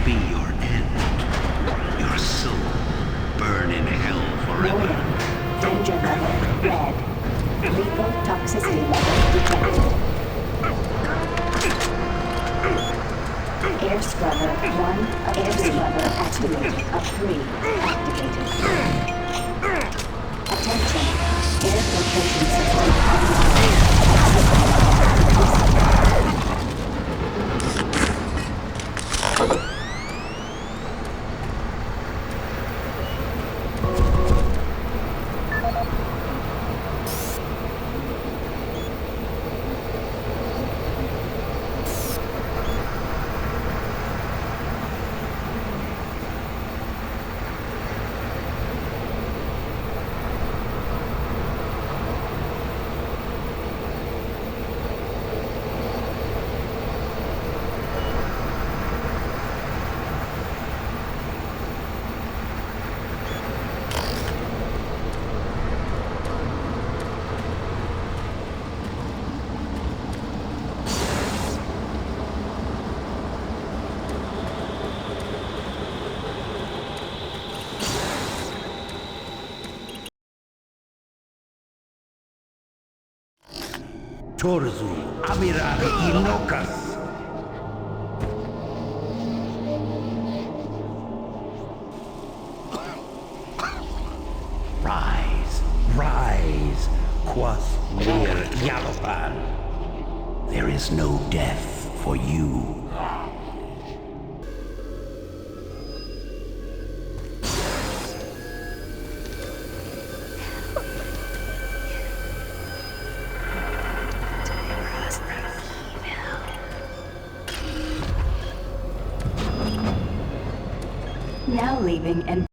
be your end. Your soul burn in hell forever. Danger level red. Lethal toxicity level detected. Air scrubber 1, air scrubber activated of 3, activated. Attention, air filtration system online. Torzu, Amiral Inokas. Rise, rise, Quas Mir Yalopan. There is no death for you. Now leaving and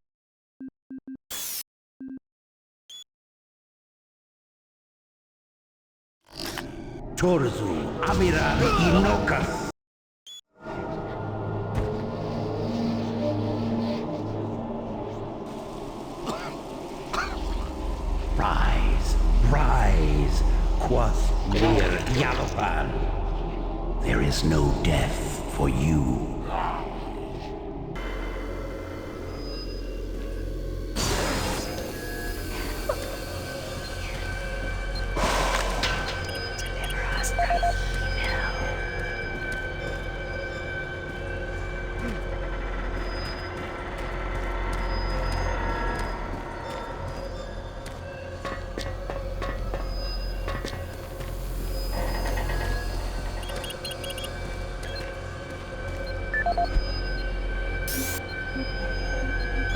Torzu, Amiral Inokas. Rise, rise, Quas Mir Yalopan. There is no death for you.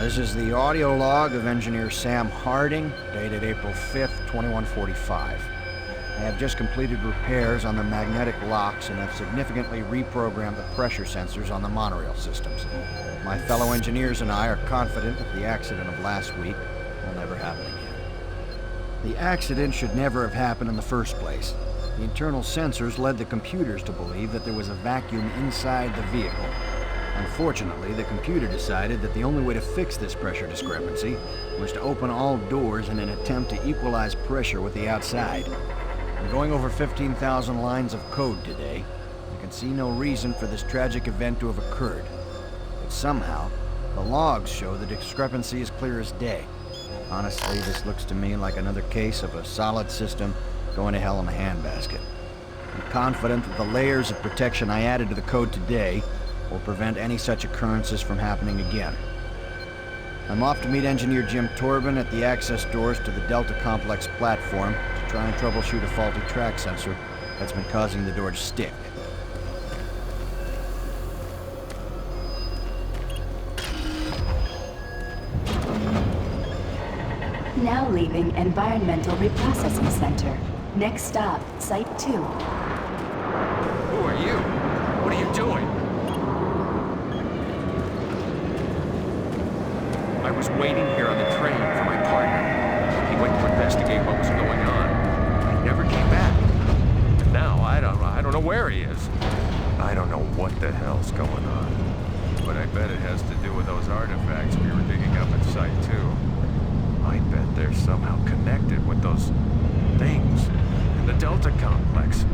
This is the audio log of Engineer Sam Harding, dated April 5th, 2145. I have just completed repairs on the magnetic locks and have significantly reprogrammed the pressure sensors on the monorail systems. My fellow engineers and I are confident that the accident of last week will never happen again. The accident should never have happened in the first place. The internal sensors led the computers to believe that there was a vacuum inside the vehicle. Unfortunately, the computer decided that the only way to fix this pressure discrepancy was to open all doors in an attempt to equalize pressure with the outside. I'm going over 15,000 lines of code today. I can see no reason for this tragic event to have occurred. But somehow, the logs show the discrepancy is clear as day. Honestly, this looks to me like another case of a solid system going to hell in a handbasket. I'm confident that the layers of protection I added to the code today will prevent any such occurrences from happening again. I'm off to meet Engineer Jim Torben at the access doors to the Delta Complex platform to try and troubleshoot a faulty track sensor that's been causing the door to stick. now leaving Environmental Reprocessing Center. Next stop, Site 2. Who are you? What are you doing? I was waiting here on the train for my partner. He went to investigate what was going on. He never came back. And now I don't know where he is. I don't know what the hell's going on. But I bet it has to do with those artifacts we were digging up at Site 2. I bet they're somehow connected with those things in the Delta Complex.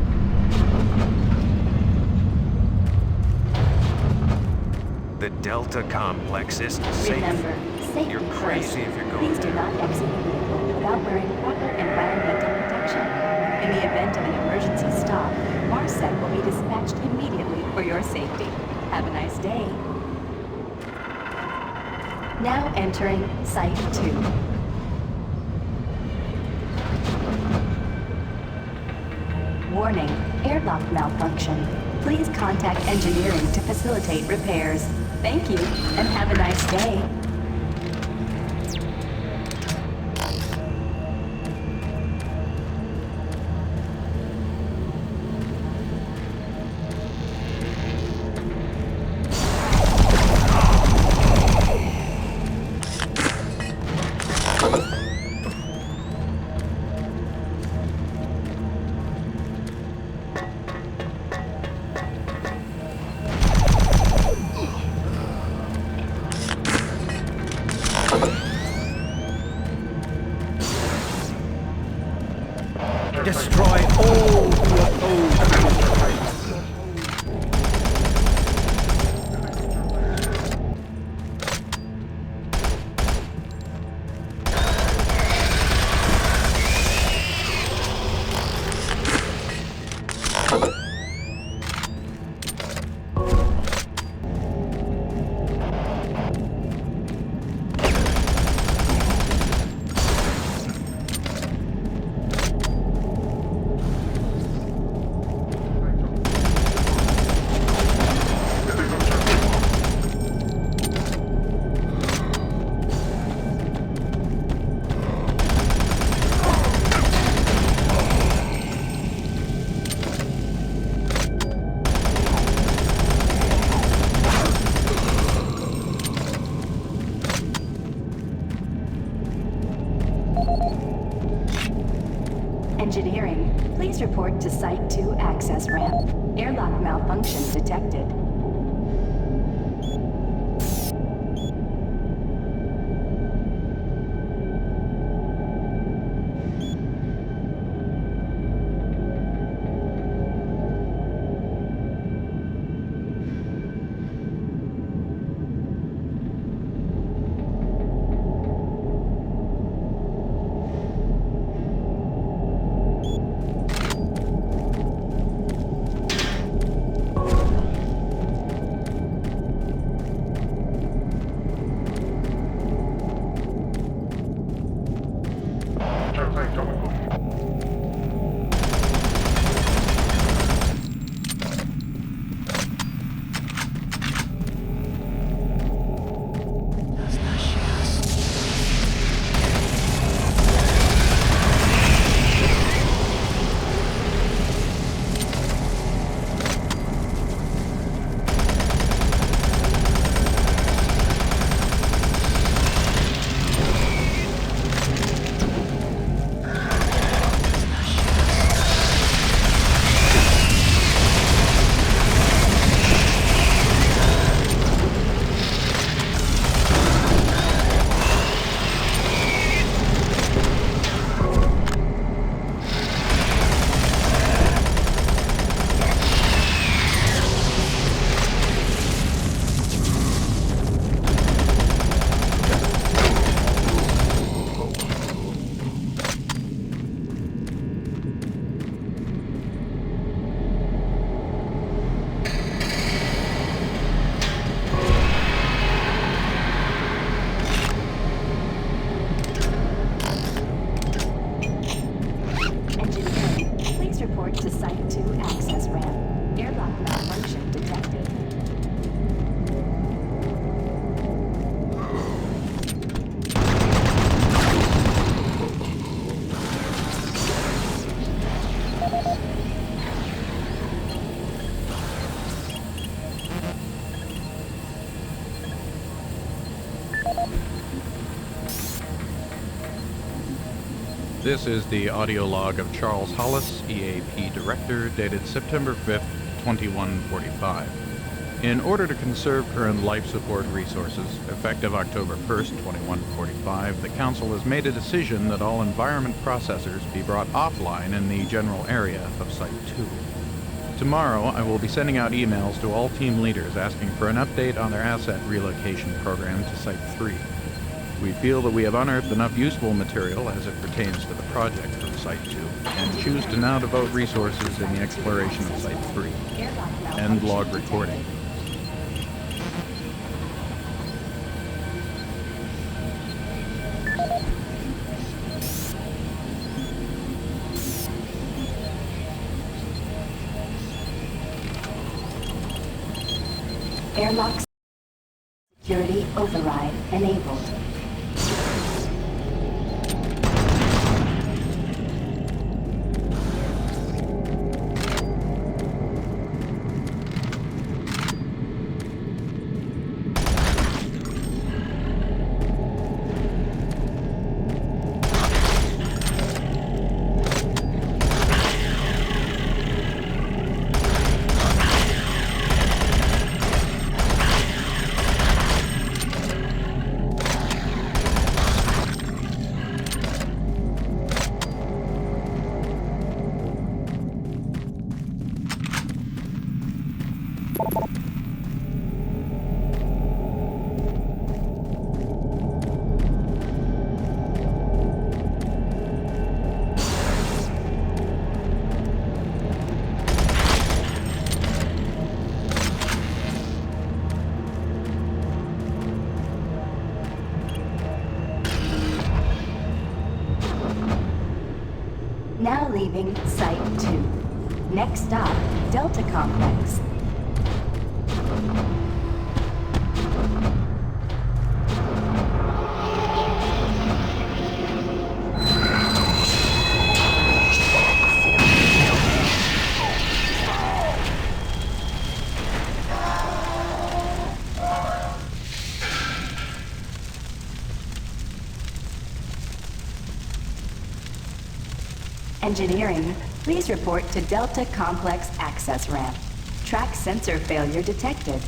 The Delta Complex isn't safe. Remember, safety You're crazy if you're going Please do not exit the vehicle without wearing proper environmental protection. In the event of an emergency stop, MARSEC will be dispatched immediately for your safety. Have a nice day. Now entering Site 2. Warning, airlock malfunction. Please contact engineering to facilitate repairs. Thank you, and have a nice day. Destroy all who oppose. Engineering, please report to Site 2 access ramp. Airlock malfunction detected. This is the audio log of Charles Hollis, EAP Director, dated September 5th, 2145. In order to conserve current life support resources, effective October 1st, 2145, the Council has made a decision that all environment processors be brought offline in the general area of Site 2. Tomorrow, I will be sending out emails to all team leaders asking for an update on their asset relocation program to Site 3. We feel that we have unearthed enough useful material as it pertains to the project from Site 2, and choose to now devote resources in the exploration of Site 3. End log recording. Airlock security override enabled. Now leaving Site 2. Next stop, Delta Complex. Engineering, please report to Delta Complex access ramp. Track sensor failure detected.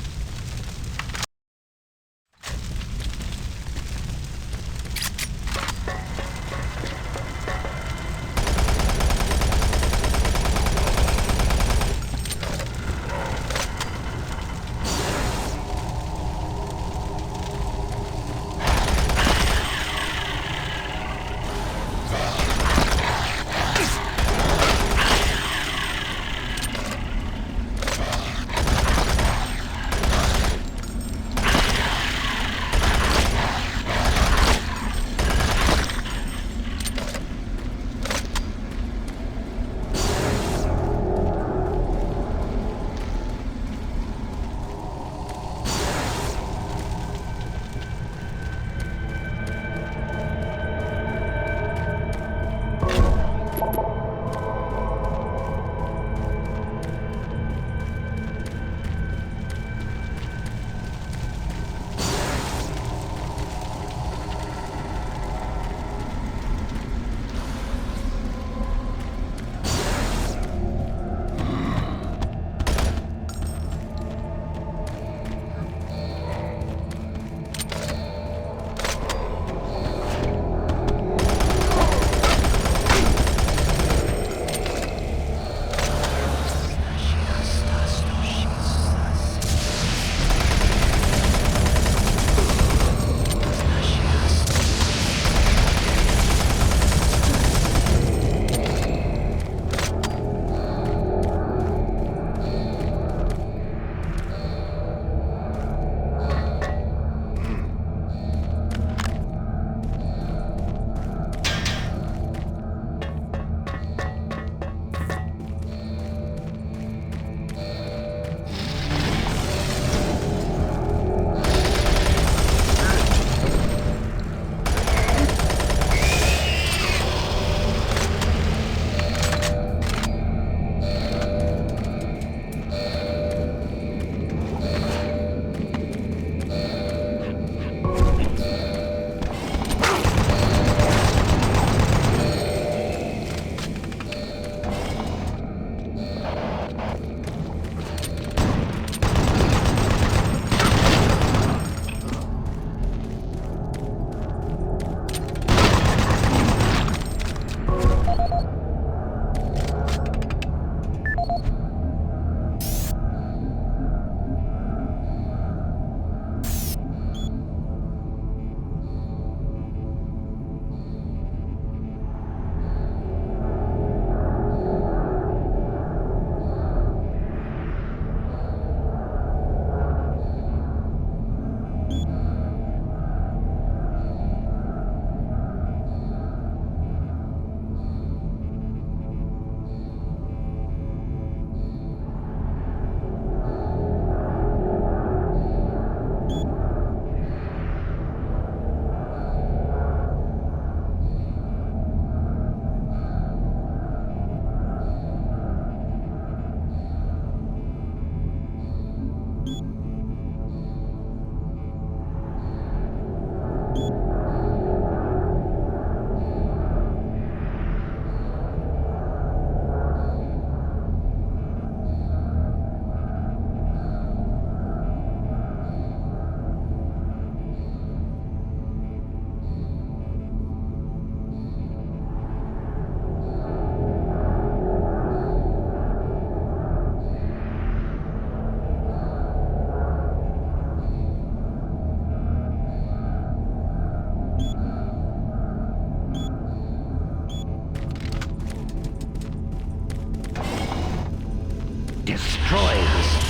destroy this.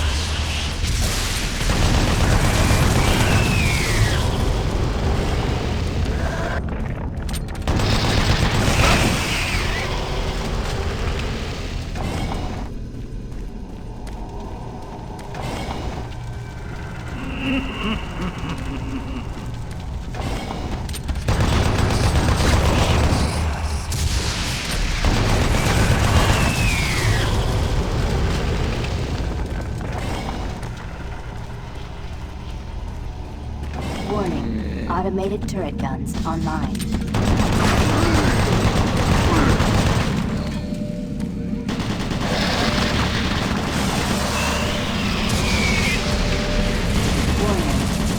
Warning, automated turret guns online.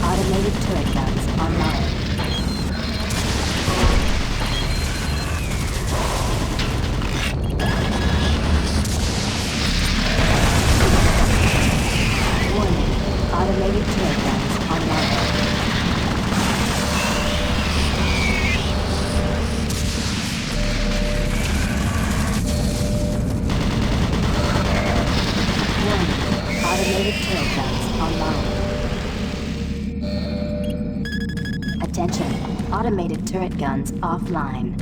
Automated turret guns online. Warning, automated turret guns online. Warning, automated turret guns online. Attention, automated turret guns offline.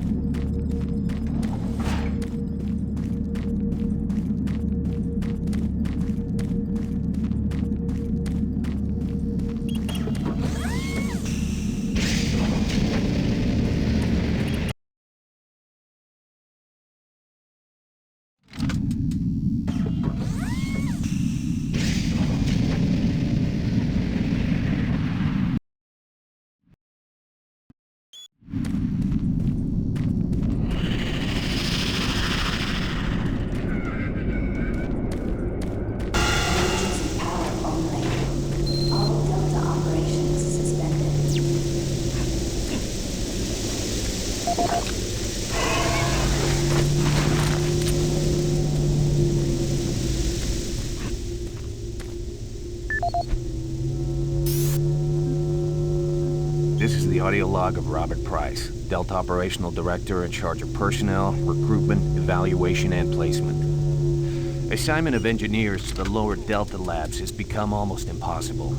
This is the audio log of Robert Price, Delta Operational Director in charge of personnel, recruitment, evaluation, and placement. Assignment of engineers to the lower Delta labs has become almost impossible.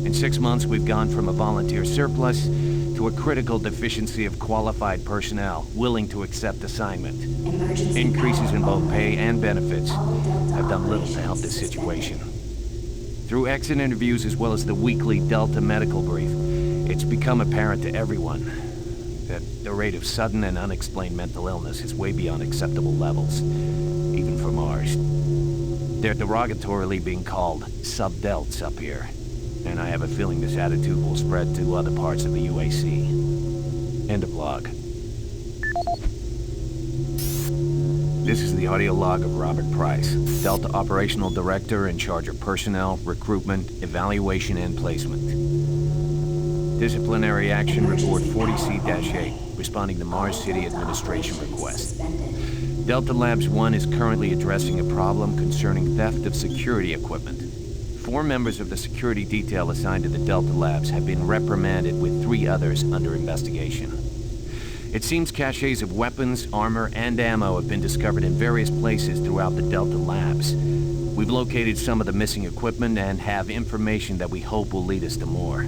In 6 months, we've gone from a volunteer surplus to a critical deficiency of qualified personnel willing to accept assignment. Increases in both pay and benefits have done little to help this situation. Through exit interviews as well as the weekly Delta medical brief, it's become apparent to everyone that the rate of sudden and unexplained mental illness is way beyond acceptable levels, even for Mars. They're derogatorily being called sub-delts up here, and I have a feeling this attitude will spread to other parts of the UAC. End of log. This is the audio log of Robert Price, Delta Operational Director in charge of personnel, recruitment, evaluation, and placement. Disciplinary Action Report 40C-8, responding to Mars City Administration request. Delta Labs 1 is currently addressing a problem concerning theft of security equipment. 4 members of the security detail assigned to the Delta Labs have been reprimanded with 3 others under investigation. It seems caches of weapons, armor, and ammo have been discovered in various places throughout the Delta Labs. We've located some of the missing equipment and have information that we hope will lead us to more.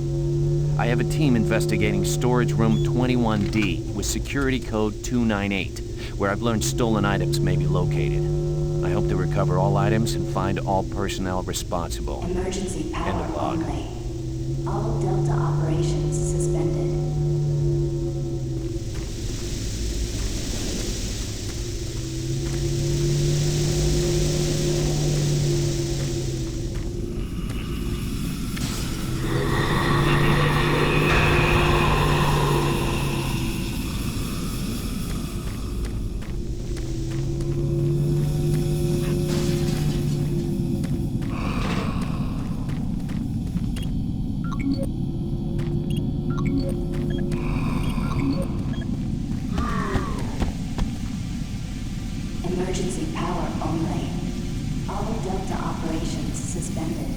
I have a team investigating storage room 21D with security code 298, where I've learned stolen items may be located. I hope to recover all items and find all personnel responsible. Emergency power End of log. only. All Delta operations suspended. Emergency power only. All Delta operations suspended.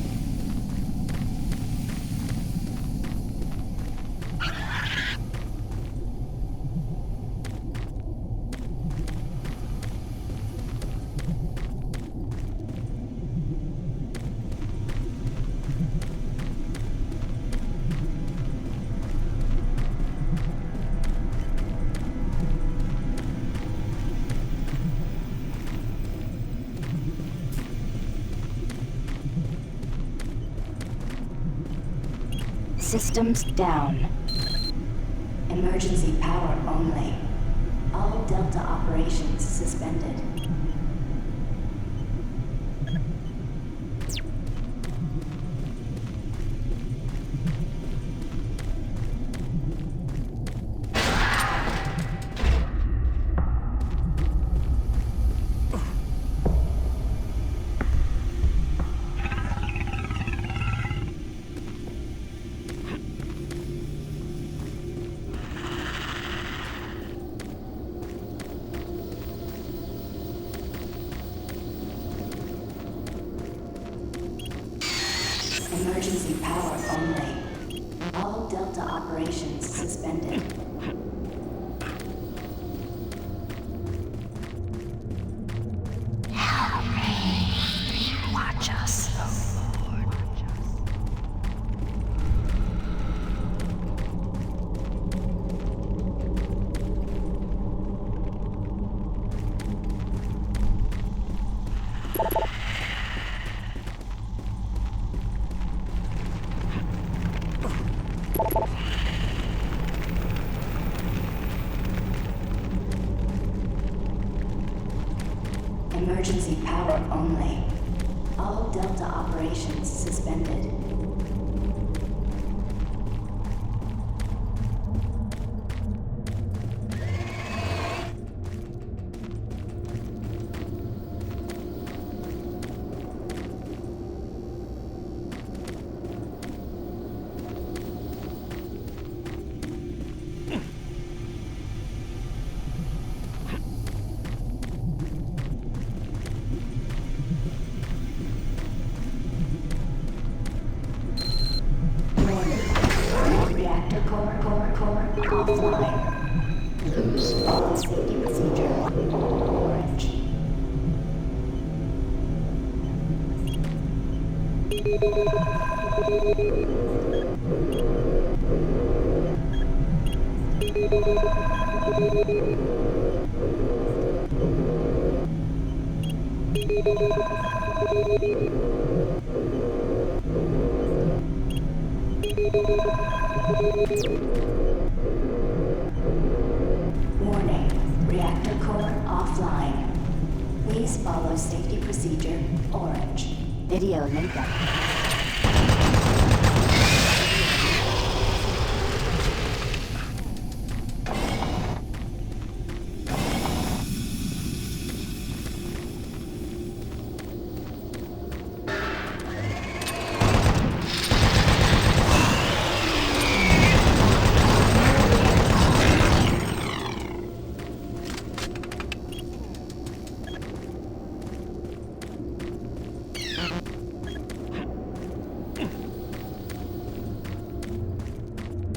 Systems down. Emergency power only. All Delta operations suspended. Emergency power only. All Delta operations suspended. Help me. Watch us, Lord. Emergency power only. All Delta operations suspended. Offline. Loose all safety procedure. Orange. Warning, reactor core offline. Please follow safety procedure, orange. Video link up.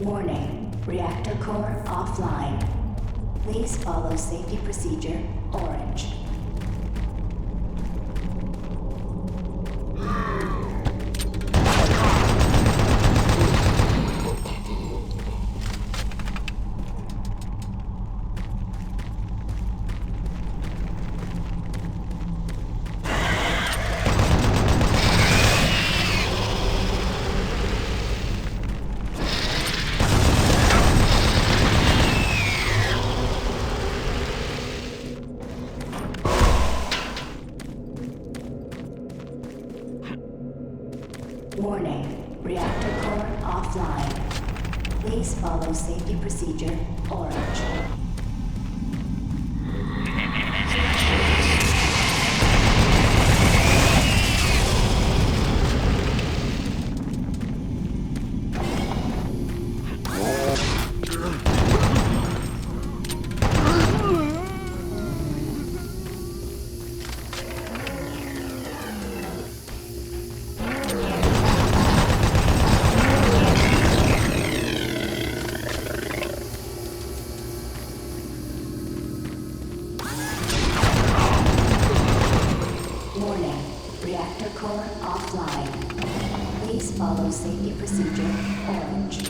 Warning, reactor core offline. Please follow safety procedure, orange. Warning, reactor core offline. Please follow safety procedure, orange. Warning, reactor core offline. Please follow safety procedure, orange.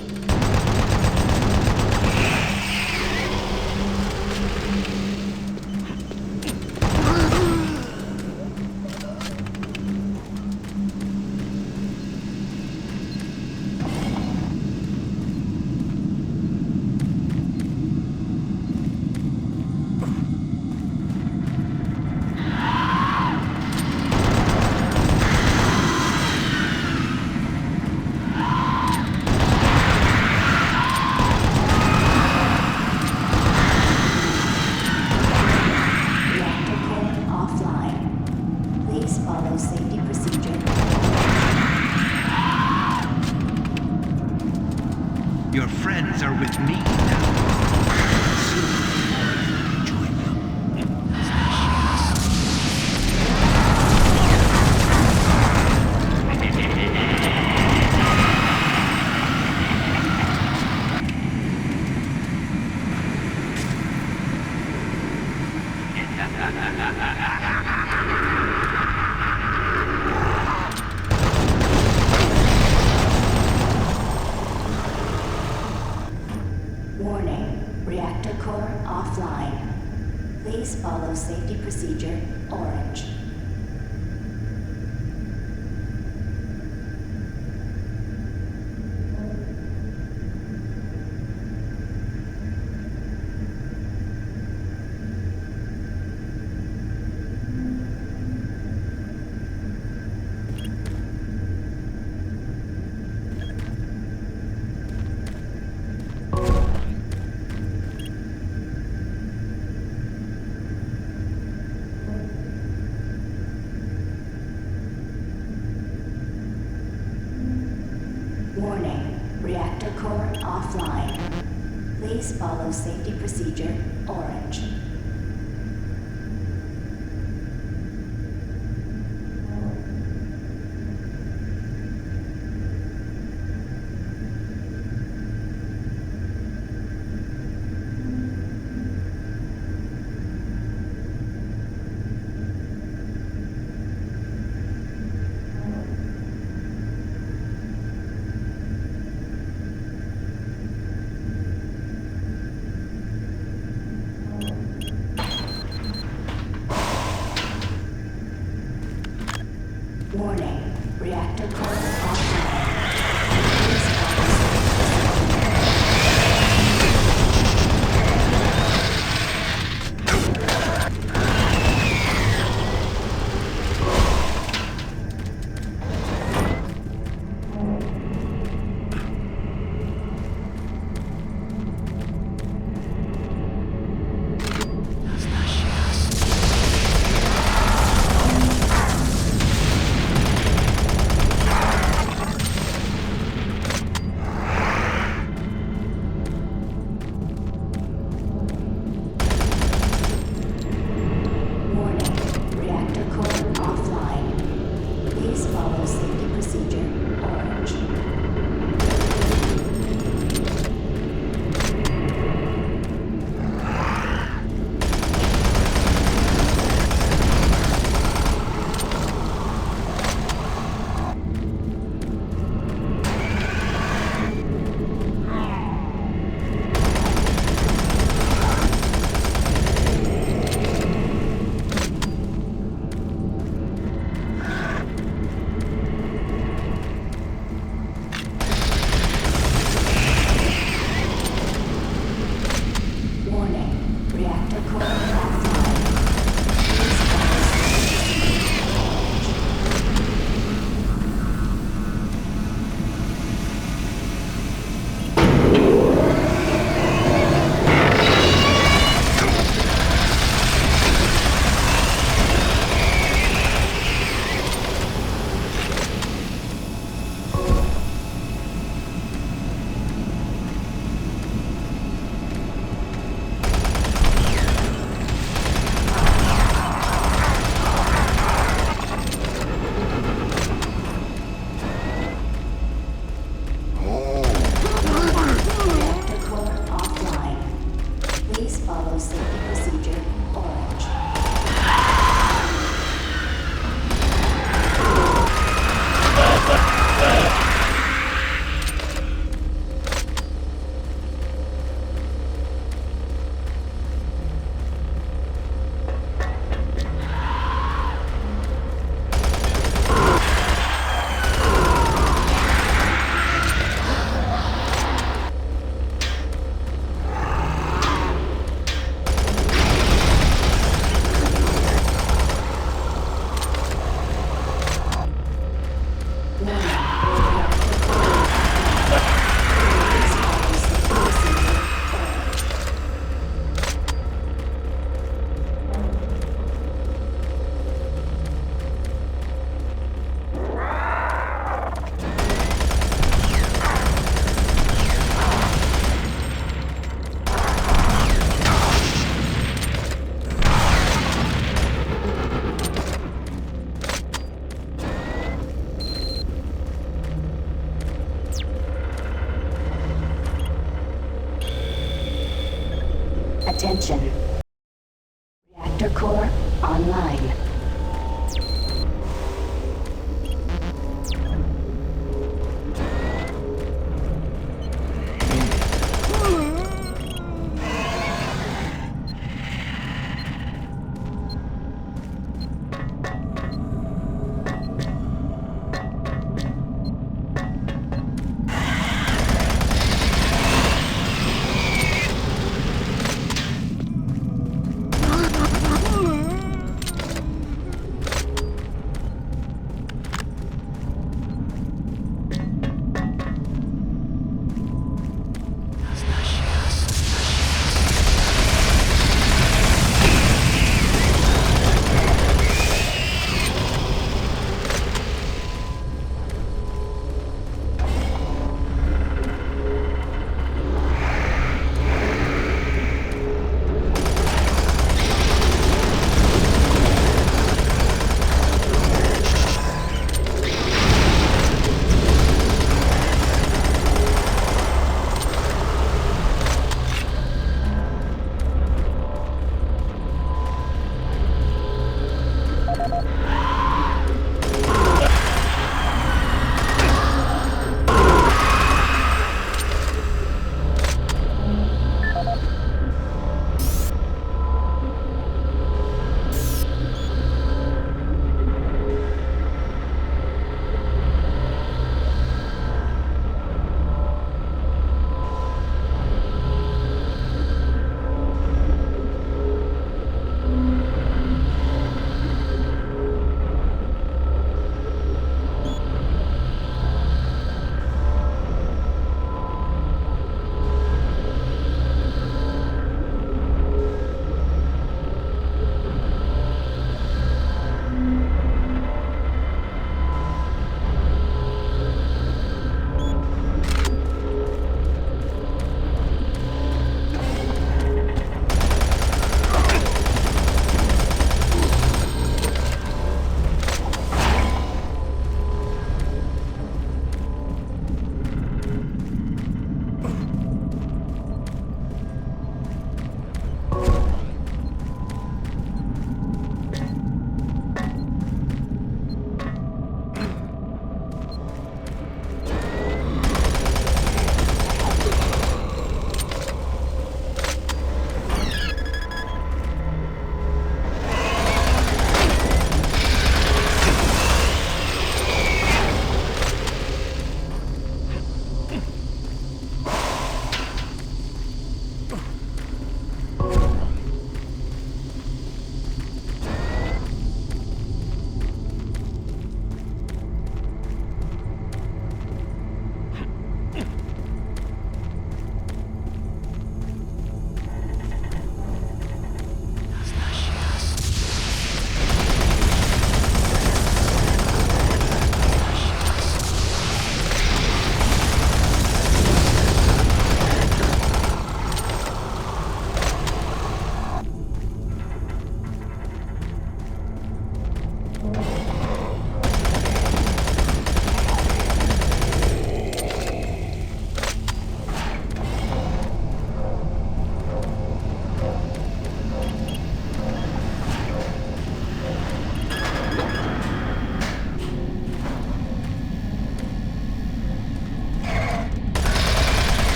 safety procedure. Your friends are with me now. Join them. Warning, reactor core offline. Please follow safety procedure orange. Warning, reactor core offline. Please follow safety procedure orange. Warning, reactor core offline. Attention. Reactor core online.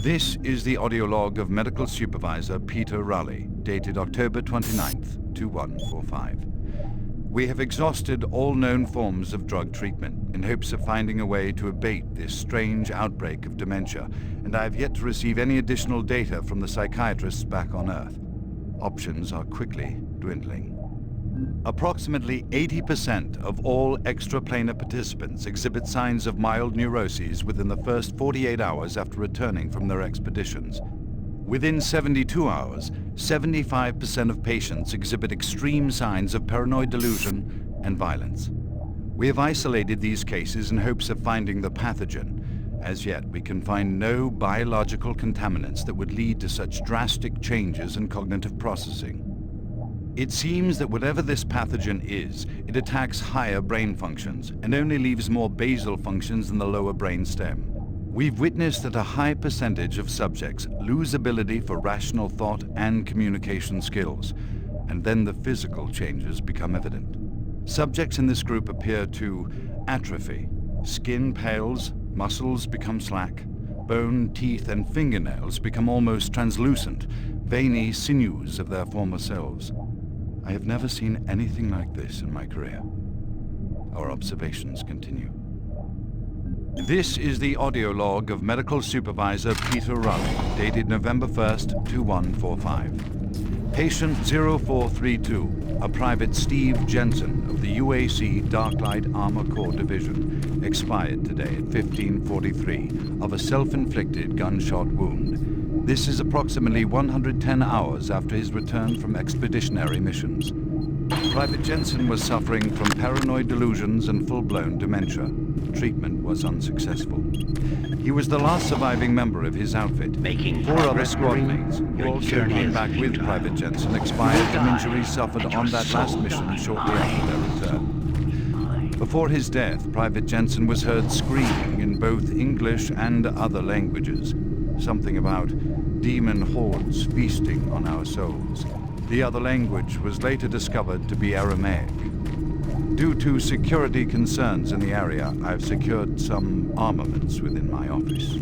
This is the audio log of Medical Supervisor Peter Raleigh, dated October 29th, 2145. We have exhausted all known forms of drug treatment in hopes of finding a way to abate this strange outbreak of dementia, and I have yet to receive any additional data from the psychiatrists back on Earth. Options are quickly dwindling. Approximately 80% of all extraplanar participants exhibit signs of mild neuroses within the first 48 hours after returning from their expeditions. Within 72 hours, 75% of patients exhibit extreme signs of paranoid delusion and violence. We have isolated these cases in hopes of finding the pathogen. As yet, we can find no biological contaminants that would lead to such drastic changes in cognitive processing. It seems that whatever this pathogen is, it attacks higher brain functions and only leaves more basal functions in the lower brain stem. We've witnessed that a high percentage of subjects lose ability for rational thought and communication skills, and then the physical changes become evident. Subjects in this group appear to atrophy. Skin pales, muscles become slack, bone, teeth, and fingernails become almost translucent, veiny sinews of their former selves. I have never seen anything like this in my career. Our observations continue. This is the audio log of Medical Supervisor Peter Raleigh, dated November 1st, 2145. Patient 0432, a Private Steve Jensen of the UAC Darklight Armor Corps Division, expired today at 15:43 of a self-inflicted gunshot wound. This is approximately 110 hours after his return from expeditionary missions. Private Jensen was suffering from paranoid delusions and full-blown dementia. Treatment was unsuccessful. He was the last surviving member of his outfit. Four other squad mates, who also came back with Private Jensen, expired from injuries suffered on that last mission shortly after their return. Before his death, Private Jensen was heard screaming in both English and other languages. Something about demon hordes feasting on our souls. The other language was later discovered to be Aramaic. Due to security concerns in the area, I've secured some armaments within my office.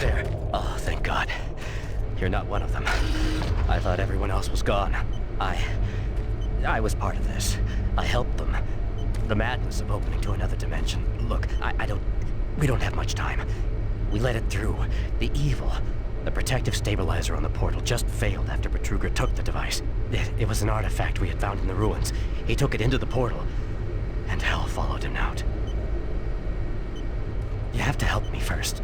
There. Oh, thank God. You're not one of them. I thought everyone else was gone. I was part of this. I helped them. The madness of opening to another dimension. Look, we don't have much time. We let it through. The evil. The protective stabilizer on the portal just failed after Betruger took the device. It was an artifact we had found in the ruins. He took it into the portal, and hell followed him out. You have to help me first.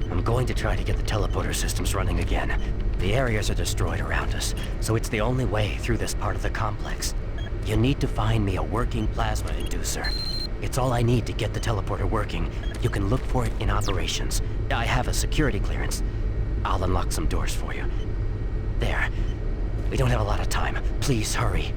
I'm going to try to get the teleporter systems running again. The areas are destroyed around us, so it's the only way through this part of the complex. You need to find me a working plasma inducer. It's all I need to get the teleporter working. You can look for it in operations. I have a security clearance. I'll unlock some doors for you. There. We don't have a lot of time. Please hurry.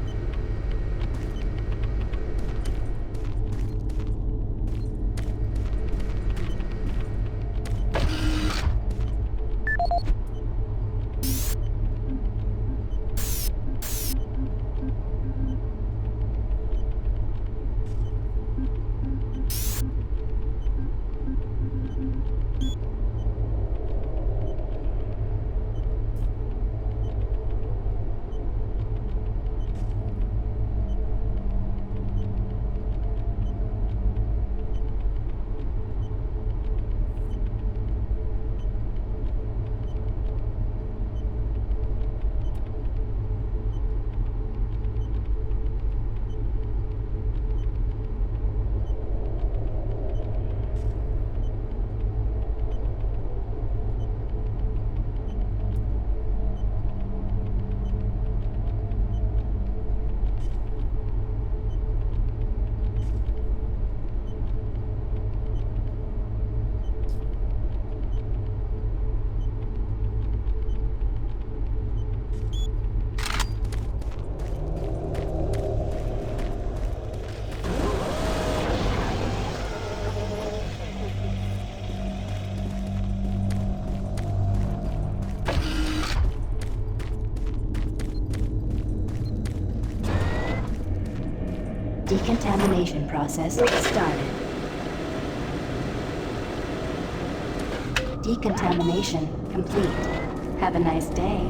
Decontamination process started. Decontamination complete. Have a nice day.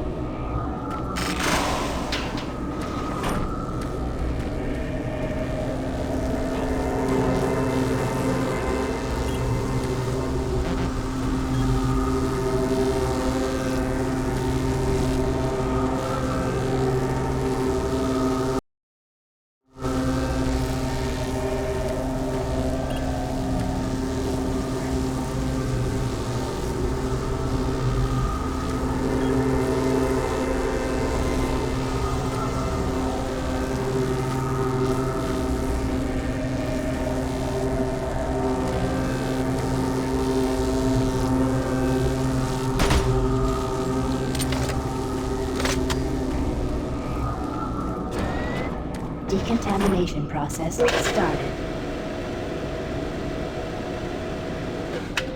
Decontamination process started.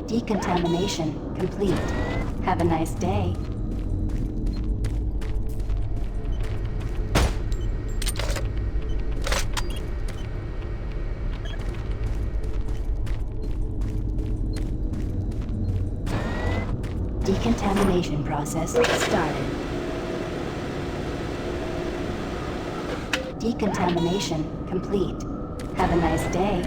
Decontamination complete. Have a nice day. Decontamination process started. Decontamination complete. Have a nice day.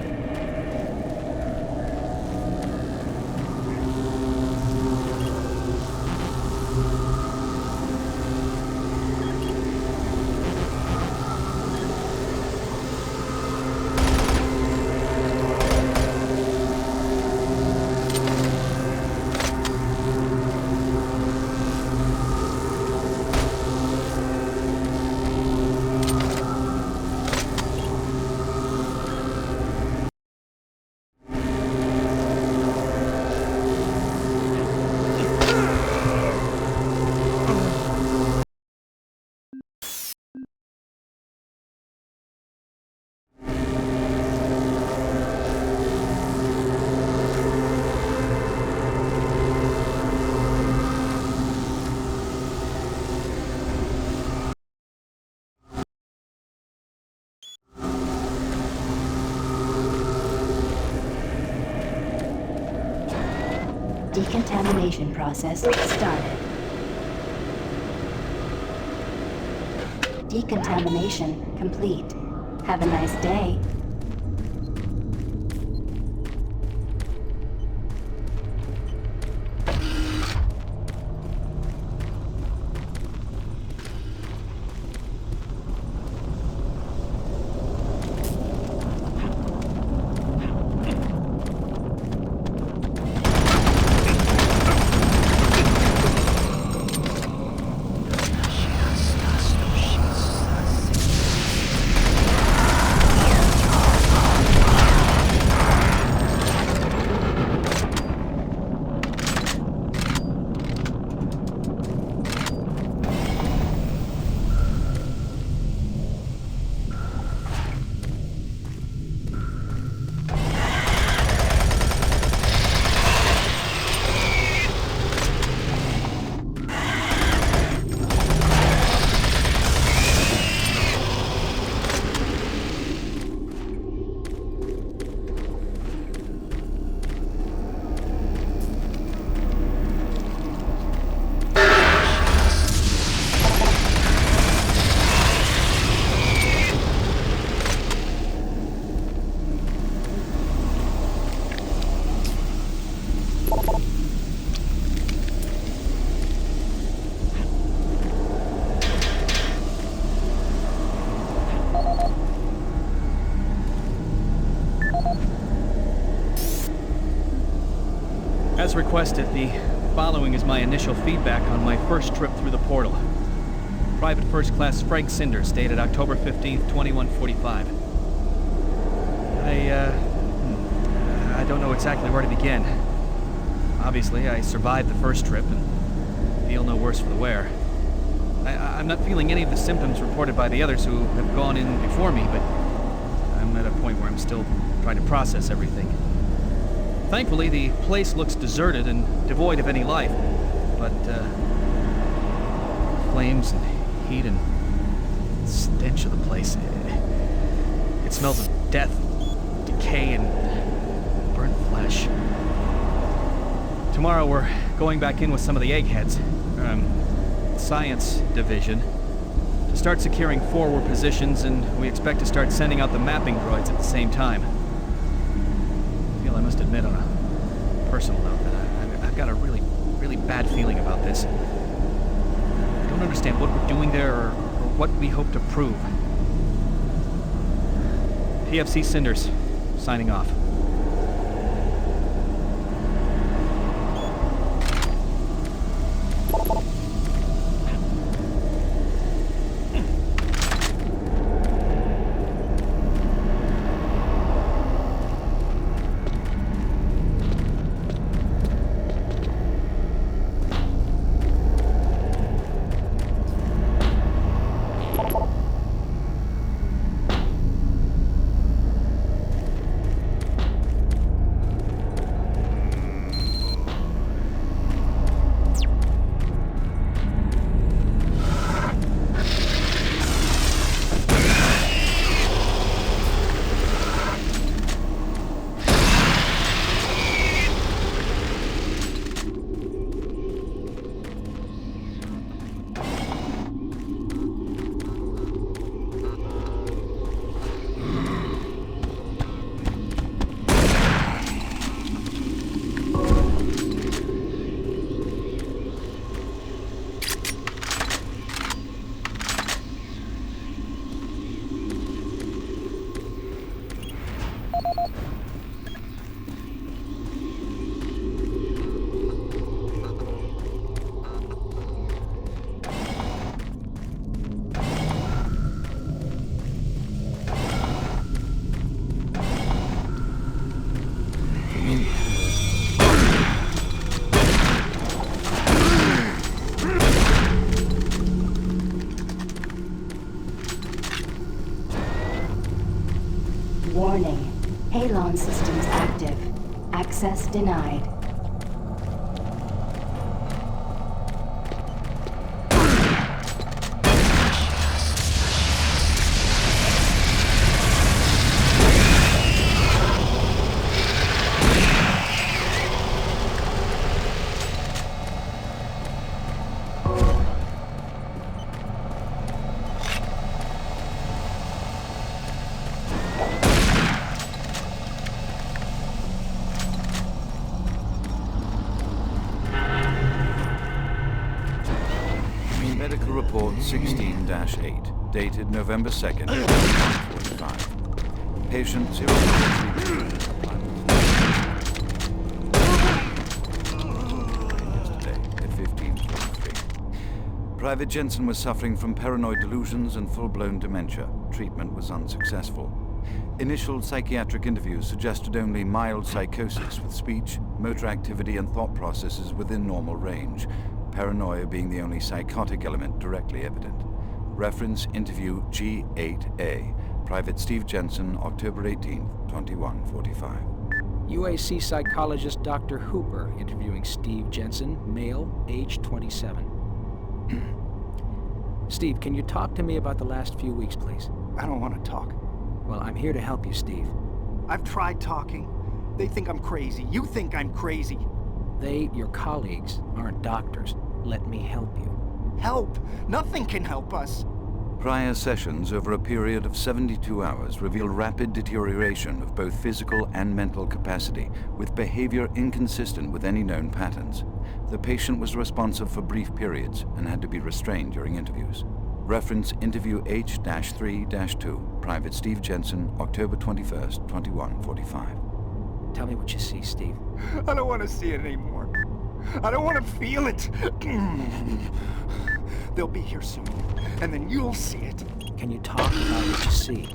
Decontamination process started. Decontamination complete. Have a nice day. As requested, the following is my initial feedback on my first trip through the portal. Private First Class Frank Cinders, dated October 15th, 2145. I don't know exactly where to begin. Obviously, I survived the first trip and feel no worse for the wear. I'm not feeling any of the symptoms reported by the others who have gone in before me, but I'm at a point where I'm still trying to process everything. Thankfully, the place looks deserted and devoid of any life, but flames and heat and stench of the place, it smells of death, decay, and burnt flesh. Tomorrow we're going back in with some of the eggheads, science division, to start securing forward positions, and we expect to start sending out the mapping droids at the same time. I feel I must admit on a personal note that I've got a really bad feeling about this. I don't understand what we're doing there or what we hope to prove. PFC Cinders, signing off. Warning. Halon systems active. Access denied. Medical Report 16-8, dated November 2nd, 1945. Patient 043. Yesterday at 15:43. Private Jensen was suffering from paranoid delusions and full-blown dementia. Treatment was unsuccessful. Initial psychiatric interviews suggested only mild psychosis with speech, motor activity, and thought processes within normal range. Paranoia being the only psychotic element directly evident. Reference interview G8A. Private Steve Jensen, October 18th, 2145. UAC psychologist Dr. Hooper interviewing Steve Jensen, male, age 27. Steve, can you talk to me about the last few weeks, please? I don't want to talk. Well, I'm here to help you, Steve. I've tried talking. They think I'm crazy. You think I'm crazy. They, your colleagues, aren't doctors. Let me help you. Help? Nothing can help us. Prior sessions over a period of 72 hours reveal rapid deterioration of both physical and mental capacity, with behavior inconsistent with any known patterns. The patient was responsive for brief periods and had to be restrained during interviews. Reference interview H-3-2, Private Steve Jensen, October 21st, 2145. Tell me what you see, Steve. I don't want to see it anymore. I don't want to feel it. They'll be here soon, and then you'll see it. Can you talk about what you see?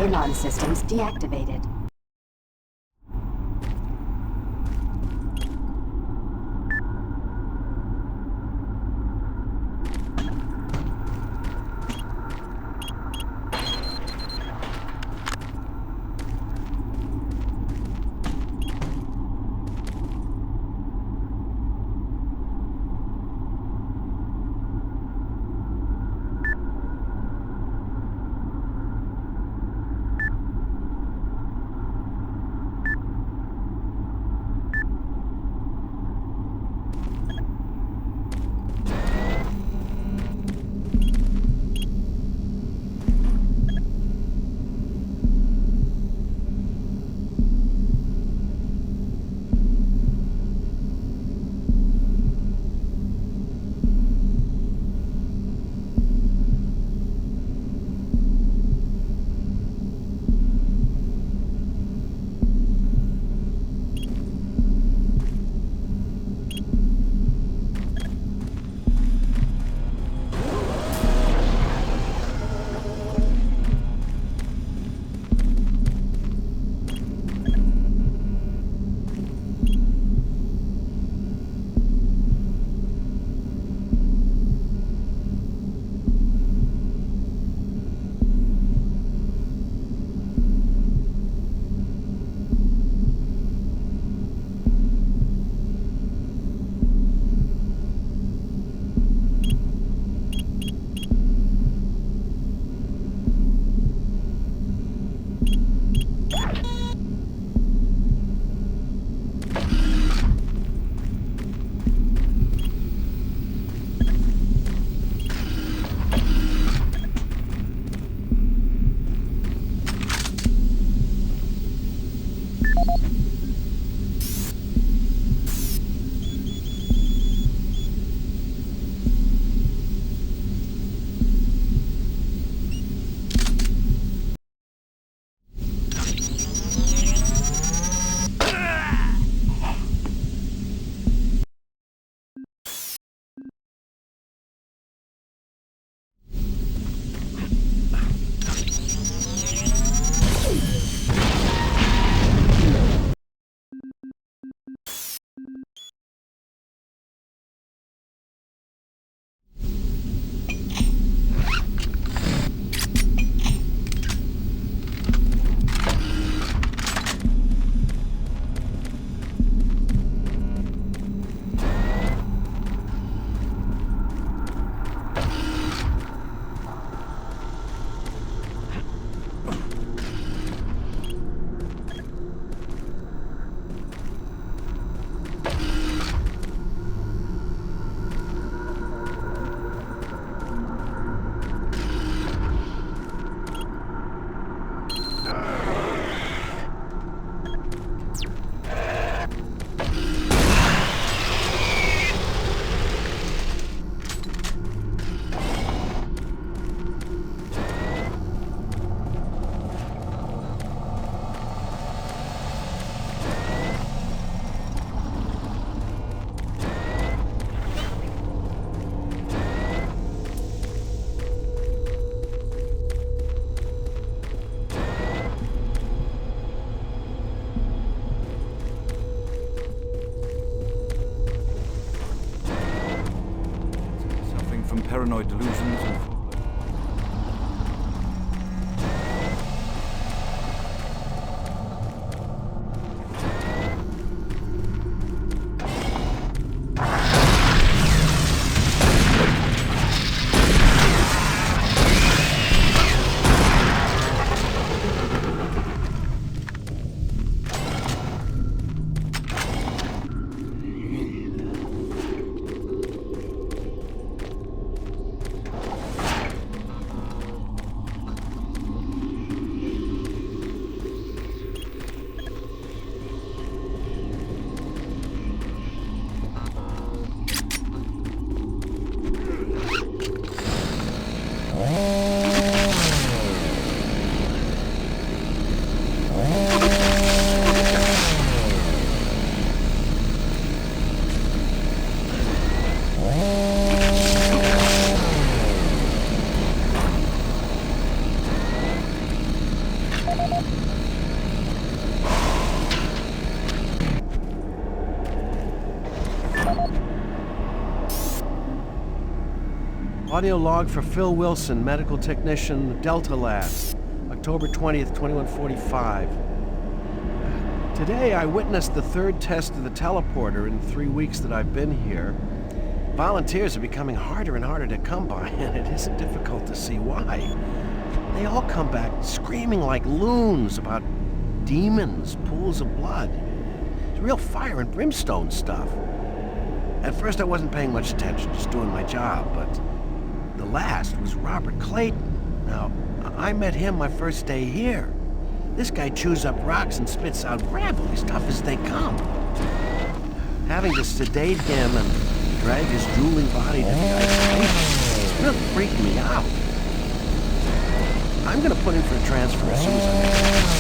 Anon systems deactivated. Paranoid delusions and Audio log for Phil Wilson, medical technician, Delta Labs, October 20th, 2145. Today I witnessed the third test of the teleporter in the 3 weeks that I've been here. Volunteers are becoming harder and harder to come by, and it isn't difficult to see why. They all come back screaming like loons about demons, pools of blood. It's real fire and brimstone stuff. At first I wasn't paying much attention, just doing my job, but the last was Robert Clayton. Now, I met him my first day here. This guy chews up rocks and spits out gravel, as tough as they come. Having to sedate him and drag his drooling body to the ice, really freaked me out. I'm gonna put in for a transfer as soon as I can.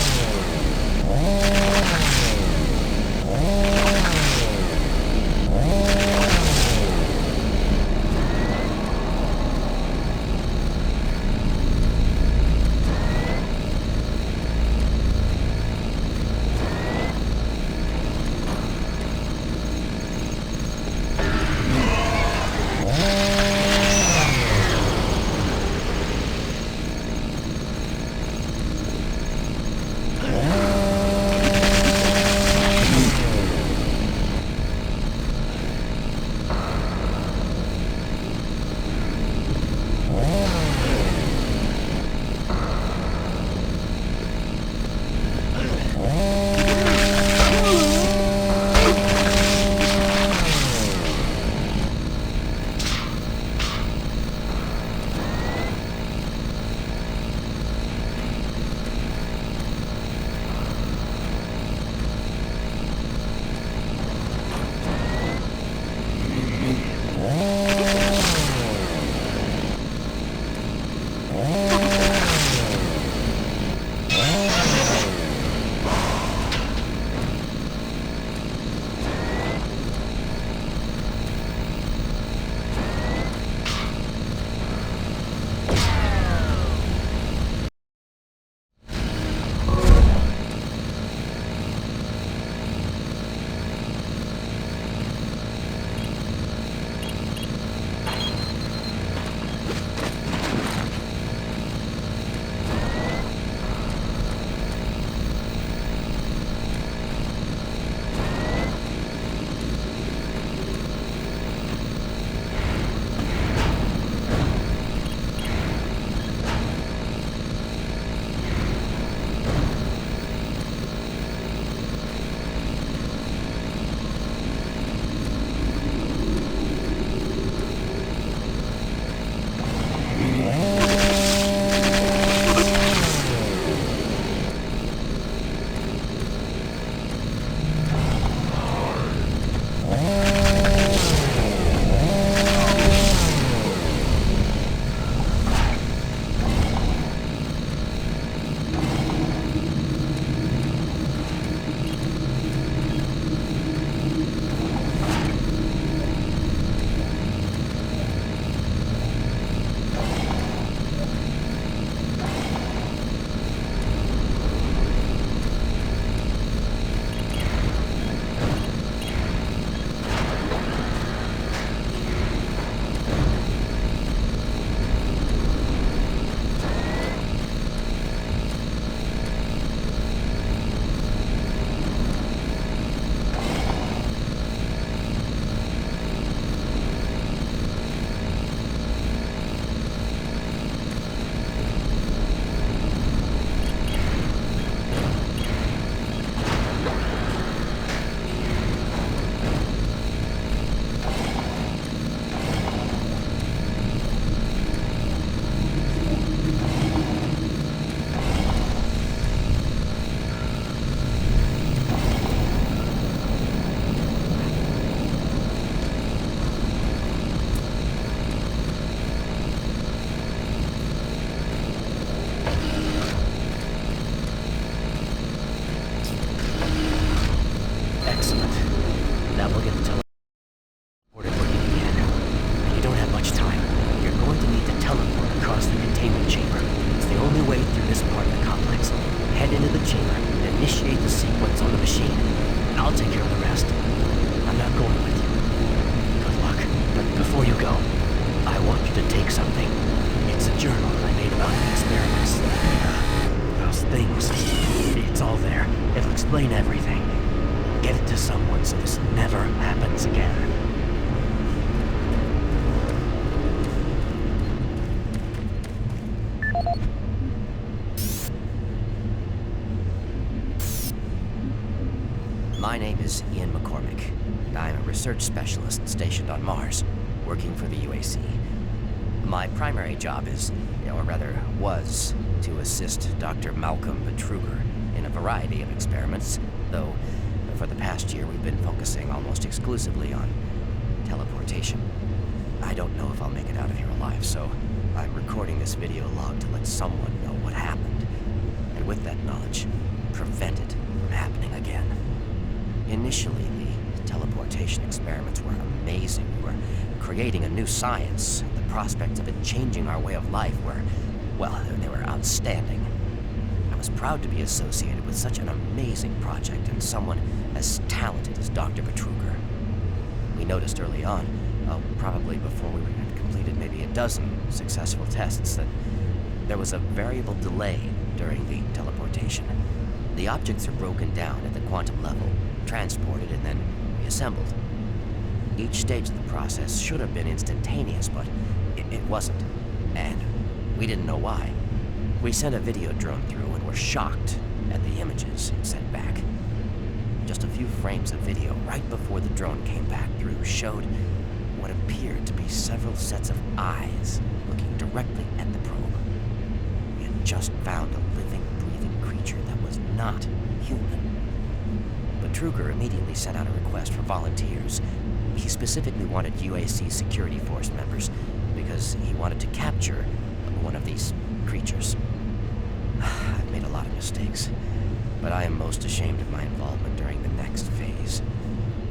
Before you go, I want you to take some explain everything. Get it to someone so this never happens again. My name is Ian McCormick. I'm a research specialist stationed on Mars, working for the UAC. My primary job is, or rather was, to assist Dr. Malcolm Betruger in a variety of experiments, though for the past year we've been focusing almost exclusively on teleportation. I don't know if I'll make it out of here alive, so I'm recording this video log to let someone know what happened, and with that knowledge, prevent it from happening again. Initially, the teleportation experiments were amazing. We were creating a new science. The prospects of it changing our way of life were, well, they were outstanding. I was proud to be associated with such an amazing project and someone as talented as Dr. Betruger. We noticed early on, probably before we had completed maybe a dozen successful tests, that there was a variable delay during the teleportation. The objects are broken down at the quantum level, transported, and then reassembled. Each stage of the process should have been instantaneous, but it wasn't. And we didn't know why. We sent a video drone through and were shocked at the images it sent back. Just a few frames of video right before the drone came back through showed what appeared to be several sets of eyes looking directly at the probe. We had just found a living, breathing creature that was not human. Betruger immediately sent out a request for volunteers. He specifically wanted UAC security force members because he wanted to capture one of these creatures. I've made a lot of mistakes, but I am most ashamed of my involvement during the next phase.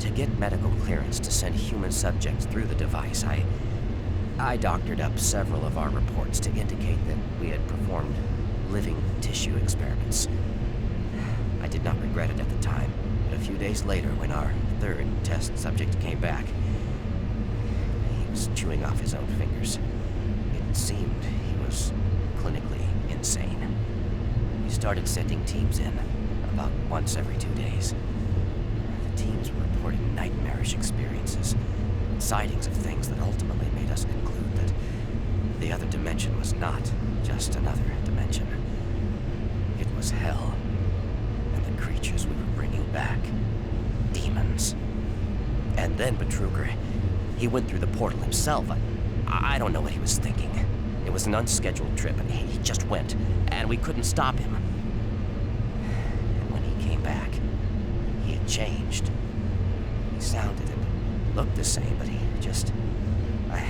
To get medical clearance to send human subjects through the device, I doctored up several of our reports to indicate that we had performed living tissue experiments. I did not regret it at the time, but a few days later, when our third test subject came back, he was chewing off his own fingers. It seemed he was clinically insane. We started sending teams in, about once every 2 days. The teams were reporting nightmarish experiences, sightings of things that ultimately made us conclude that the other dimension was not just another dimension. It was hell, and the creatures we were bringing back, demons. And then Betruger, he went through the portal himself. I don't know what he was thinking. It was an unscheduled trip, and he just went, and we couldn't stop him. And when he came back, he had changed. He sounded and looked the same, but he just... I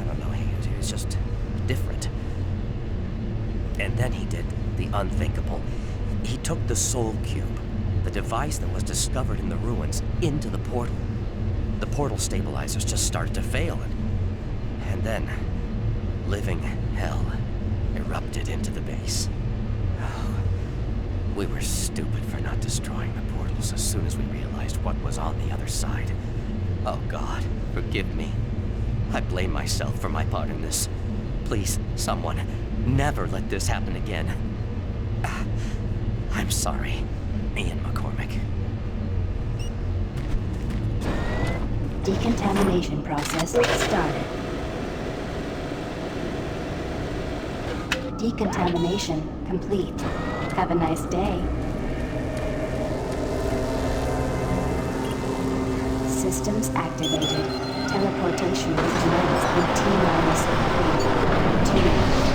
don't know, he was just different. And then he did the unthinkable. He took the Soul Cube, the device that was discovered in the ruins, into the portal. The portal stabilizers just started to fail, and then living hell erupted into the base. Oh, we were stupid for not destroying the portals as soon as we realized what was on the other side. Oh God, forgive me. I blame myself for my part in this. Please, someone, never let this happen again. I'm sorry, Ian McCormick. Decontamination process started. Decontamination complete. Have a nice day. Systems activated. Teleportation will commence in T-minus 3, 2, 1.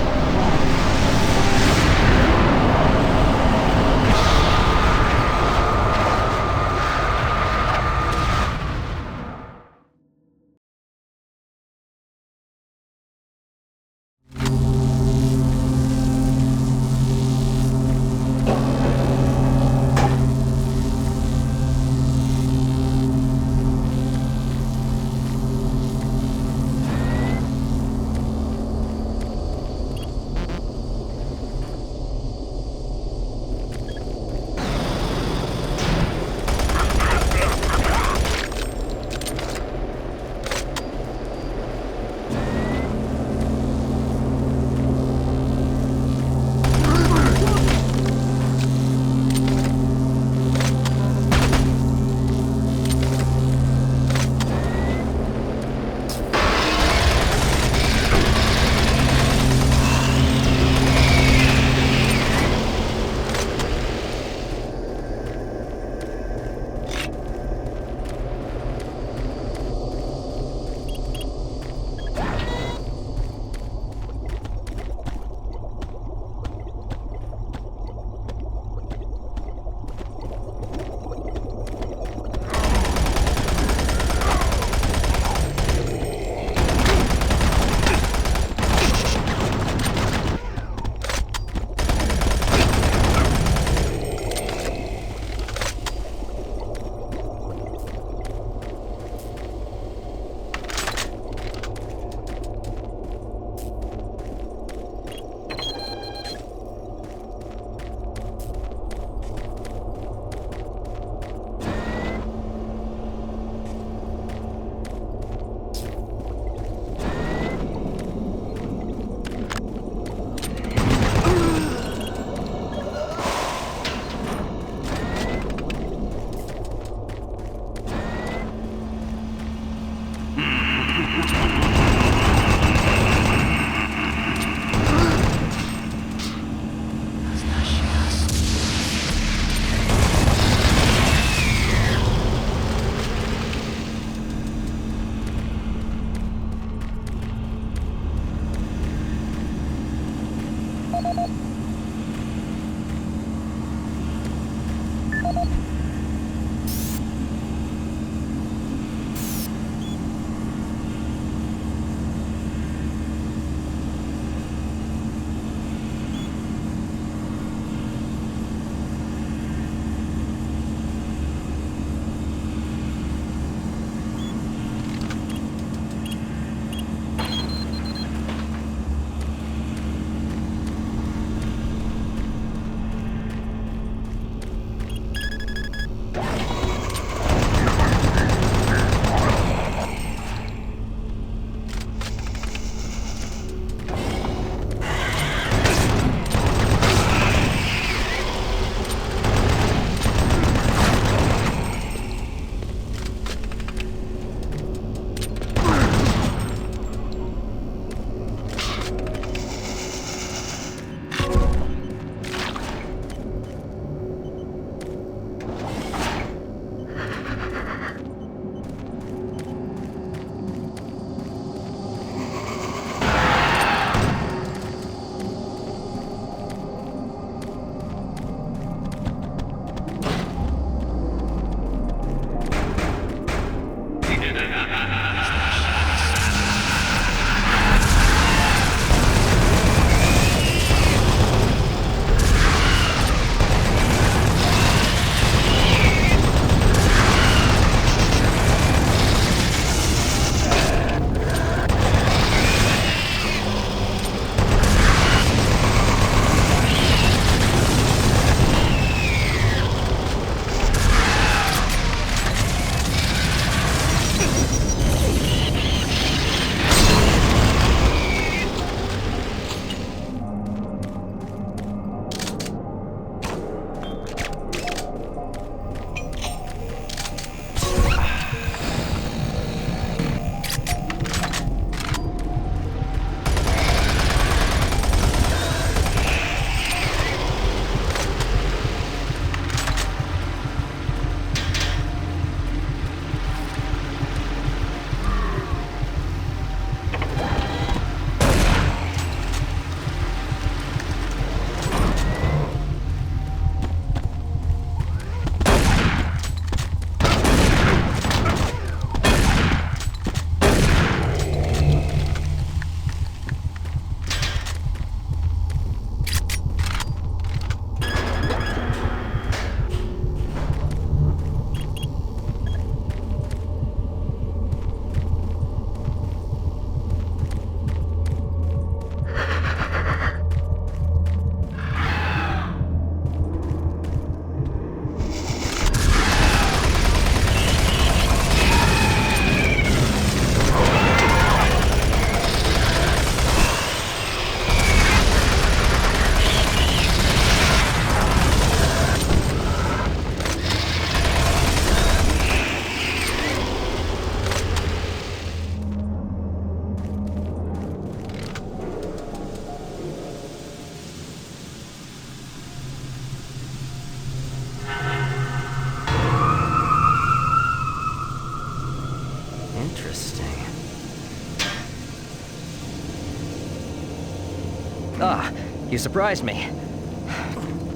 Ah, you surprised me.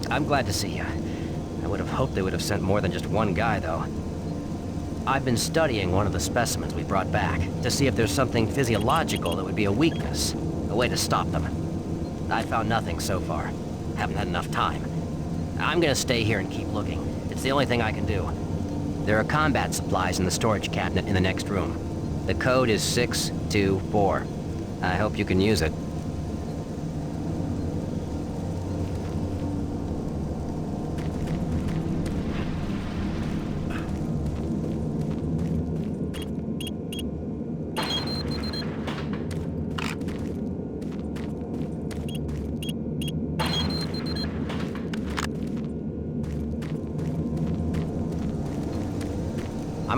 I'm glad to see you. I would have hoped they would have sent more than just one guy, though. I've been studying one of the specimens we brought back to see if there's something physiological that would be a weakness, a way to stop them. I found nothing so far. Haven't had enough time. I'm gonna stay here and keep looking. It's the only thing I can do. There are combat supplies in the storage cabinet in the next room. The code is 624. I hope you can use it.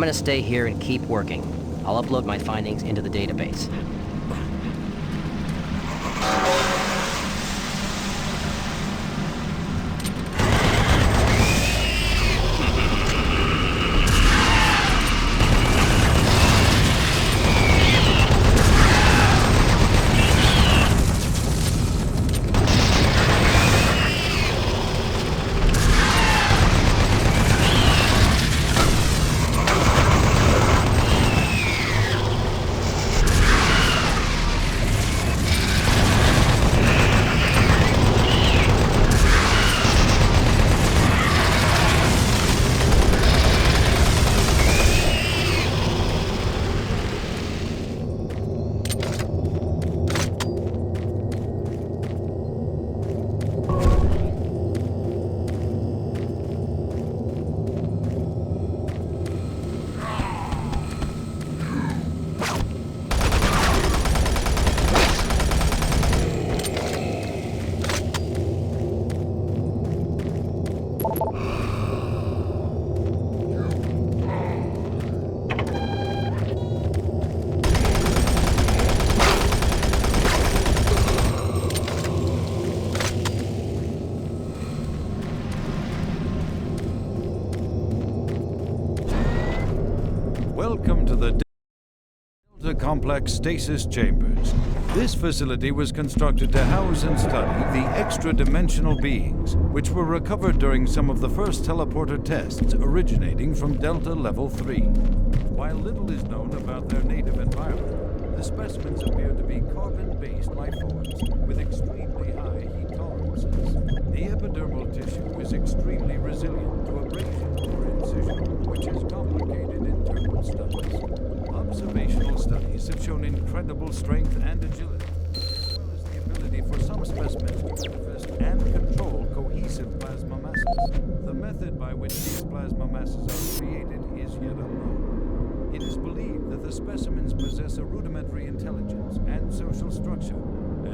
I'm gonna stay here and keep working. I'll upload my findings into the database. complex stasis chambers. This facility was constructed to house and study the extra-dimensional beings, which were recovered during some of the first teleporter tests originating from Delta Level 3. While little is known about their native environment, the specimens appear to be carbon-based life forms with extremely high heat tolerances. The epidermal tissue is extremely resilient to abrasion or incision, which is complicated internal studies. Observational studies have shown incredible strength and agility, as well as the ability for some specimens to manifest and control cohesive plasma masses. The method by which these plasma masses are created is yet unknown. It is believed that the specimens possess a rudimentary intelligence and social structure,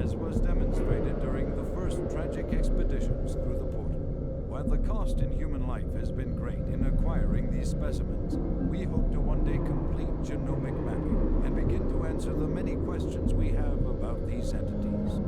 as was demonstrated during the first tragic expeditions through the portal. While the cost in human life has been great in acquiring these specimens, we hope to one day complete genomic mapping and begin to answer the many questions we have about these entities.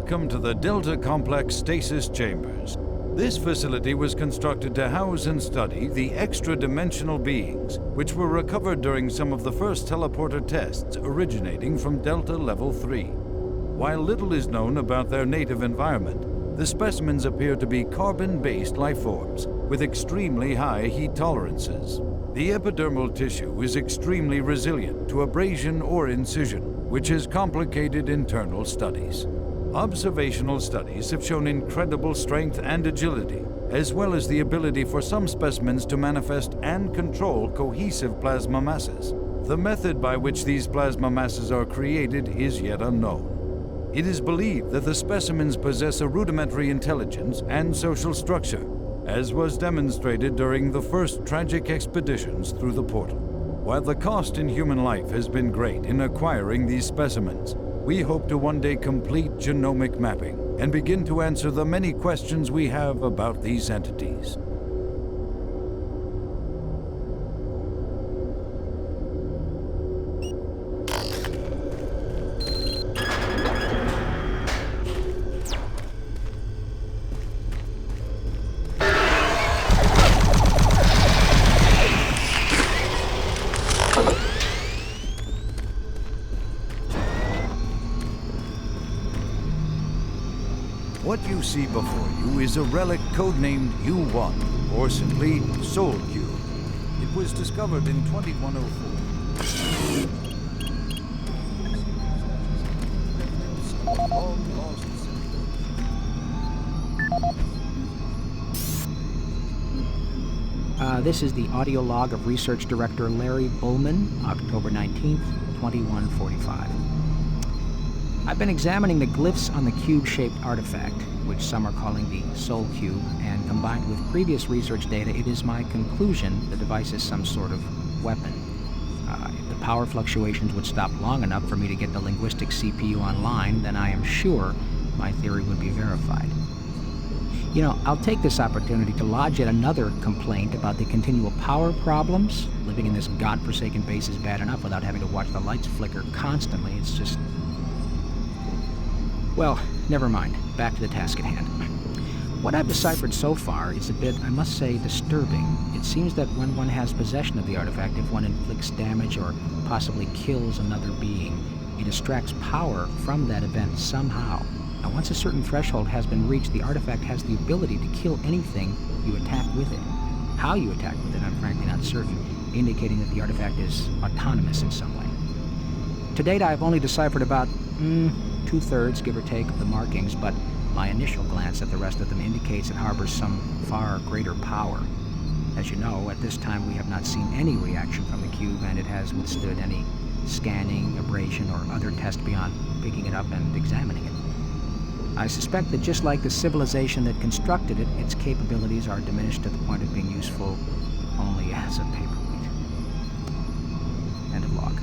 Welcome to the Delta Complex Stasis Chambers. This facility was constructed to house and study the extra-dimensional beings, which were recovered during some of the first teleporter tests originating from Delta Level 3. While little is known about their native environment, the specimens appear to be carbon-based life forms with extremely high heat tolerances. The epidermal tissue is extremely resilient to abrasion or incision, which has complicated internal studies. Observational studies have shown incredible strength and agility, as well as the ability for some specimens to manifest and control cohesive plasma masses. The method by which these plasma masses are created is yet unknown. It is believed that the specimens possess a rudimentary intelligence and social structure, as was demonstrated during the first tragic expeditions through the portal. While the cost in human life has been great in acquiring these specimens, we hope to one day complete genomic mapping and begin to answer the many questions we have about these entities. What you see before you is a relic codenamed U1, or simply Soul Cube. It was discovered in 2104. This is the audio log of Research Director Larry Bullman, October 19th, 2145. I've been examining the glyphs on the cube-shaped artifact, which some are calling the Soul Cube, and combined with previous research data, it is my conclusion the device is some sort of weapon. If the power fluctuations would stop long enough for me to get the linguistic CPU online, then I am sure my theory would be verified. You know, I'll take this opportunity to lodge yet another complaint about the continual power problems. Living in this godforsaken base is bad enough without having to watch the lights flicker constantly. It's just... Well, never mind. Back to the task at hand. What I've deciphered so far is a bit, I must say, disturbing. It seems that when one has possession of the artifact, if one inflicts damage or possibly kills another being, it extracts power from that event somehow. Now, once a certain threshold has been reached, the artifact has the ability to kill anything you attack with it. How you attack with it, I'm frankly not certain, indicating that the artifact is autonomous in some way. To date, I've only deciphered about, 2/3, give or take, of the markings, but my initial glance at the rest of them indicates it harbors some far greater power. As you know, at this time we have not seen any reaction from the cube, and it has withstood any scanning, abrasion, or other test beyond picking it up and examining it. I suspect that just like the civilization that constructed it, its capabilities are diminished to the point of being useful only as a paperweight. End of log.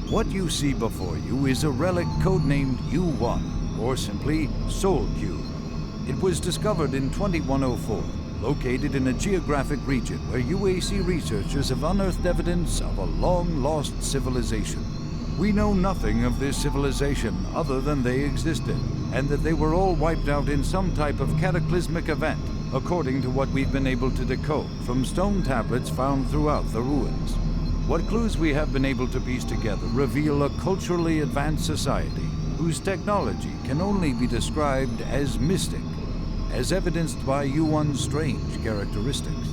What you see before you is a relic codenamed U1, or simply Soul Cube. It was discovered in 2104, located in a geographic region where UAC researchers have unearthed evidence of a long-lost civilization. We know nothing of this civilization other than they existed, and that they were all wiped out in some type of cataclysmic event, according to what we've been able to decode from stone tablets found throughout the ruins. What clues we have been able to piece together reveal a culturally advanced society whose technology can only be described as mystic, as evidenced by U1's strange characteristics.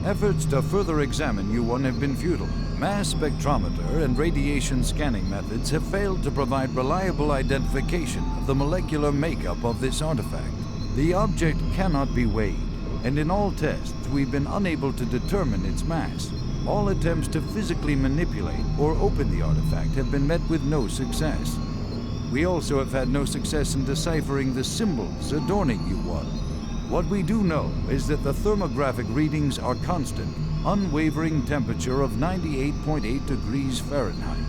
Efforts to further examine U1 have been futile. Mass spectrometer and radiation scanning methods have failed to provide reliable identification of the molecular makeup of this artifact. The object cannot be weighed, and in all tests we've been unable to determine its mass. All attempts to physically manipulate or open the artifact have been met with no success. We also have had no success in deciphering the symbols adorning U1. What we do know is that the thermographic readings are constant, unwavering temperature of 98.8 degrees Fahrenheit.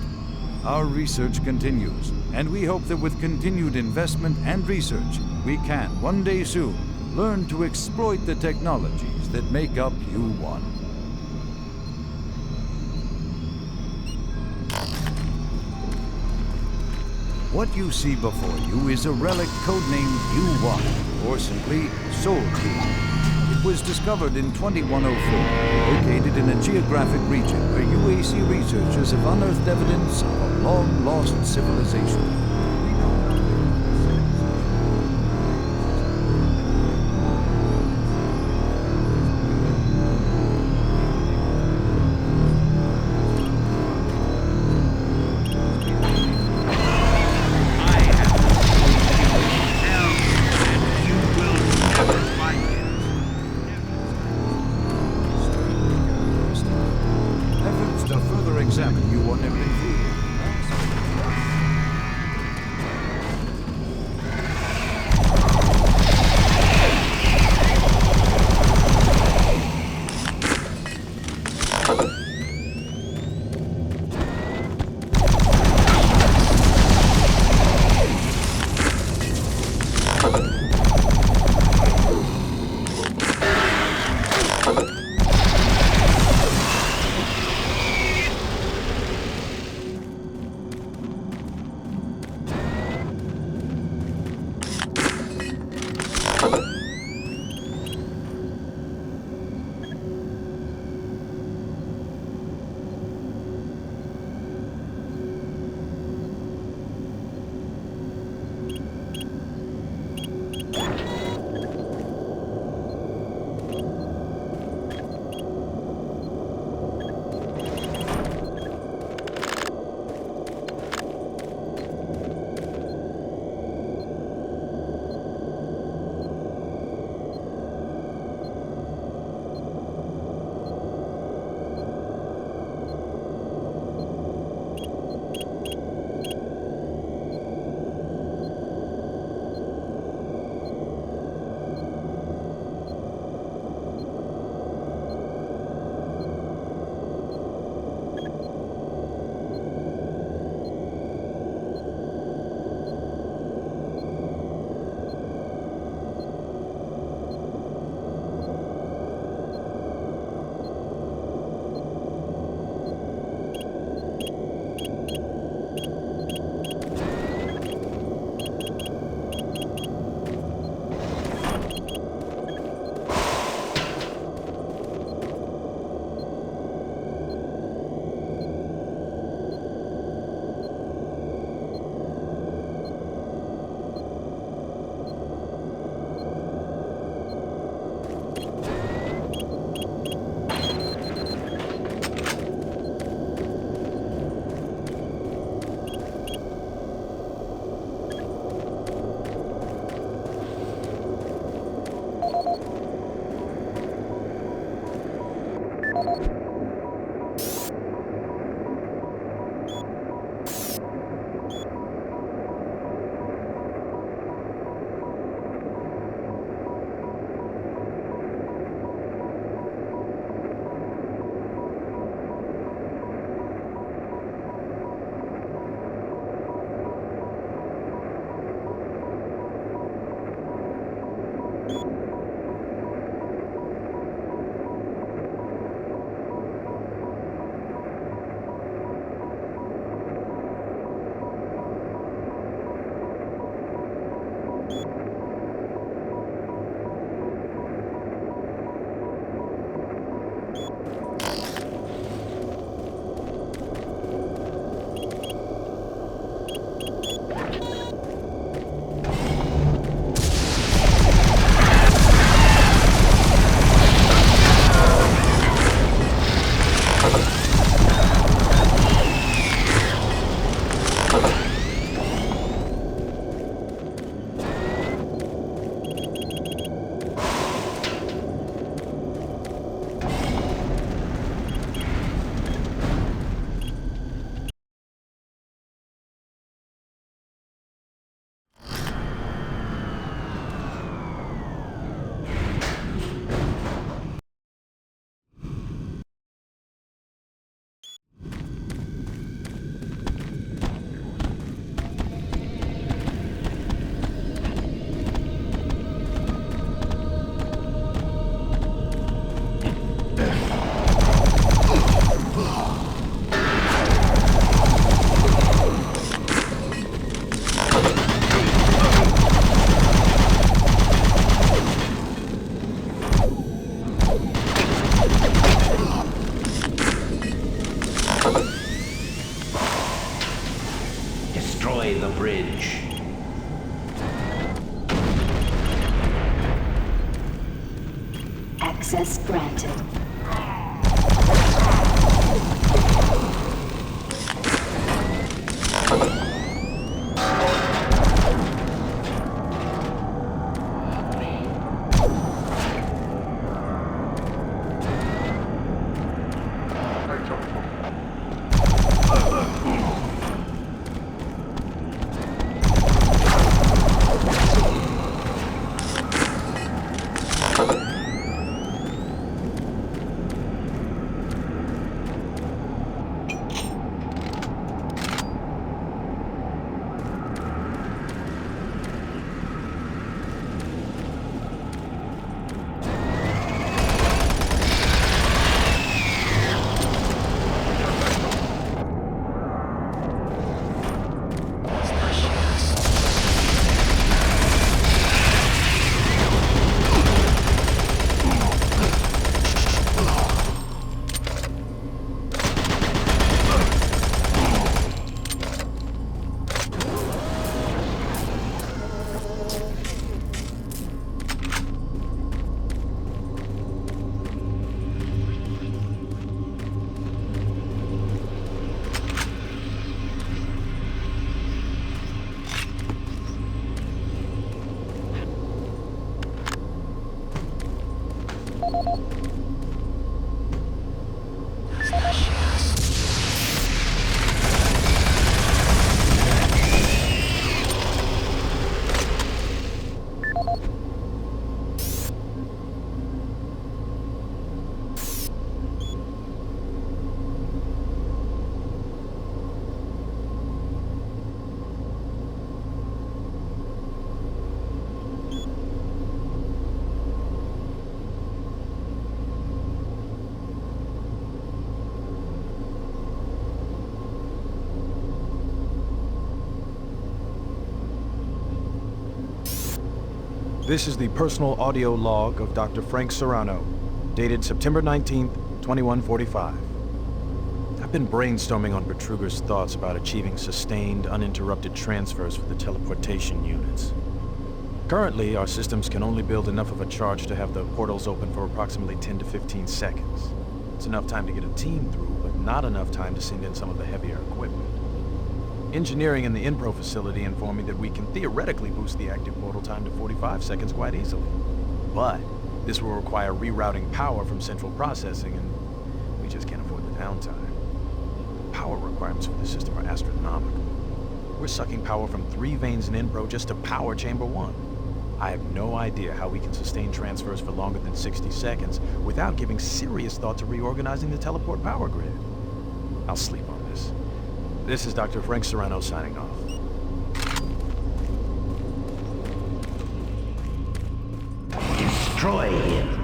Our research continues, and we hope that with continued investment and research, we can, one day soon, learn to exploit the technologies that make up U1. What you see before you is a relic codenamed U1, or simply Soul Key. It was discovered in 2104, located in a geographic region where UAC researchers have unearthed evidence of a long-lost civilization. Access granted. This is the personal audio log of Dr. Frank Serrano, dated September 19th, 2145. I've been brainstorming on Betruger's thoughts about achieving sustained, uninterrupted transfers for the teleportation units. Currently, our systems can only build enough of a charge to have the portals open for approximately 10 to 15 seconds. It's enough time to get a team through, but not enough time to send in some of the heavier equipment. Engineering in the Inpro facility informed me that we can theoretically boost the active portal time to 45 seconds quite easily. But this will require rerouting power from central processing, and we just can't afford the downtime. The power requirements for the system are astronomical. We're sucking power from 3 veins in Inpro just to power Chamber 1. I have no idea how we can sustain transfers for longer than 60 seconds without giving serious thought to reorganizing the teleport power grid. I'll sleep on this. This is Dr. Frank Serrano signing off. Destroy him.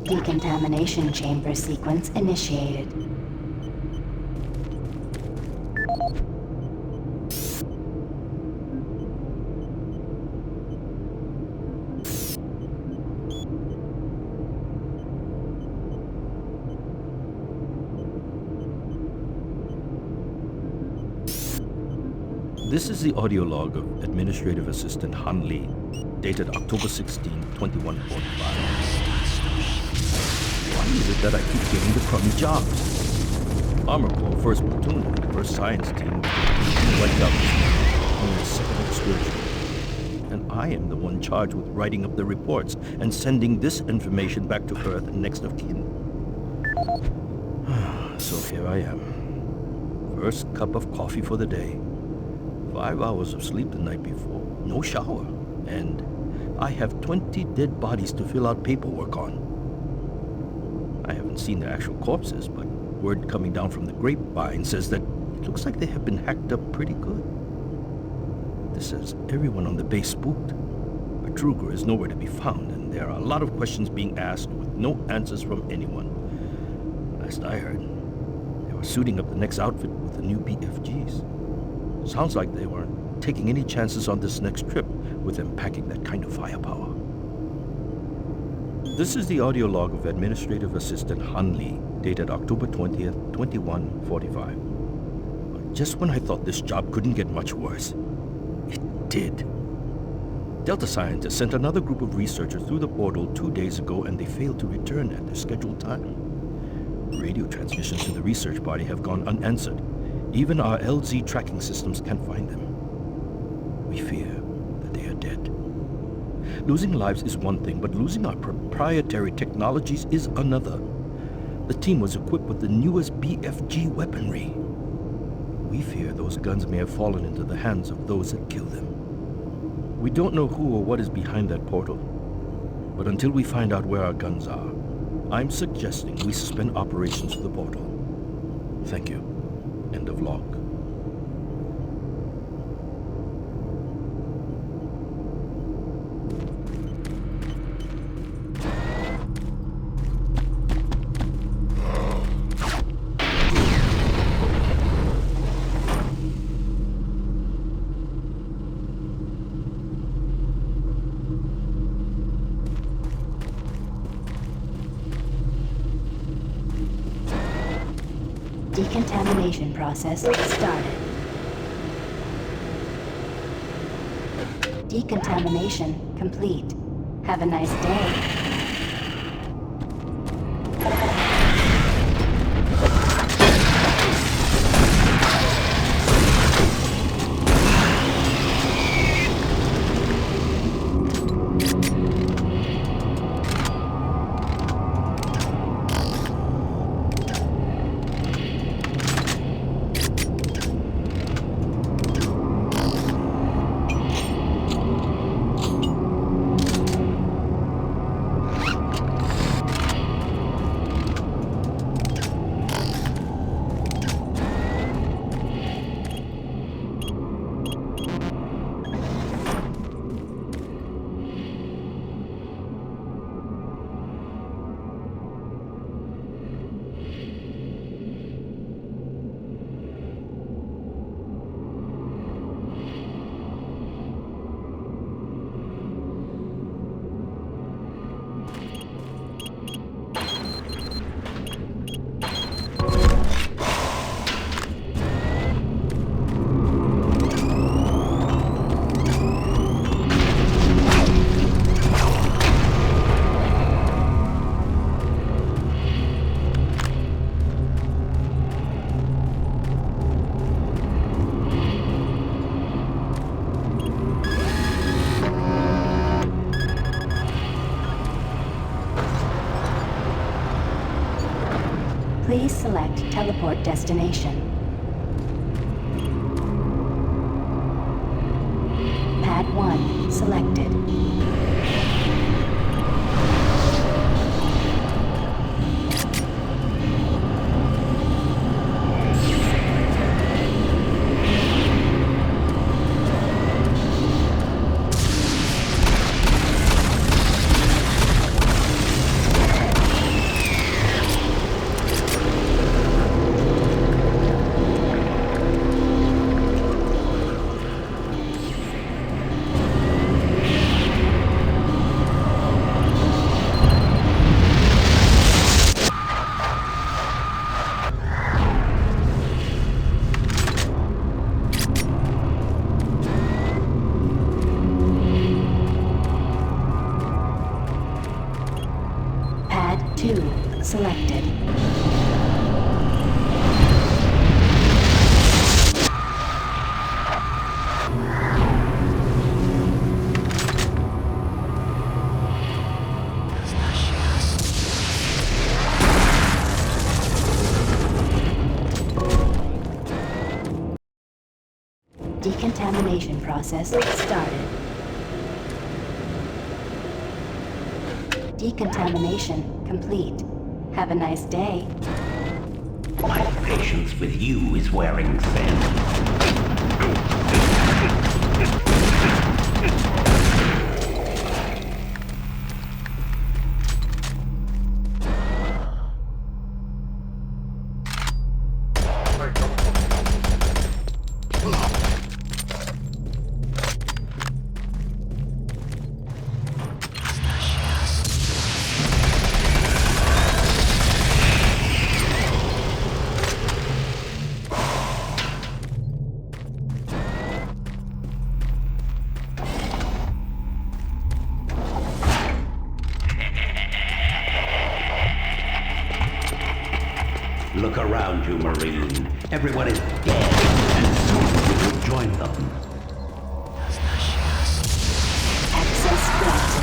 Decontamination chamber sequence initiated. This is the audio log of Administrative Assistant Han Lee, dated October 16, 2145. Why is it that I keep getting the crummy jobs? Armor Corps 1st Platoon and 1st Science Team wiped out this morning on their second excursion. And I am the one charged with writing up the reports and sending this information back to Earth and next of kin. So here I am. First cup of coffee for the day. 5 hours of sleep the night before. No shower. And I have 20 dead bodies to fill out paperwork on. I haven't seen the actual corpses, but Word coming down from the grapevine says that it looks like they have been hacked up pretty good. This has everyone on the base spooked. But Truger is nowhere to be found, and there are a lot of questions being asked with no answers from anyone. Last I heard, they were suiting up the next outfit with the new BFGs. Sounds like they weren't taking any chances on this next trip with them packing that kind of firepower. This is the audio log of Administrative Assistant Han Lee, dated October 20th, 2145. Just when I thought this job couldn't get much worse, it did. Delta scientists sent another group of researchers through the portal 2 days ago, and they failed to return at their scheduled time. Radio transmissions to the research party have gone unanswered. Even our LZ tracking systems can't find them. We fear that they are dead. Losing lives is one thing, but losing our proprietary technologies is another. The team was equipped with the newest BFG weaponry. We fear those guns may have fallen into the hands of those that kill them. We don't know who or what is behind that portal, but until we find out where our guns are, I'm suggesting we suspend operations to the portal. Thank you. End of log. Decontamination process started. Decontamination complete. Have a nice day. Please select teleport destination. Pad 1 selected. Selected. Decontamination process started. Decontamination complete. Have a nice day. patience with you is wearing thin. Look around you, Marine. Everyone is dead, and soon we will join them. Access granted.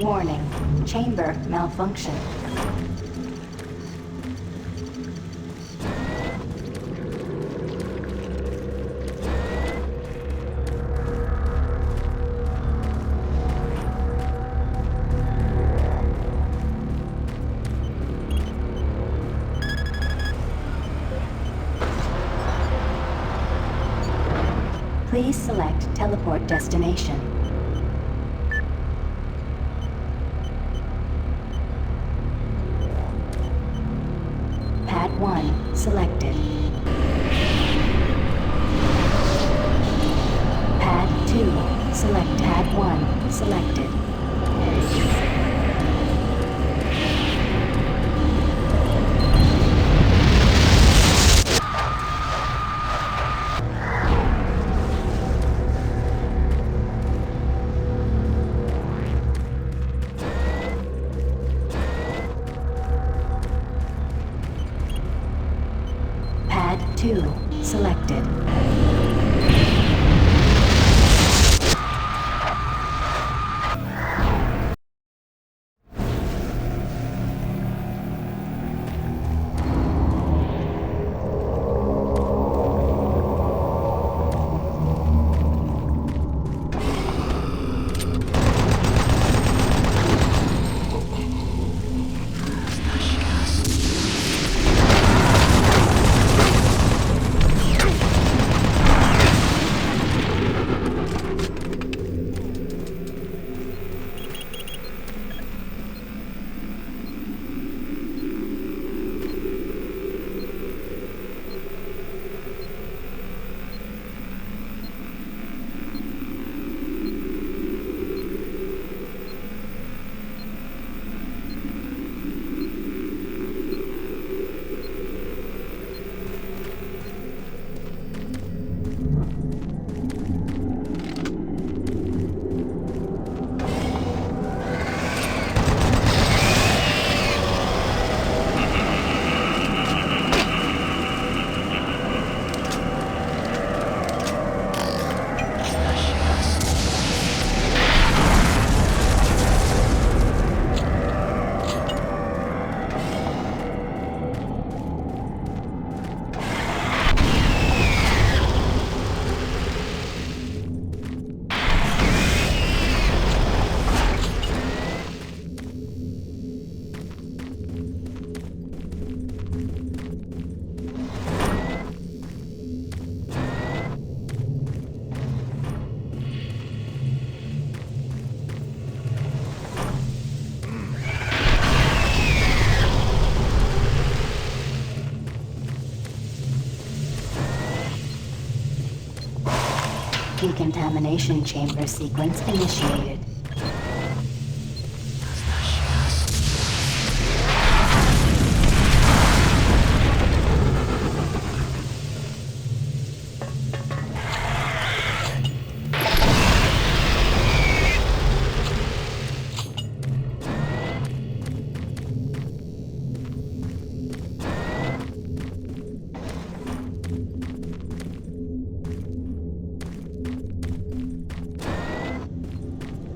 Warning, chamber malfunction. Please select teleport destination. 1 selected. Pad 2 select. Pad 1 selected. Pad 2 selected. Decontamination chamber sequence initiated.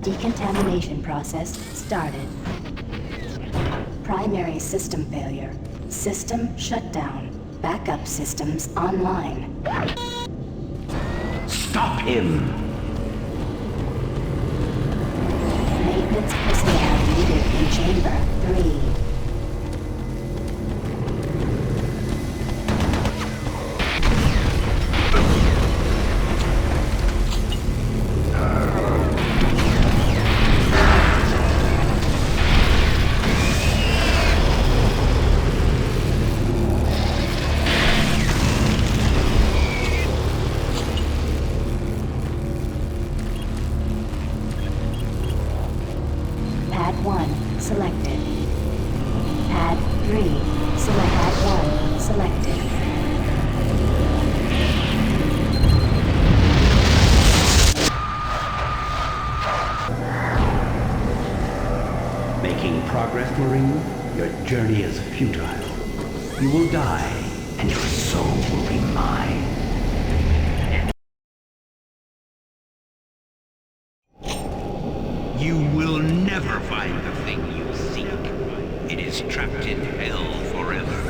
Decontamination process started. Primary system failure. System shutdown. Backup systems online. Stop him! Maintenance personnel needed in chamber 3. Pad 1 selected. Pad 3 select. Pad 1 selected. Making progress, Marine? Your journey is futile. You will die, and your soul will be mine. You will never find the thing you seek. It is trapped in hell forever.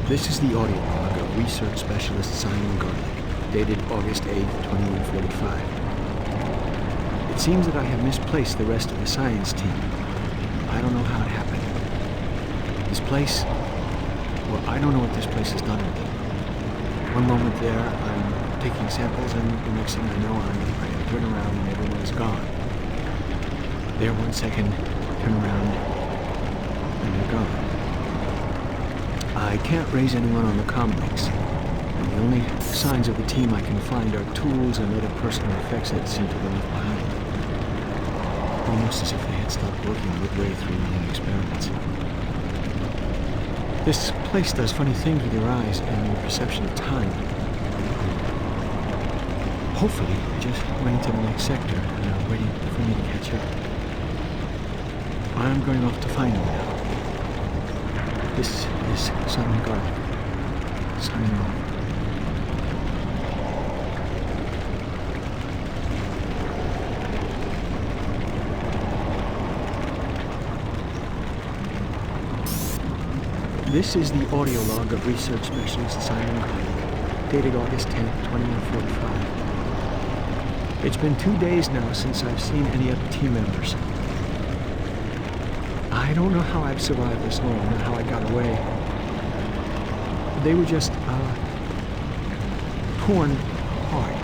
This is the audio log of Research Specialist Simon Garlick, dated August 8, 2145. It seems that I have misplaced the rest of the science team. I don't know how it happened. This place... well, I don't know what this place has done with it. One moment there, I'm taking samples, and the next thing I know, I turn around and everyone is gone. There 1 second, turn around, and they're gone. I can't raise anyone on the comlinks. The only signs of the team I can find are tools and other personal effects that seem to be left behind. Almost as if they had stopped working midway through the experiments. This place does funny things with your eyes and your perception of time. Hopefully, they just went into the next sector and are waiting for me to catch up. I'm going off to find them now. This is Simon Garlick. Signing off. This is the audio log of Research Specialist Simon Garlick, dated August 10, 2145. It's been 2 days now since I've seen any other team members. I don't know how I've survived this long or how I got away. They were just, torn apart.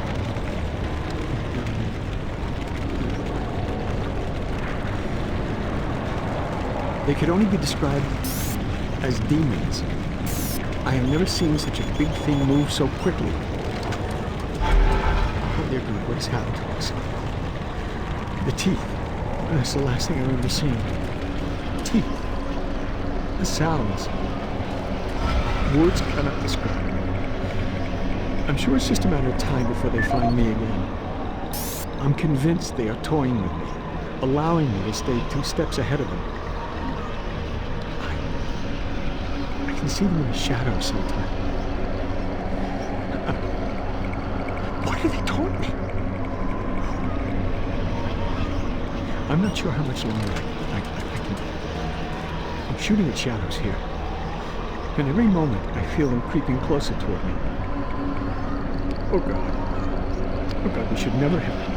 They could only be described as demons. I have never seen such a big thing move so quickly. Oh dear God, what has happened to us? The teeth. That's the last thing I've ever seen. Teeth. The sounds. Words cannot describe. I'm sure it's just a matter of time before they find me again. I'm convinced they are toying with me, allowing me to stay 2 steps ahead of them. I can see them in the shadows sometimes. Why do they taunt me? I'm not sure how much longer I can... I'm shooting at shadows here. And every moment I feel them creeping closer toward me. Oh God. Oh God, we should never have...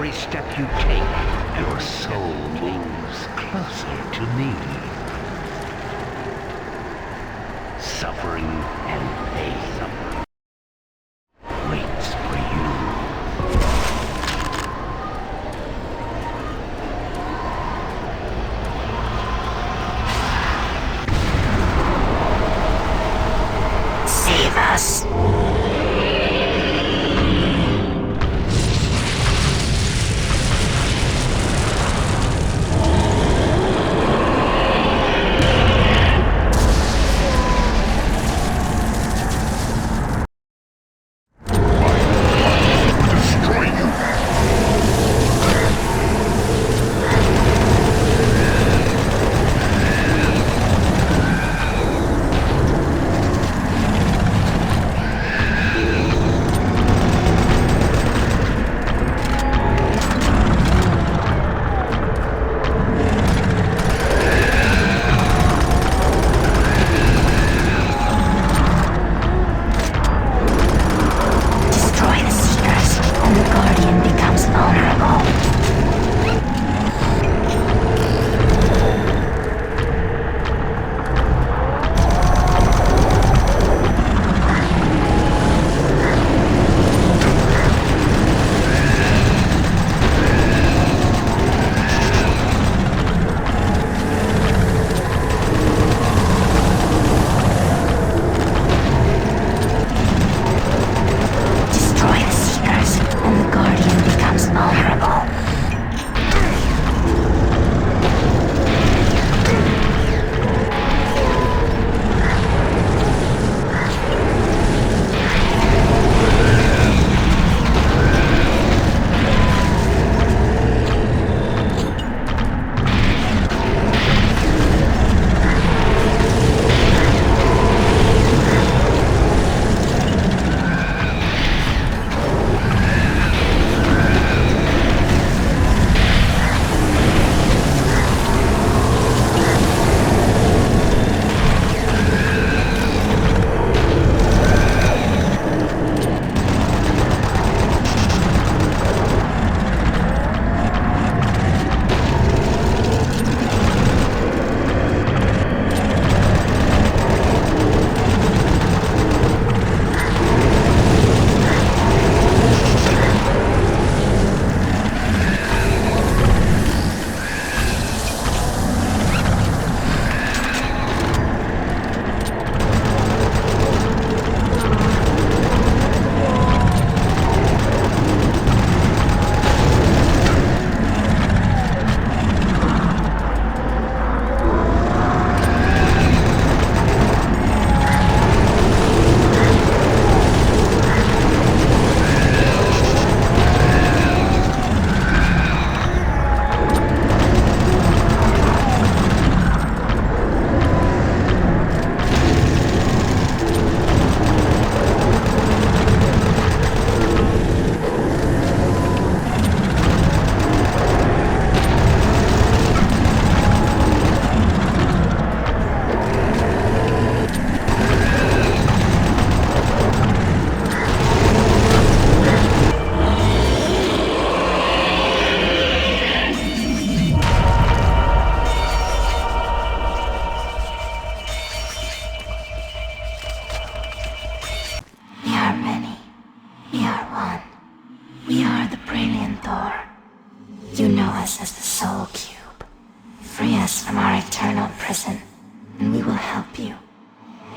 every step you take, your soul moves closer to me. Suffering and pain waits for you. Save us.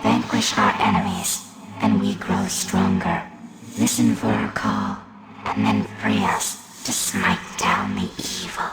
Vanquish our enemies, and we grow stronger. Listen for our call, and then free us to smite down the evil.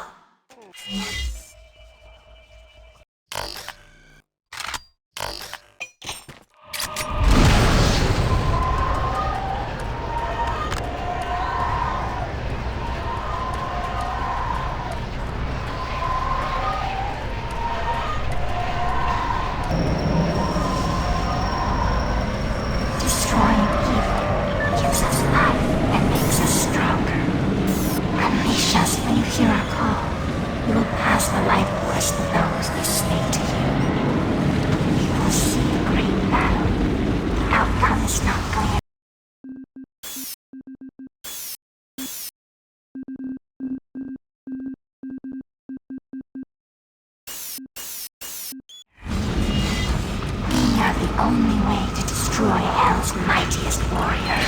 the only way to destroy Hell's mightiest warrior.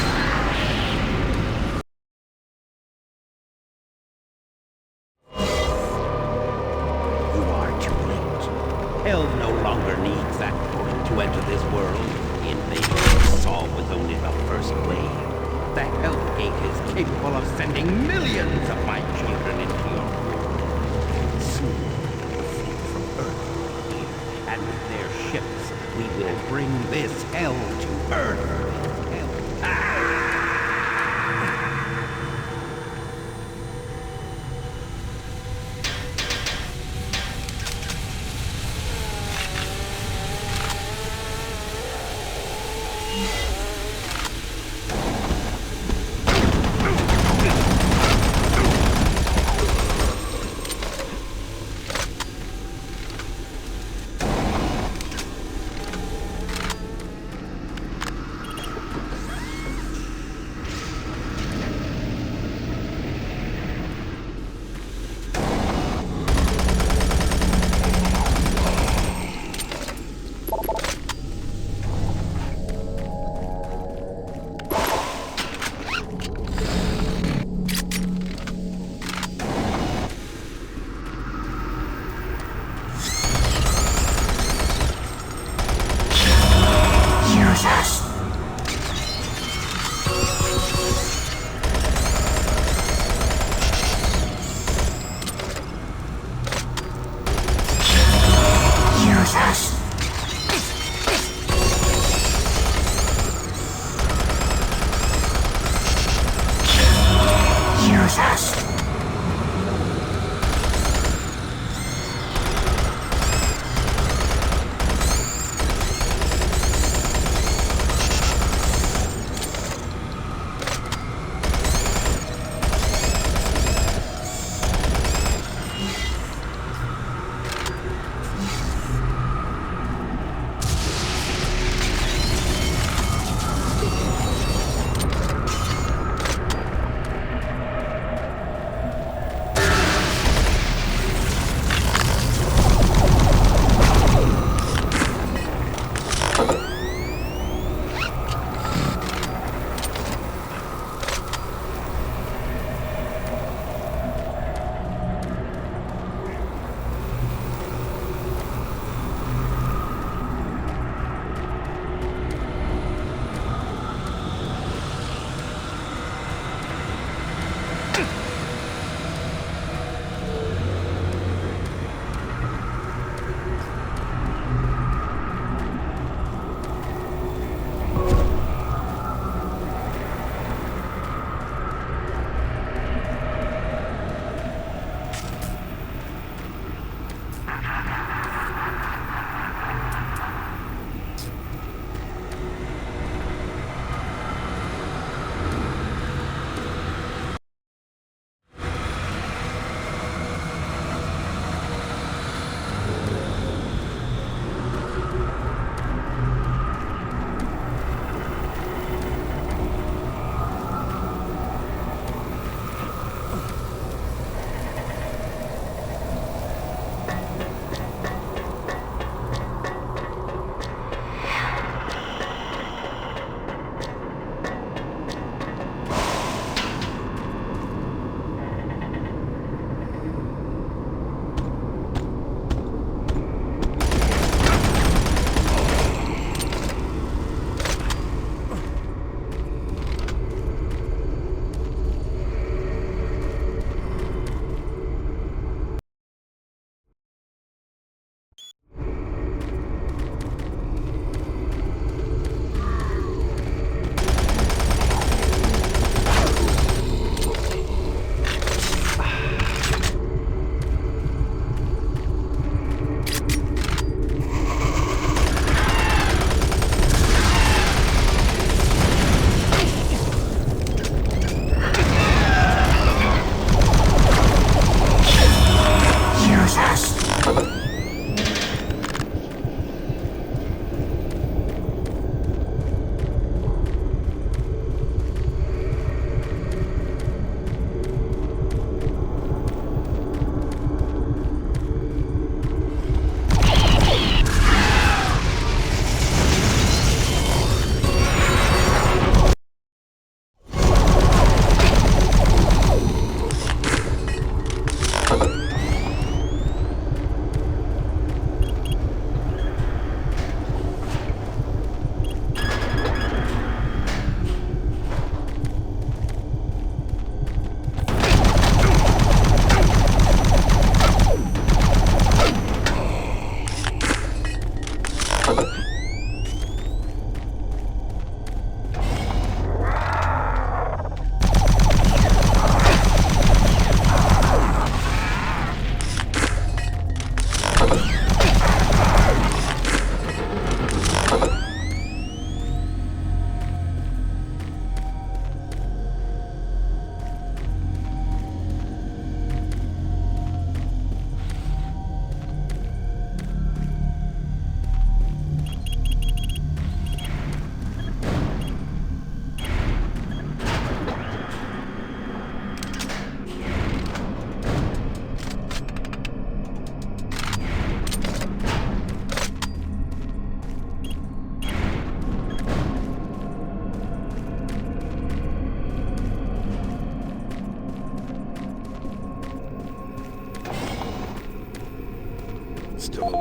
You are too late. Hell no longer needs that point to enter this world. Invasion is solved with only the first wave. The Hell Gate is capable of sending millions of my children into your world. Soon, a fleet from Earth will appear, and with their ships, we will bring this hell to Earth.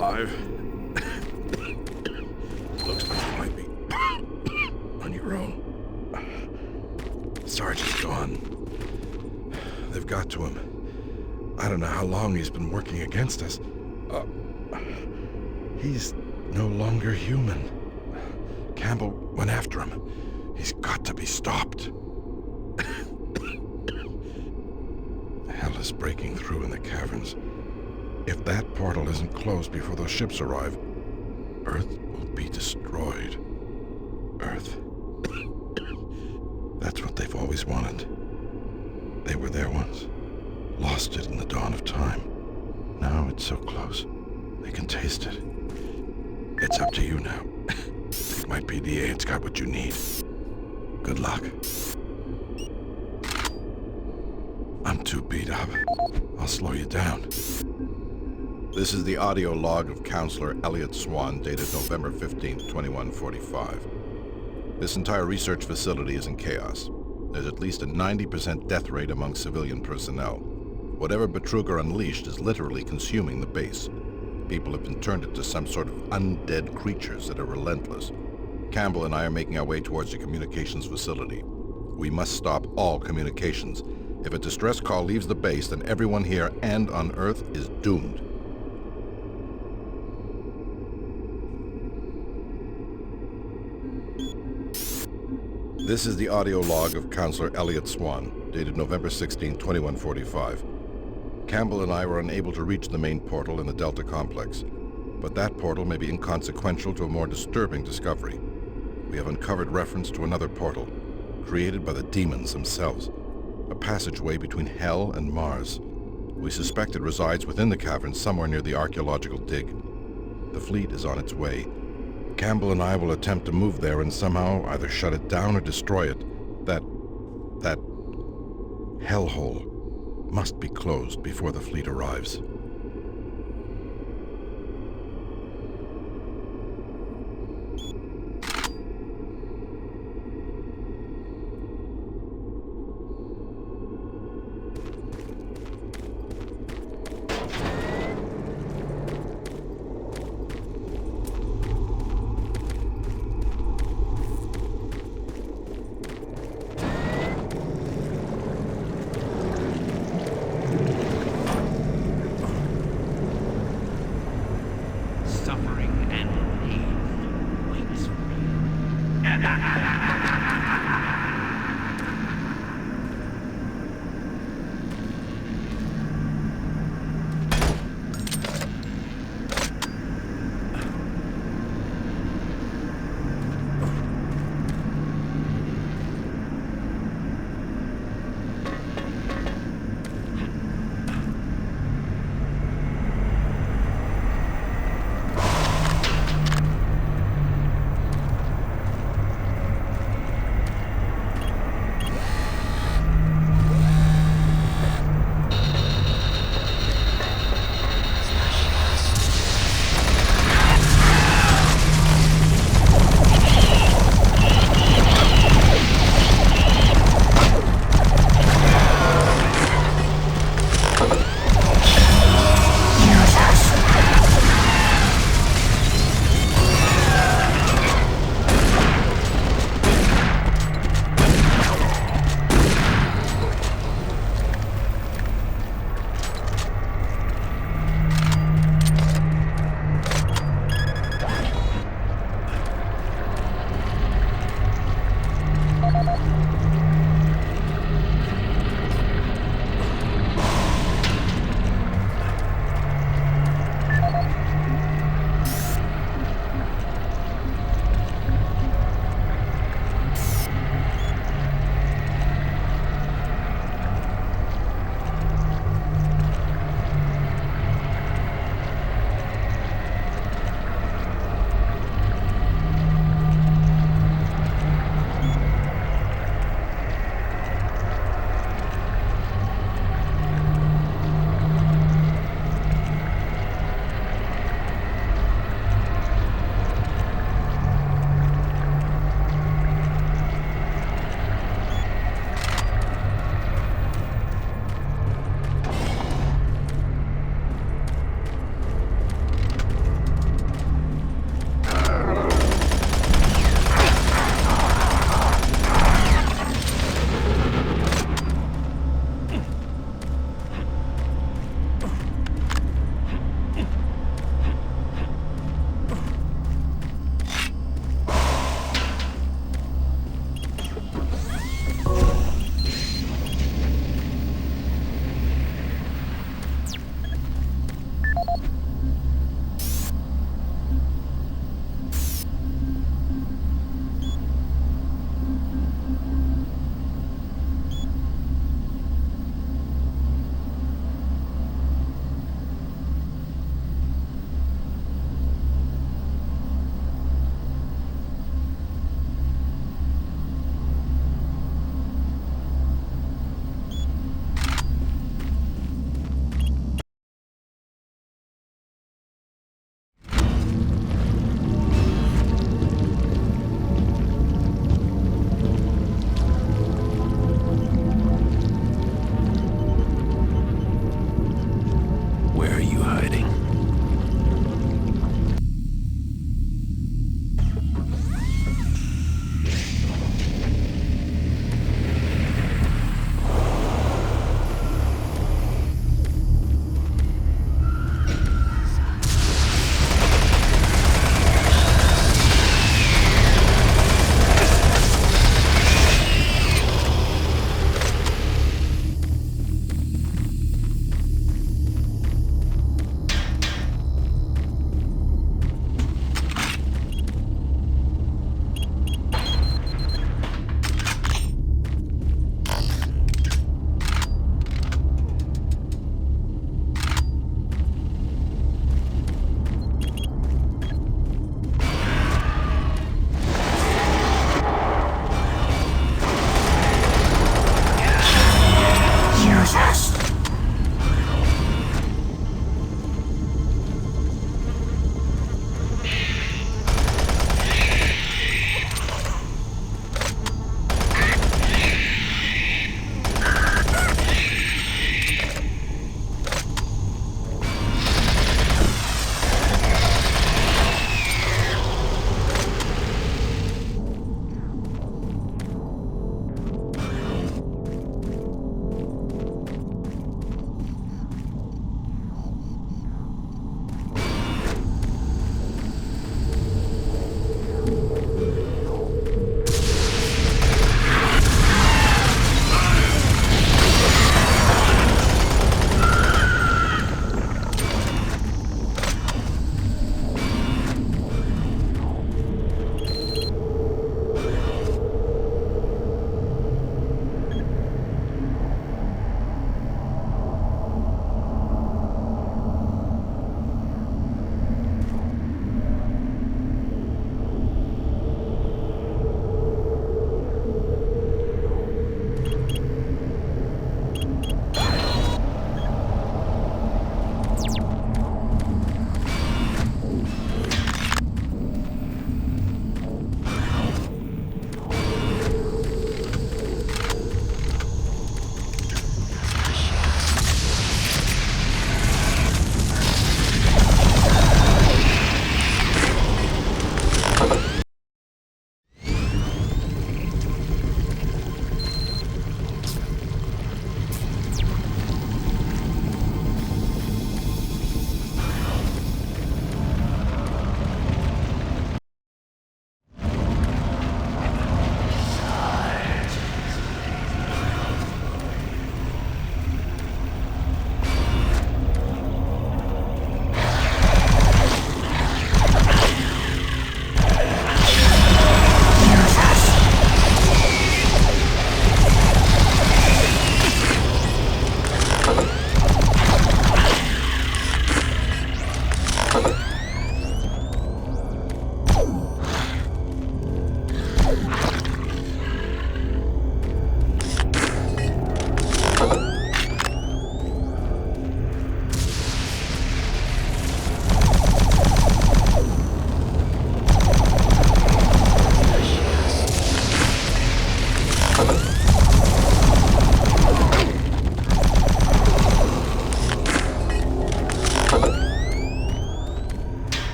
alive. Looks like you might be on your own. Sergeant's gone. They've got to him. I don't know how long he's been working against us. He's no longer human. Campbell went after him. He's got to be stopped. Hell is breaking through in the caverns. If that portal isn't closed before those ships arrive, Earth will be destroyed. Earth. That's what they've always wanted. They were there once. Lost it in the dawn of time. Now it's so close. They can taste it. It's up to you now. Take my PDA, it's got what you need. Good luck. I'm too beat up. I'll slow you down. This is the audio log of Counselor Elliot Swan, dated November 15th, 2145. This entire research facility is in chaos. There's at least a 90% death rate among civilian personnel. Whatever Betruger unleashed is literally consuming the base. People have been turned into some sort of undead creatures that are relentless. Campbell and I are making our way towards the communications facility. We must stop all communications. If a distress call leaves the base, then everyone here and on Earth is doomed. This is the audio log of Counselor Elliot Swan, dated November 16, 2145. Campbell and I were unable to reach the main portal in the Delta complex, but that portal may be inconsequential to a more disturbing discovery. We have uncovered reference to another portal, created by the demons themselves, a passageway between Hell and Mars. We suspect it resides within the cavern somewhere near the archaeological dig. The fleet is on its way. Campbell and I will attempt to move there and somehow either shut it down or destroy it. That hellhole must be closed before the fleet arrives.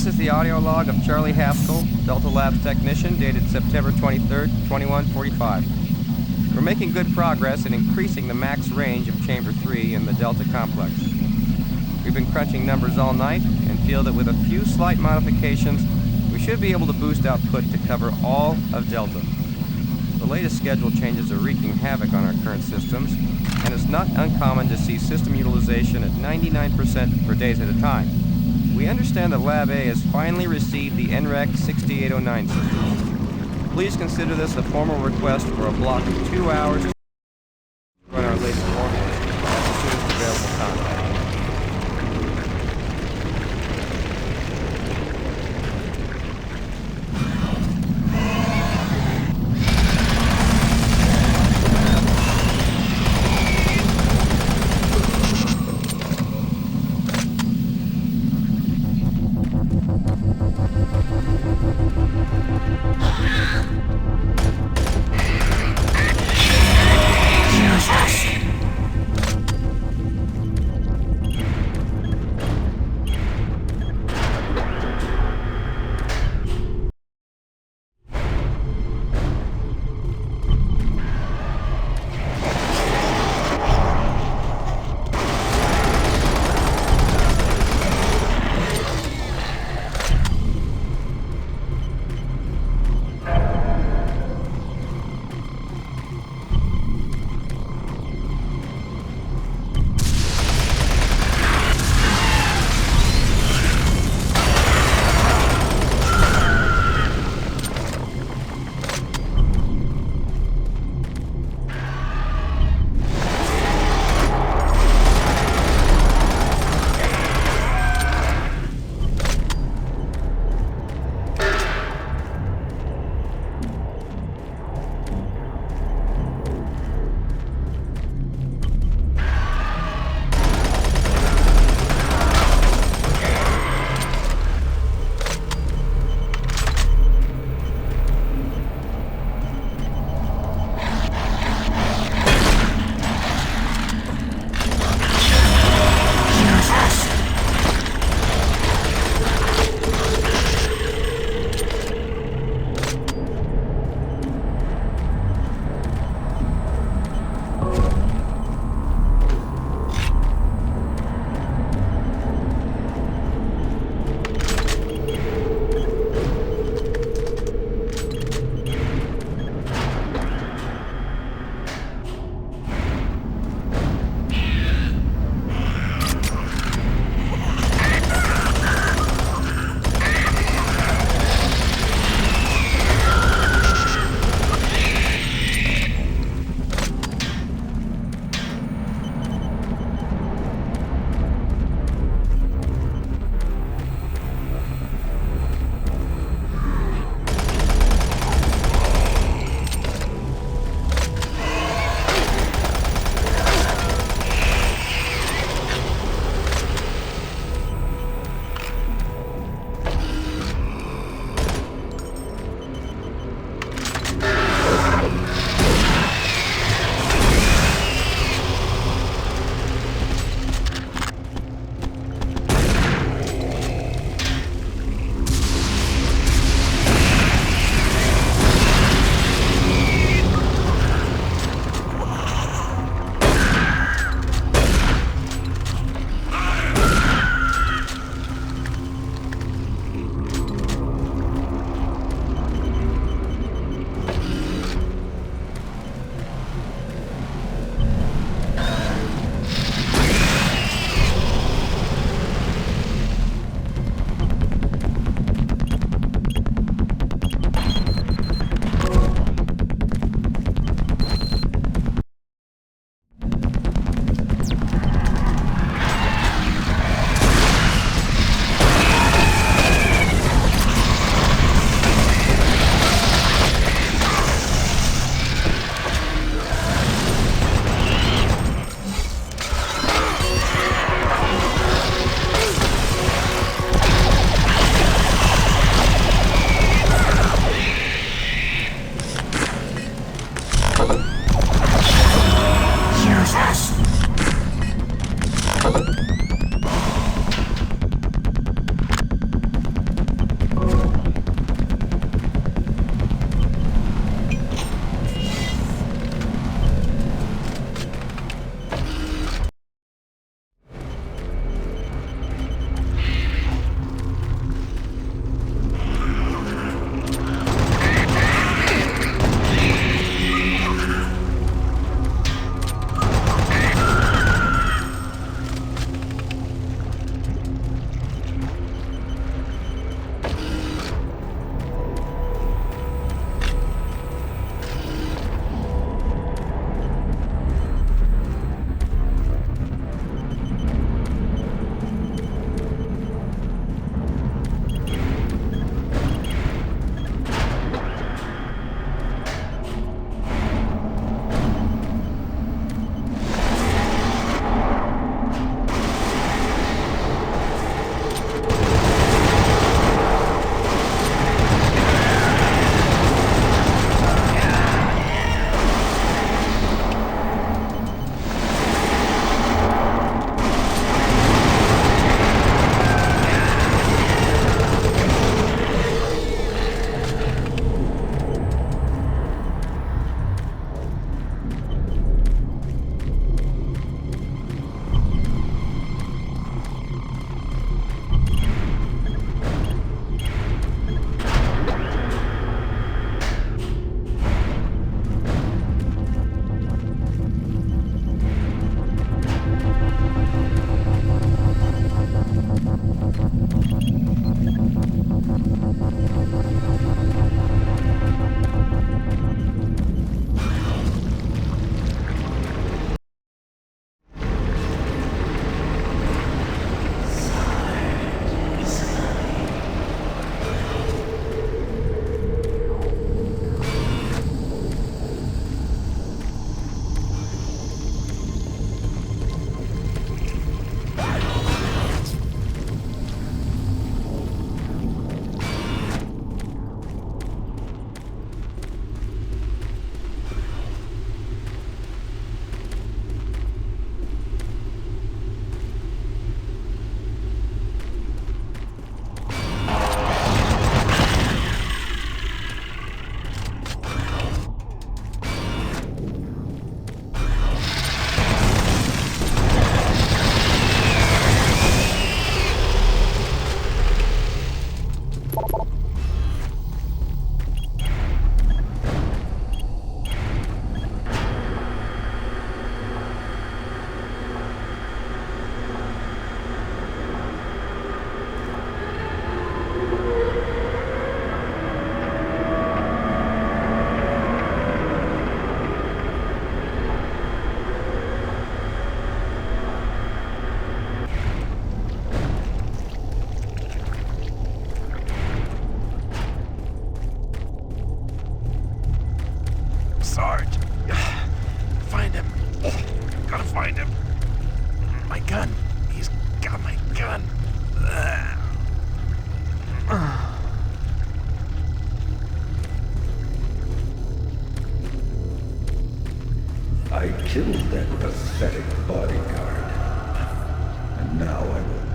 This is the audio log of Charlie Haskell, Delta Labs technician, dated September 23rd, 2145. We're making good progress in increasing the max range of Chamber 3 in the Delta complex. We've been crunching numbers all night and feel that with a few slight modifications, we should be able to boost output to cover all of Delta. The latest schedule changes are wreaking havoc on our current systems, and it's not uncommon to see system utilization at 99% for days at a time. We understand that Lab A has finally received the NREC 6809 system. Please consider this a formal request for a block of 2 hours to run our latest formulas as soon as available time.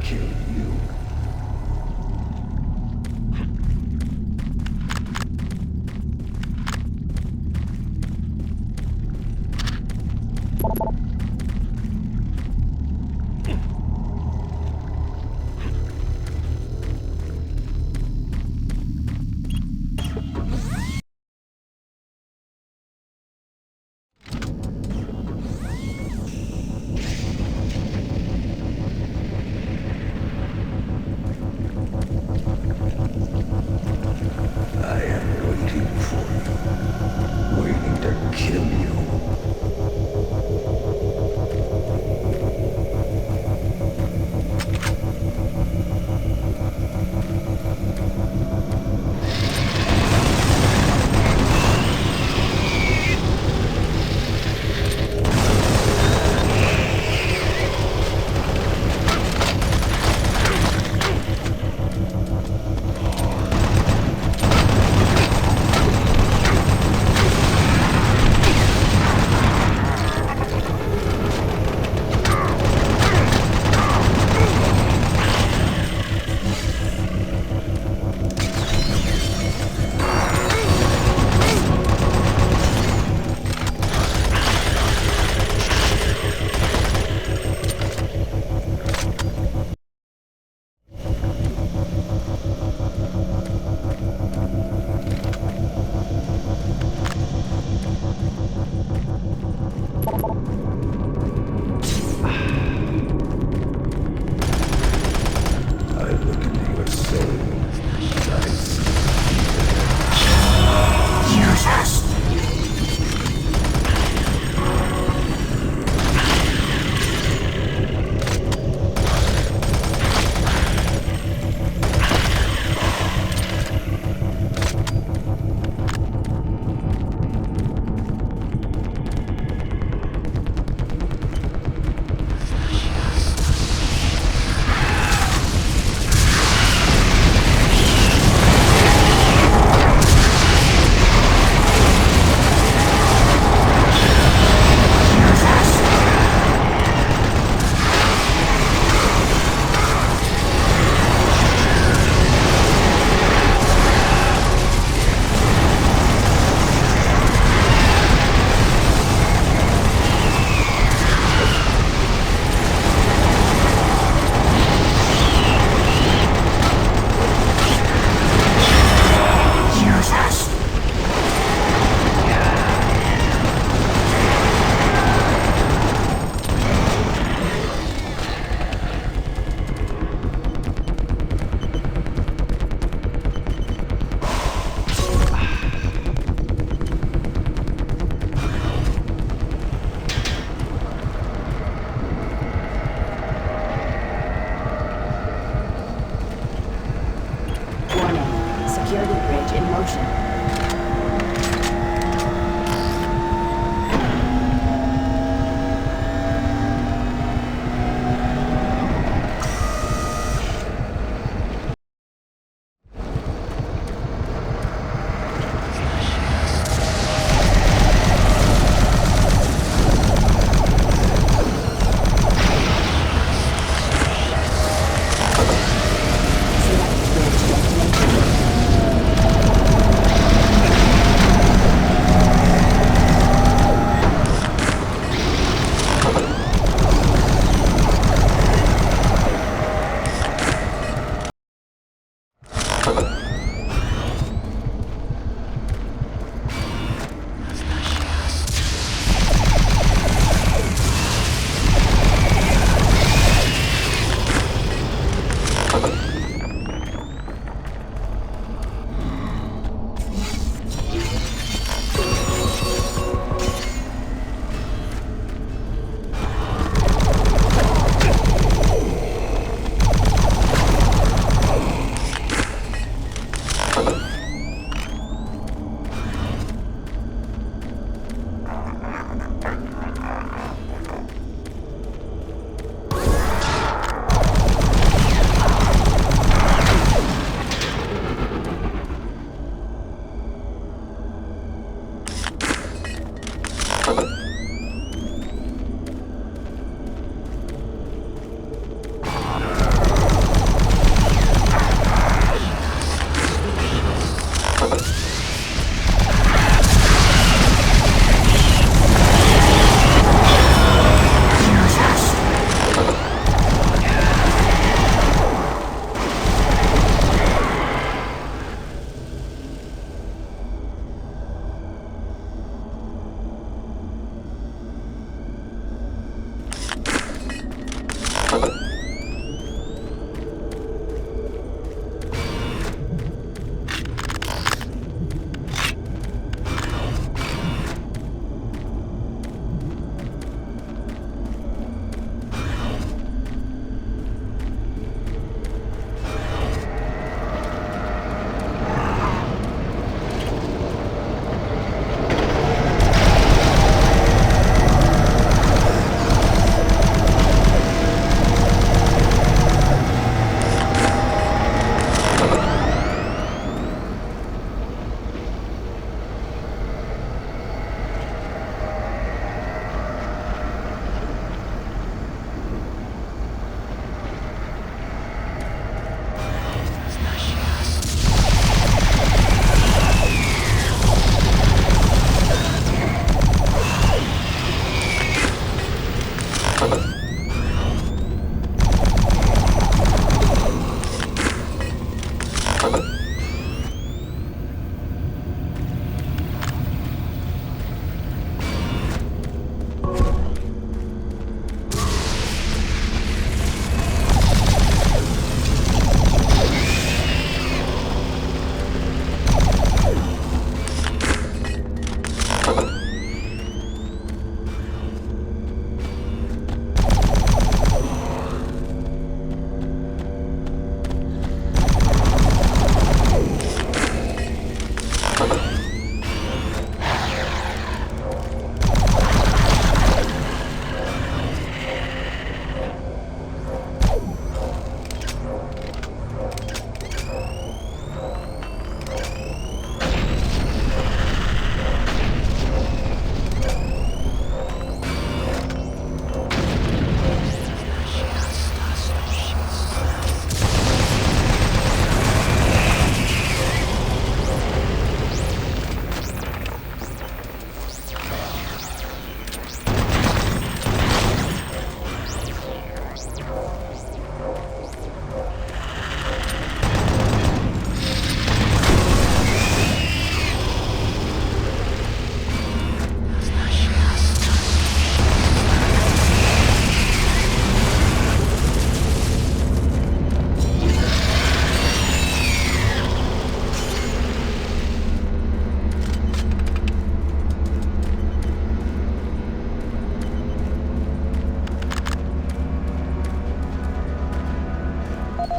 kill you. I am waiting for you, waiting to kill you.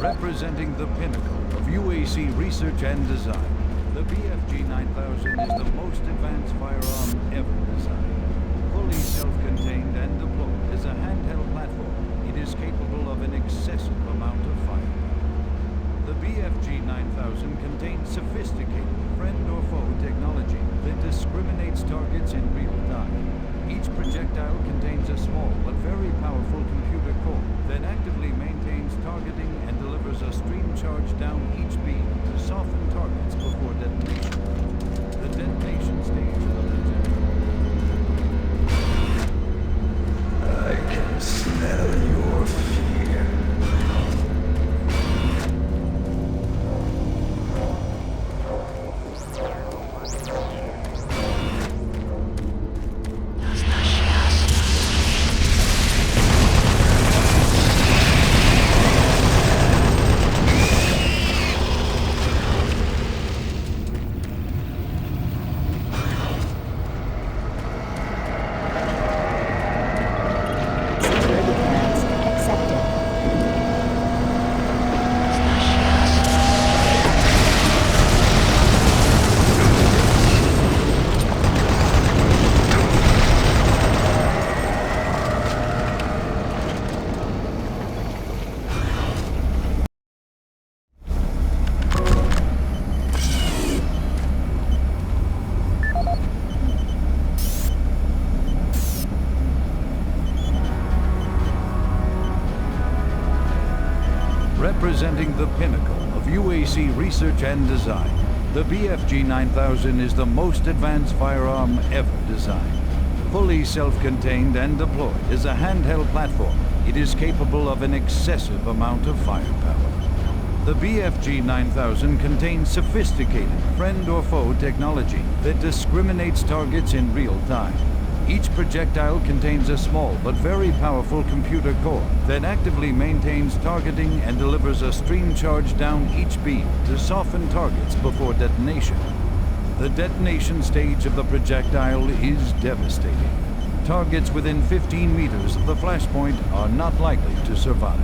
Representing the pinnacle of UAC research and design, the BFG 9000 is the most advanced firearm ever designed. Fully self-contained and deployed as a handheld platform, it is capable of an excessive amount of firepower. The BFG 9000 contains sophisticated friend or foe technology that discriminates targets in real time. Each projectile contains a small but very powerful computer core that actively maintains targeting and delivers a stream charge down each beam to soften targets before detonation. The detonation stage of the projectile. I can smell your fear. Representing the pinnacle of UAC research and design, the BFG 9000 is the most advanced firearm ever designed. Fully self-contained and deployed as a handheld platform, it is capable of an excessive amount of firepower. The BFG 9000 contains sophisticated friend or foe technology that discriminates targets in real time. Each projectile contains a small but very powerful computer core that actively maintains targeting and delivers a stream charge down each beam to soften targets before detonation. The detonation stage of the projectile is devastating. Targets within 15 meters of the flashpoint are not likely to survive.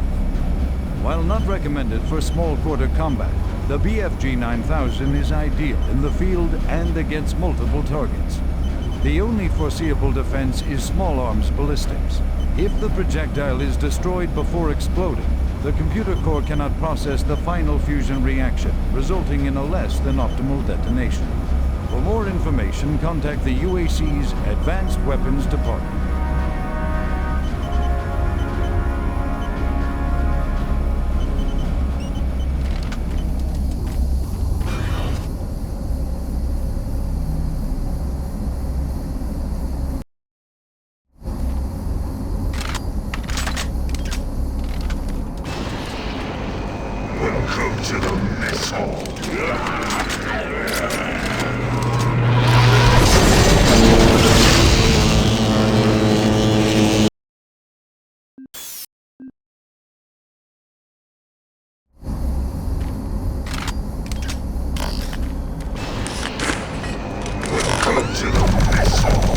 While not recommended for small quarter combat, the BFG 9000 is ideal in the field and against multiple targets. The only foreseeable defense is small arms ballistics. If the projectile is destroyed before exploding, the computer core cannot process the final fusion reaction, resulting in a less than optimal detonation. For more information, contact the UAC's Advanced Weapons Department. Welcome to the mess hall. Welcome to the mess hall.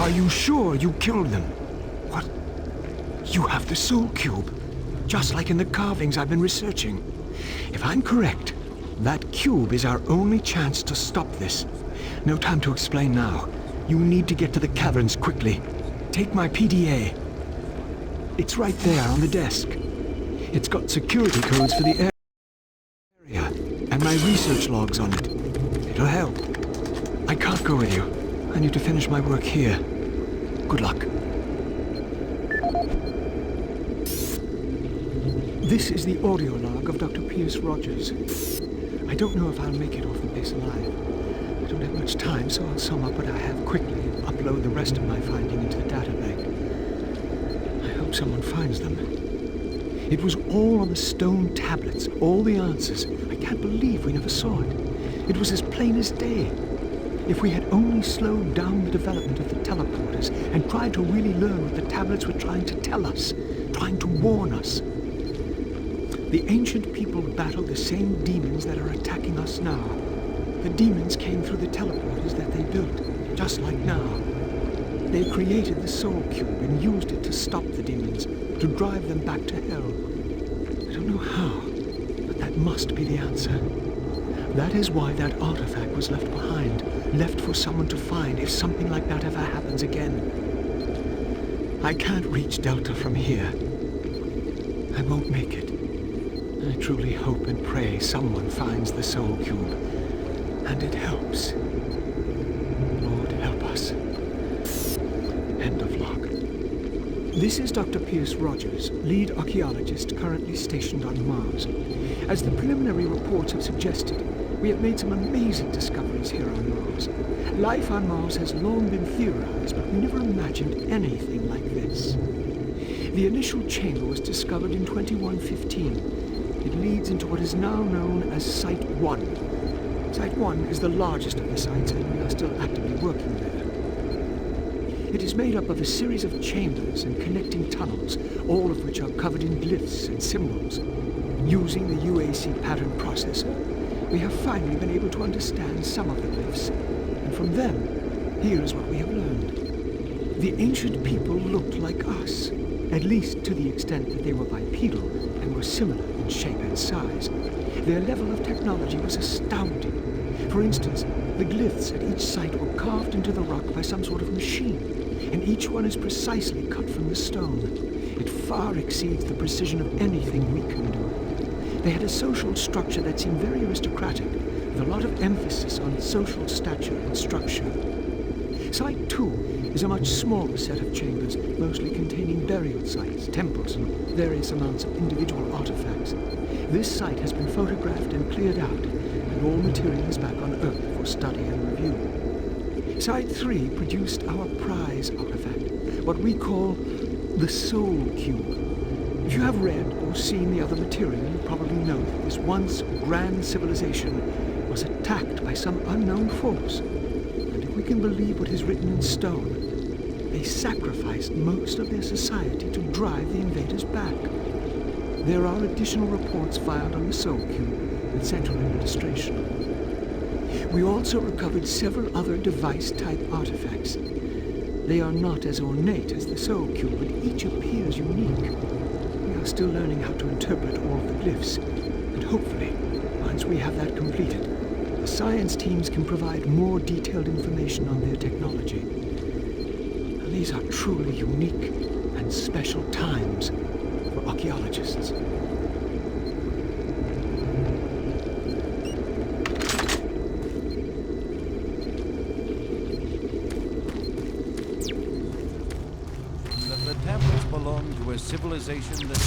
Are you sure you killed them? What? You have the soul cube, just like in the carvings I've been researching. If I'm correct, that cube is our only chance to stop this. No time to explain now. You need to get to the caverns quickly. Take my PDA. It's right there on the desk. It's got security codes for the area, and my research logs on it. It'll help. I can't go with you. I need to finish my work here. Good luck. This is the audio log of Dr. Pierce Rogers. I don't know if I'll make it off the base alive. I don't have much time, so I'll sum up what I have quickly and upload the rest of my finding into the data bank. I hope someone finds them. It was all on the stone tablets, all the answers. I can't believe we never saw it. It was as plain as day. If we had only slowed down the development of the teleporters and tried to really learn what the tablets were trying to tell us, trying to warn us. The ancient people battled the same demons that are attacking us now. The demons came through the teleporters that they built, just like now. They created the soul cube and used it to stop the demons, to drive them back to hell. I don't know how, but that must be the answer. That is why that artifact was left behind, left for someone to find if something like that ever happens again. I can't reach Delta from here. I won't make it. I truly hope and pray someone finds the soul cube, and it helps. Lord, help us. End of log. This is Dr. Pierce Rogers, lead archaeologist currently stationed on Mars. As the preliminary reports have suggested, we have made some amazing discoveries here on Mars. Life on Mars has long been theorized, but we never imagined anything like this. The initial chamber was discovered in 2115. It leads into what is now known as Site 1. Site 1 is the largest of the sites, and we are still actively working there. It is made up of a series of chambers and connecting tunnels, all of which are covered in glyphs and symbols. Using the UAC pattern processor, we have finally been able to understand some of the glyphs, and from them, here is what we have learned. The ancient people looked like us, at least to the extent that they were bipedal and were similar in shape and size. Their level of technology was astounding. For instance, the glyphs at each site were carved into the rock by some sort of machine, and each one is precisely cut from the stone. It far exceeds the precision of anything we can do. They had a social structure that seemed very aristocratic, with a lot of emphasis on social stature and structure. Site 2 is a much smaller set of chambers, mostly containing burial sites, temples, and various amounts of individual artifacts. This site has been photographed and cleared out, and all material is back on Earth for study and review. Site 3 produced our prize artifact, what we call the Soul Cube. If you have read or seen the other material, you probably know that this once grand civilization was attacked by some unknown force. And if we can believe what is written in stone, they sacrificed most of their society to drive the invaders back. There are additional reports filed on the Soul Cube with Central Administration. We also recovered several other device-type artifacts. They are not as ornate as the Soul Cube, but each appears unique. We are still learning how to interpret all of the glyphs, and hopefully, once we have that completed, the science teams can provide more detailed information on their technology. Now, these are truly unique and special times for archaeologists. The tablets belong to a civilization that...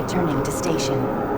returning to station.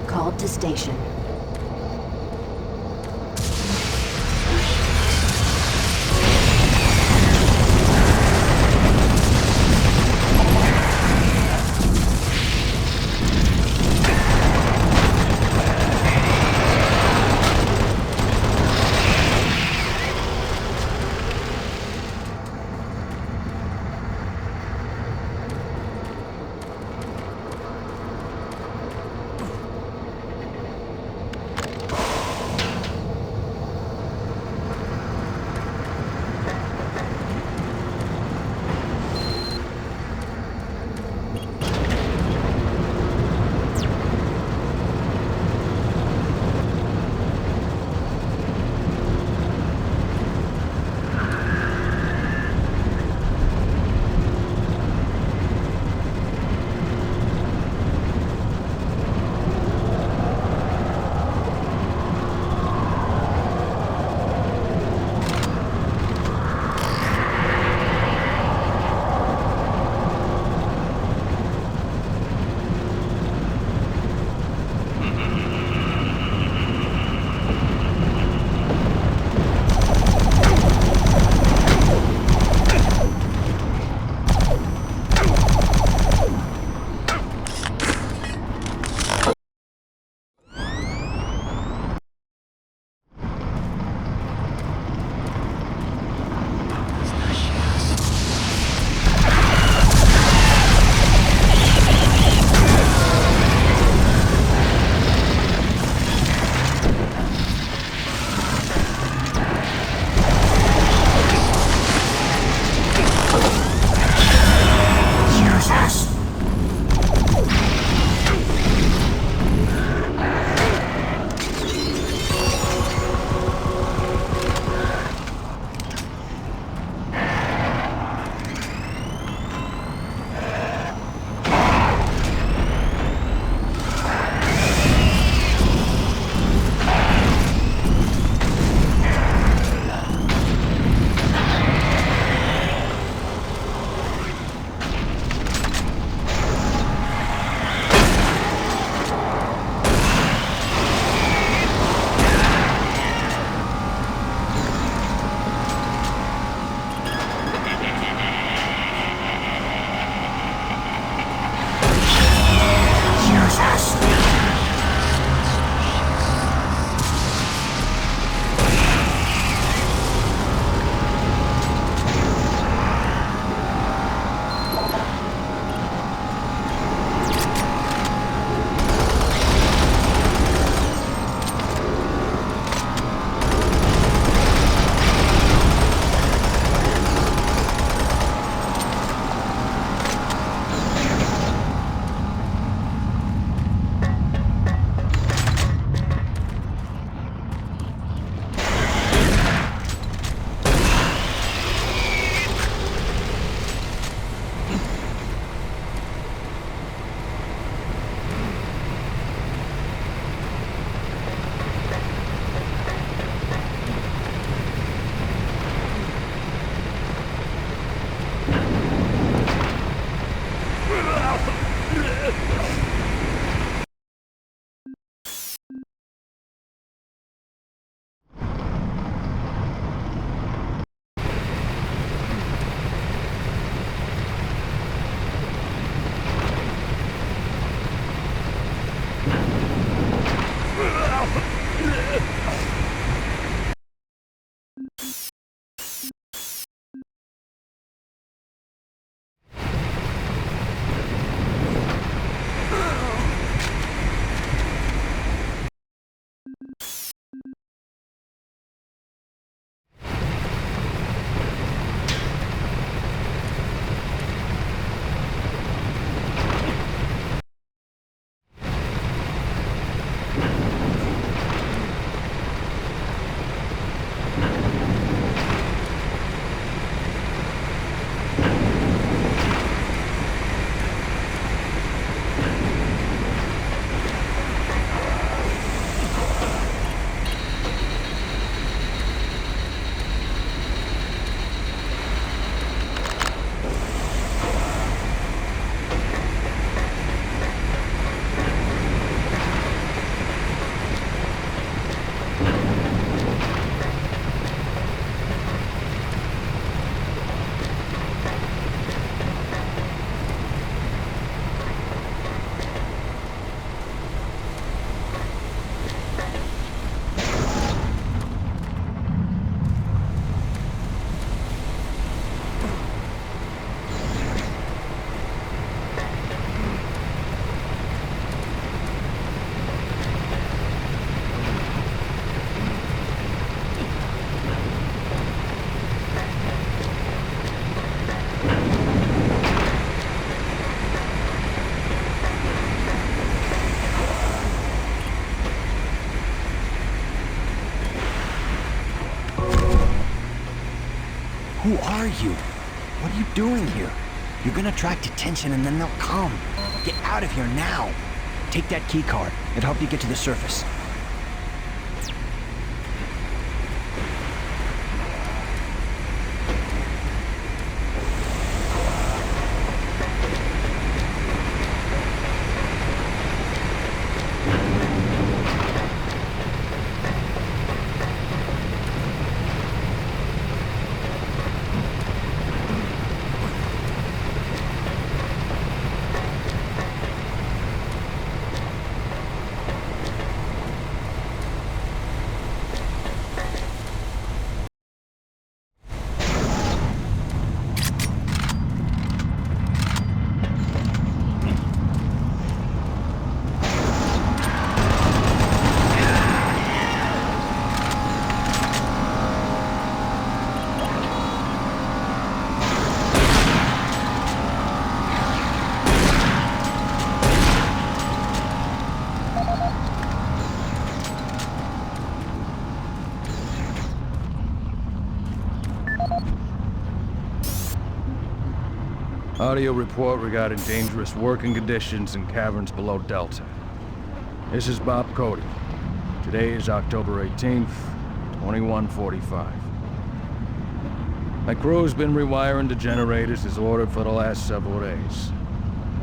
called to station. Who are you? What are you doing here? You're gonna attract attention and then they'll come. Get out of here now. Take that key card. It'll help you get to the surface. Audio report regarding dangerous working conditions in caverns below Delta. This is Bob Cody. Today is October 18th, 2145. My crew's been rewiring the generators as ordered for the last several days.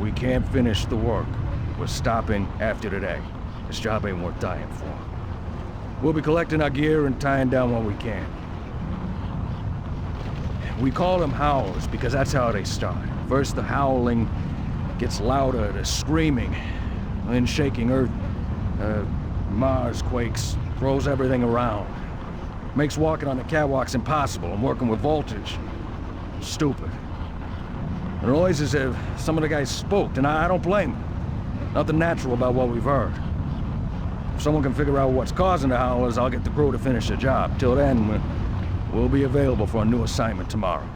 We can't finish the work. We're stopping after today. This job ain't worth dying for. We'll be collecting our gear and tying down what we can. We call them howls because that's how they start. First the howling gets louder, the screaming, then shaking earth. Mars quakes, throws everything around. Makes walking on the catwalks impossible and working with voltage stupid. The noise is if some of the guys spooked, and I don't blame them. Nothing natural about what we've heard. If someone can figure out what's causing the howlers, I'll get the crew to finish the job. Till then, we'll be available for a new assignment tomorrow.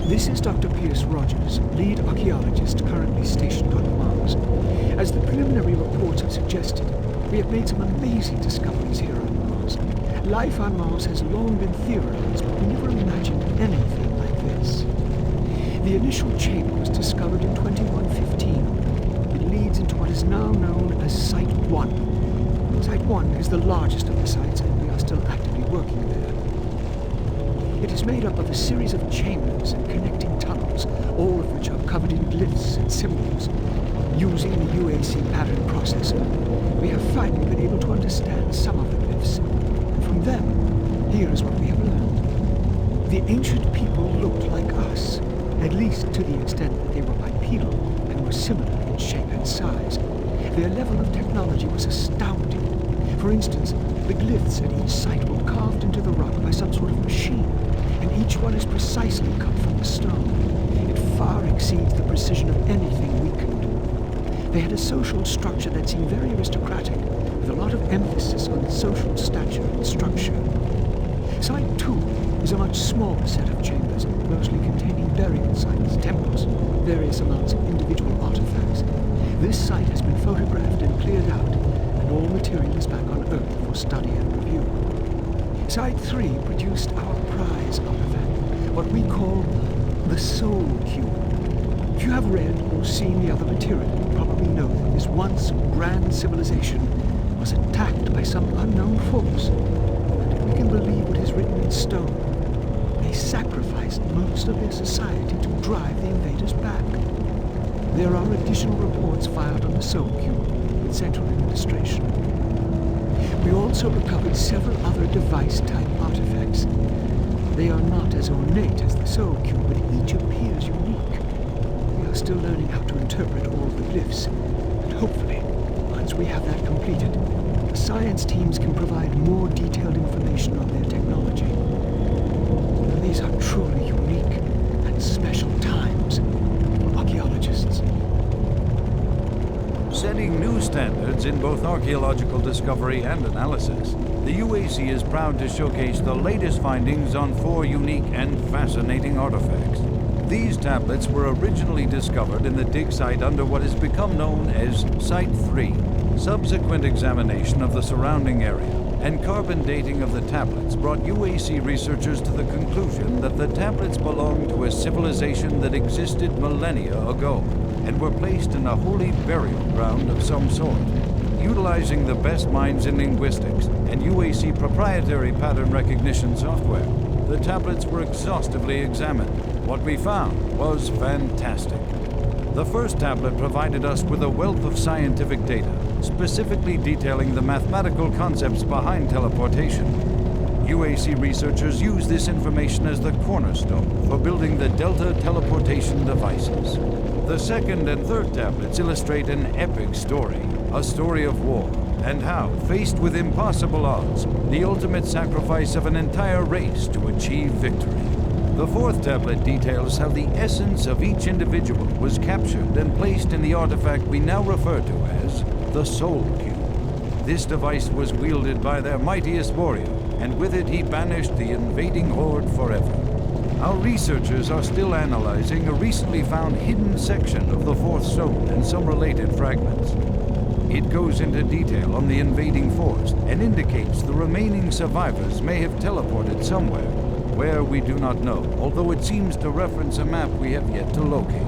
This is Dr. Pierce Rogers, lead archaeologist currently stationed on Mars. As the preliminary reports have suggested, we have made some amazing discoveries here on Mars. Life on Mars has long been theorized, but we never imagined anything like this. The initial chamber was discovered in 2115. It leads into what is now known as Site 1. Site 1 is the largest of the sites, and we are still actively working there. It is made up of a series of chambers and connecting tunnels, all of which are covered in glyphs and symbols. Using the UAC pattern processor, we have finally been able to understand some of the glyphs. And from them, here is what we have learned. The ancient people looked like us, at least to the extent that they were bipedal and were similar in shape and size. Their level of technology was astounding. For instance, the glyphs at each site were carved into the rock by some sort of machine, and each one is precisely cut from the stone. It far exceeds the precision of anything we can do. They had a social structure that seemed very aristocratic, with a lot of emphasis on social stature and structure. Site 2 is a much smaller set of chambers, mostly containing burial sites, temples, various amounts of individual artifacts. This site has been photographed and cleared out, and all material is back on Earth for study and review. Site 3 produced our prize artifact, what we call the Soul Cube. If you have read or seen the other material, you probably know that this once grand civilization was attacked by some unknown force. And if we can believe what is written in stone, they sacrificed most of their society to drive the invaders back. There are additional reports filed on the Soul Cube with Central Administration. We also recovered several other device-type artifacts. They are not as ornate as the Soul Cube, but each appears unique. We are still learning how to interpret all the glyphs, and hopefully, once we have that completed, the science teams can provide more detailed information on their technology. These are truly unique and special times for archaeologists. Setting new standards in both archaeological discovery and analysis, the UAC is proud to showcase the latest findings on 4 unique and fascinating artifacts. These tablets were originally discovered in the dig site under what has become known as Site 3. Subsequent examination of the surrounding area and carbon dating of the tablets brought UAC researchers to the conclusion that the tablets belonged to a civilization that existed millennia ago and were placed in a holy burial ground of some sort. Utilizing the best minds in linguistics and UAC proprietary pattern recognition software, the tablets were exhaustively examined. What we found was fantastic. The first tablet provided us with a wealth of scientific data, specifically detailing the mathematical concepts behind teleportation. UAC researchers use this information as the cornerstone for building the Delta teleportation devices. The second and third tablets illustrate an epic story, a story of war, and how, faced with impossible odds, the ultimate sacrifice of an entire race to achieve victory. The fourth tablet details how the essence of each individual was captured and placed in the artifact we now refer to as the Soul Cube. This device was wielded by their mightiest warrior, and with it he banished the invading horde forever. Our researchers are still analyzing a recently found hidden section of the fourth stone and some related fragments. It goes into detail on the invading force and indicates the remaining survivors may have teleported somewhere, where we do not know, although it seems to reference a map we have yet to locate.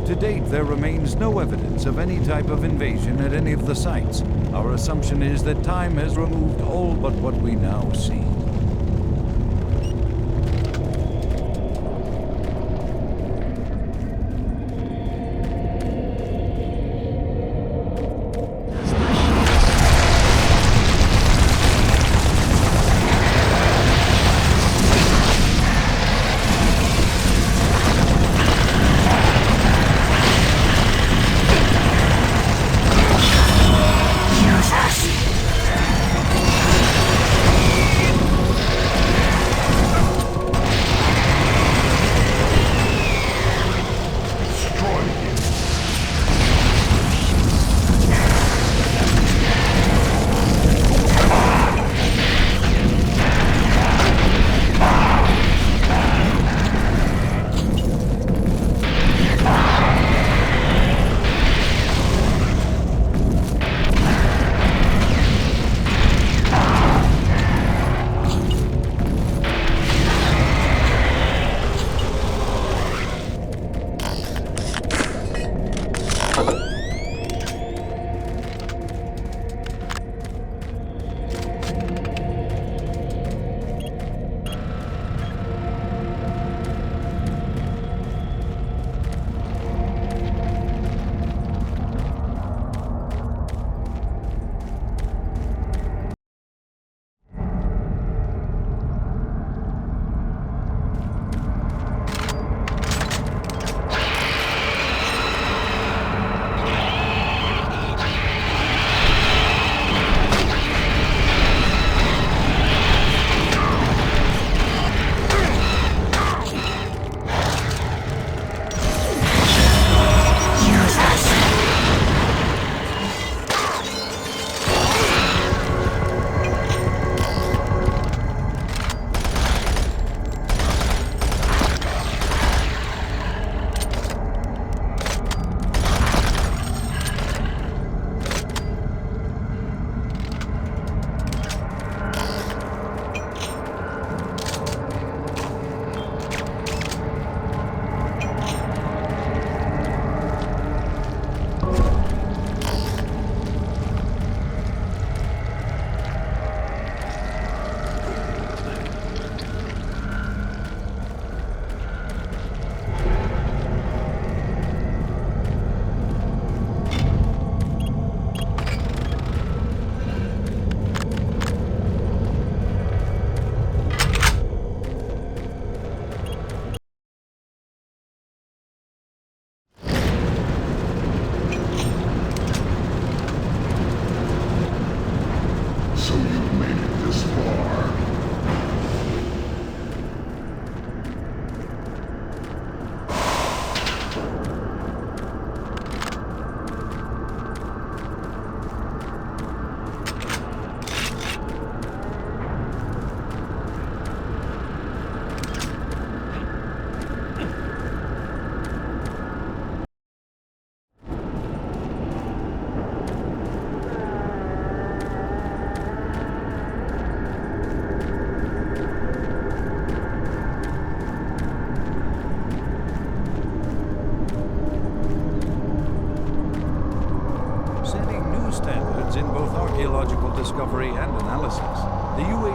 To date, there remains no evidence of any type of invasion at any of the sites. Our assumption is that time has removed all but what we now see.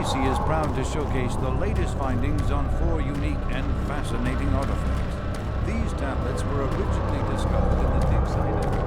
UAC is proud to showcase the latest findings on 4 unique and fascinating artifacts. These tablets were originally discovered in the dig site at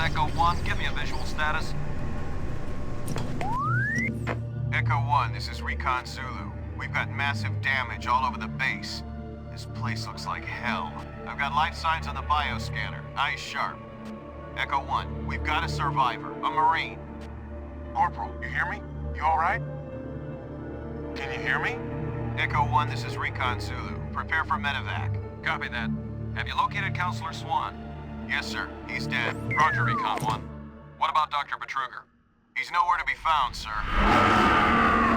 Echo 1. Give me a visual status. Echo 1, this is Recon Zulu. We've got massive damage all over the base. This place looks like hell. I've got life signs on the bioscanner. Eyes sharp. Echo 1, we've got a survivor, a Marine. Corporal, you hear me? You all right? Can you hear me? Echo 1, this is Recon Zulu. Prepare for medevac. Copy that. Have you located Counselor Swan? Yes, sir. He's dead. Roger, Recon 1. What about Dr. Betruger? He's nowhere to be found, sir.